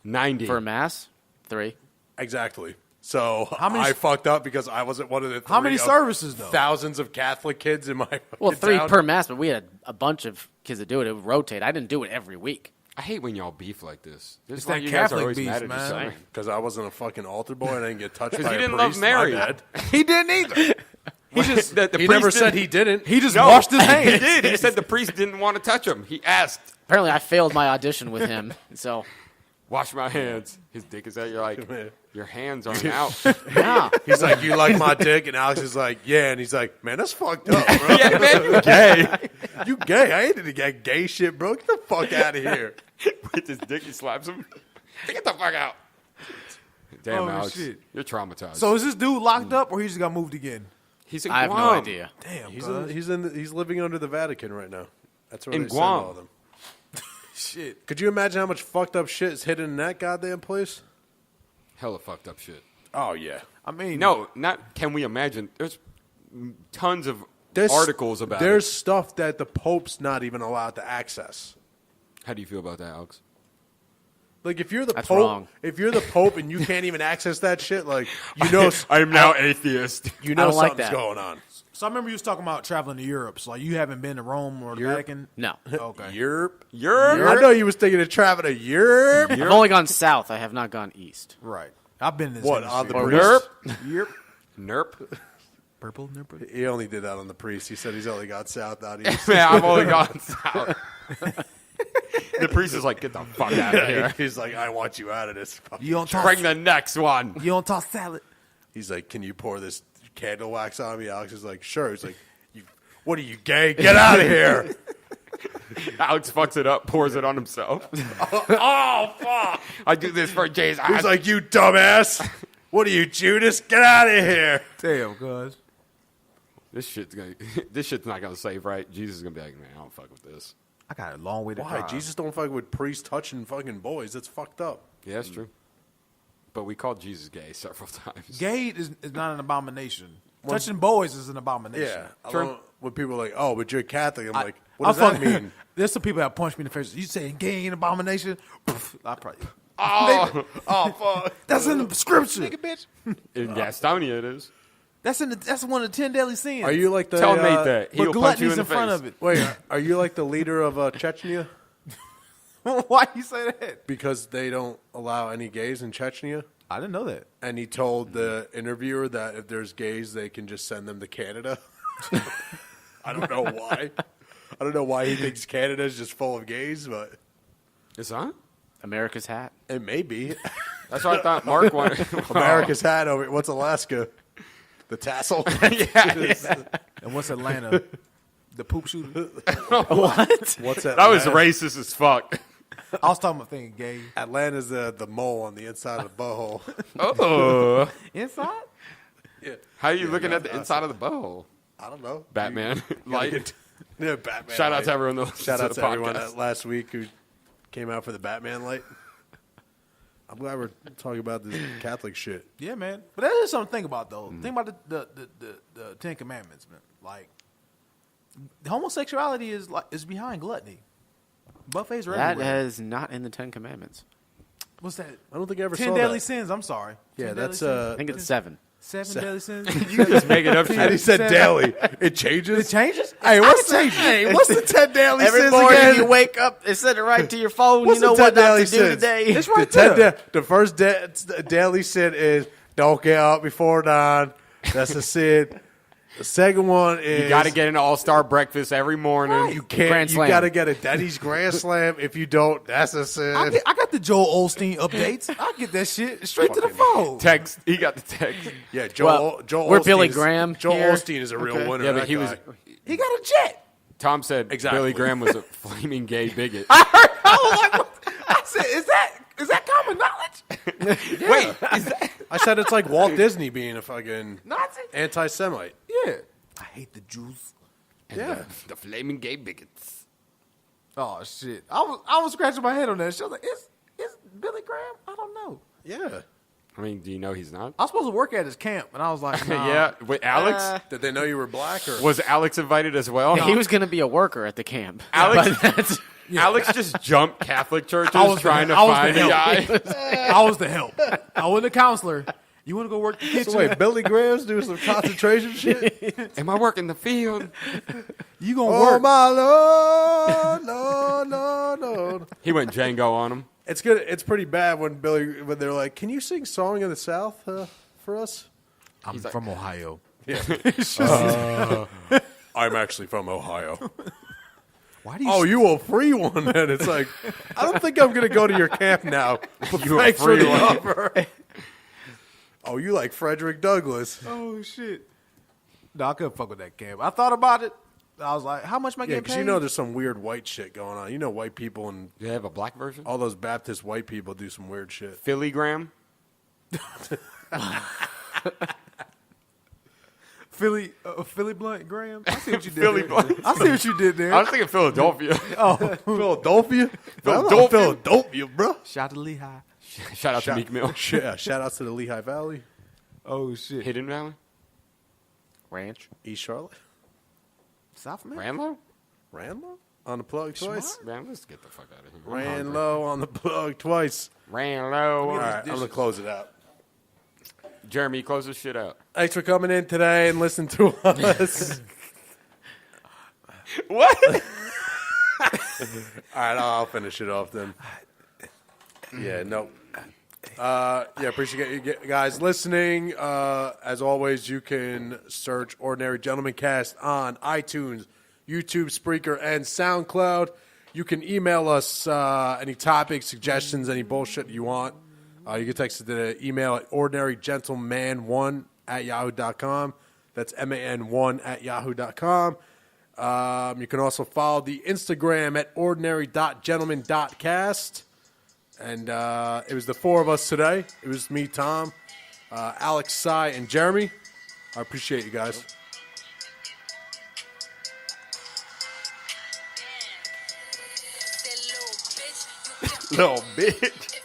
90. For a mass, 3. Exactly. So many- I fucked up because I wasn't one of the. How many three of services though? Thousands of Catholic kids in my. Well, fucking 3 town. per mass, but we had a bunch of kids that do it. It would rotate. I didn't do it every week. I hate when y'all beef like this. This is It's why that you guys are Catholic always beef, mad at each man. other. Because I wasn't a fucking altar boy and I didn't get touched by Because a you didn't priest. love Mary. My bad. He didn't either. He just the He priest never said didn't- he didn't. He just No, washed his He hands. did. He said the priest didn't want to touch him. He asked, Apparently, I failed my audition with him. So "Wash my hands." His dick is out. You're like, Your hands aren't out. Yeah. He's like, you like my dick? And Alex is like, yeah. And he's like, man, that's fucked up, bro. Yeah, man, you gay. You gay. I ain't into that gay shit, bro. Get the fuck out of here. With his dick, he slaps him. Get the fuck out. Damn, Oh, Alex. shit. You're traumatized. So is this dude locked up or he just got moved again? he's in I have Guam. no idea. Damn, He's living under the Vatican right now. That's where In they send Guam. all of them. Shit. Could you imagine how much fucked up shit is hidden in that goddamn place? Hella fucked up shit. Oh yeah. I mean, No, not can we imagine. There's tons of There's articles about There's it. stuff that the Pope's not even allowed to access. How do you feel about that, Alex? Like if you're the That's Pope, wrong. if you're the Pope and you can't even access that shit, like you know, I am now atheist. you I know don't like something's that. going on. so I remember you was talking about traveling to Europe. So like you haven't been to Rome or the Europe? Vatican? No. Okay. Europe. You're I know you was thinking of traveling to Europe. I've only gone south. I have not gone east. Right. I've been to this What on the hemisphere. priest? Europe. Nerp. Purple. Nurple. He only did that on the priest. He said he's only got south, not east. Man, I've only gone south. The priest is like, get the fuck out of here. He's like, I want you out of this. You don't toss. Bring the next one. You don't toss salad. He's like, can you pour this candle wax on me? Alex is like, sure. He's like, what are you, gay? Get out of here. Alex fucks it up, pours it on himself. Oh, fuck. I do this for Jay's eyes. He's like, you dumbass. What are you, Judas? Get out of here. Damn, cuz. this shit's not going to save, right? Jesus is going to be like, man, I don't fuck with this. I got a long way to Why? drive. Jesus don't fuck with priests touching fucking boys. That's fucked up. Yeah, that's true. But we called Jesus gay several times. Gay is not an abomination. Touching boys is an abomination. Yeah. I True. don't- when people are like, oh, but you're Catholic. I'm like, I what does that fucking- mean? There's some people that punch me in the face. You saying gay ain't an abomination? Poof, I probably. Oh, Oh, fuck. That's in the scripture. bitch. in Gastonia it is. That's one of the 10 deadly sins. Are you like the... Tell mate that. But He'll punch you gluttony's in the in front face. of it. Wait, are you like the leader of Chechnya? Why you say that? Because they don't allow any gays in Chechnya? I didn't know that. And he told the interviewer that if there's gays, they can just send them to Canada. I don't know why. I don't know why he thinks Canada is just full of gays, but It's on? America's hat. it may be. That's what I thought Mark wanted. America's hat over. What's Alaska? The tassel. yeah. And what's Atlanta? The poop shooter? What? What's that? That was racist as fuck. I was talking about thinking gay. Atlanta's the mole on the inside of the butthole. Oh. Inside? Yeah. How are you looking at the inside of the bowl? I don't know. Batman. You gotta Light. get- yeah, Batman. Shout out light. to everyone that listens Shout out to to the everyone podcast. that last week who came out for the Batman light. I'm glad we're talking about this Catholic shit. Yeah, man. But that is something to think about, though. Think about the Ten Commandments, man. Like, homosexuality is behind gluttony. Buffets are That everywhere. is not in the Ten Commandments. What's that? I don't think I ever 10 saw deadly that. sins. I'm sorry. Yeah, 10 that's deadly I think it's 7. sins. 7 deadly sins. You just make it up And he shit. said daily. It changes. It changes. Hey, what's the 10 daily Every sins morning again? you wake up, they send it right to your phone. What's you know the 10 what not daily to do sins? today. It's right the, 10 there. the first daily sin is don't get up before dawn. That's a sin. The second one is You got to get an all-star breakfast every morning. you can't. Grand You Slam. got to get a Denny's Grand Slam. If you don't, that's a sin. I got the Joel Osteen updates. I get that shit straight to the phone. Text. He got the text. Yeah, Well, Joel we're Osteen Billy is- Graham Joel here. Osteen is a real Okay. winner. Yeah, but that he was. guy. He got a jet. Tom said Exactly. Billy Graham was a flaming gay bigot. I was like, what? I said, is that common knowledge? Wait, is that? I said it's like Walt Disney being a fucking Nazi? anti-Semite. Yeah. I hate the Jews. Yeah. The flaming gay bigots. Oh shit! I was scratching my head on that. She was like, "Is Billy Graham?" I don't know. Yeah. I mean, do you know he's not? I was supposed to work at his camp, and I was like, nah. Yeah. Wait, Alex? Did they know you were black or? Was Alex invited as well? He was going to be a worker at the camp. Alex- But that's- Alex just jumped Catholic churches I was trying to I was find the a help. guy. I was the help. I wasn't a counselor. You want to go work the kitchen? So wait, Billy Graham's doing some concentration shit? Am I working the field? You gonna Oh work? my Lord, Lord. He went Django on him. It's good. It's pretty bad when they're like, "Can you sing "Song of the South" for us?" I'm from Ohio. I'm actually from Ohio. Why do you? Oh, you a free one? Then it's like, I don't think I'm gonna go to your camp now. But You a thanks for free the one. offer. Oh, you like Frederick Douglass? Oh shit. No, I couldn't fuck with that camp. I thought about it. I was like, how much am I Yeah, getting because paid? you know there's some weird white shit going on. You know white people and Do they have a black version? all those Baptist white people do some weird shit. Phillygram? Philly Blunt Graham. I see what you did Philly there. Blunt. I see what you did there. I was thinking Philadelphia. Philadelphia? Philadelphia? Philadelphia, bro. Shout to Lehigh. Shout out to Meek Mill. Shout out to the Lehigh Valley, Oh shit. Hidden Valley? Ranch. East Charlotte, South man. Ranlow? Ranlow on the plug twice. Man, let's get the fuck out of here. I'm Ran hungry. low on the plug twice. Ran low. All right, I'm dishes. gonna close it out. Jeremy, close this shit out. Thanks for coming in today and listening to us. What? All right, I'll finish it off then. Yeah, no. Yeah, appreciate you guys listening. As always, you can search Ordinary Gentleman Cast on iTunes, YouTube, Spreaker, and SoundCloud. You can email us any topics, suggestions, any bullshit you want. You can text it to the email at ordinarygentleman1@yahoo.com. That's MAN1@yahoo.com. You can also follow the Instagram at ordinary.gentleman.cast. And it was the four of us today. It was me, Tom, Alex, Cy, and Jeremy. I appreciate you guys. Little bitch.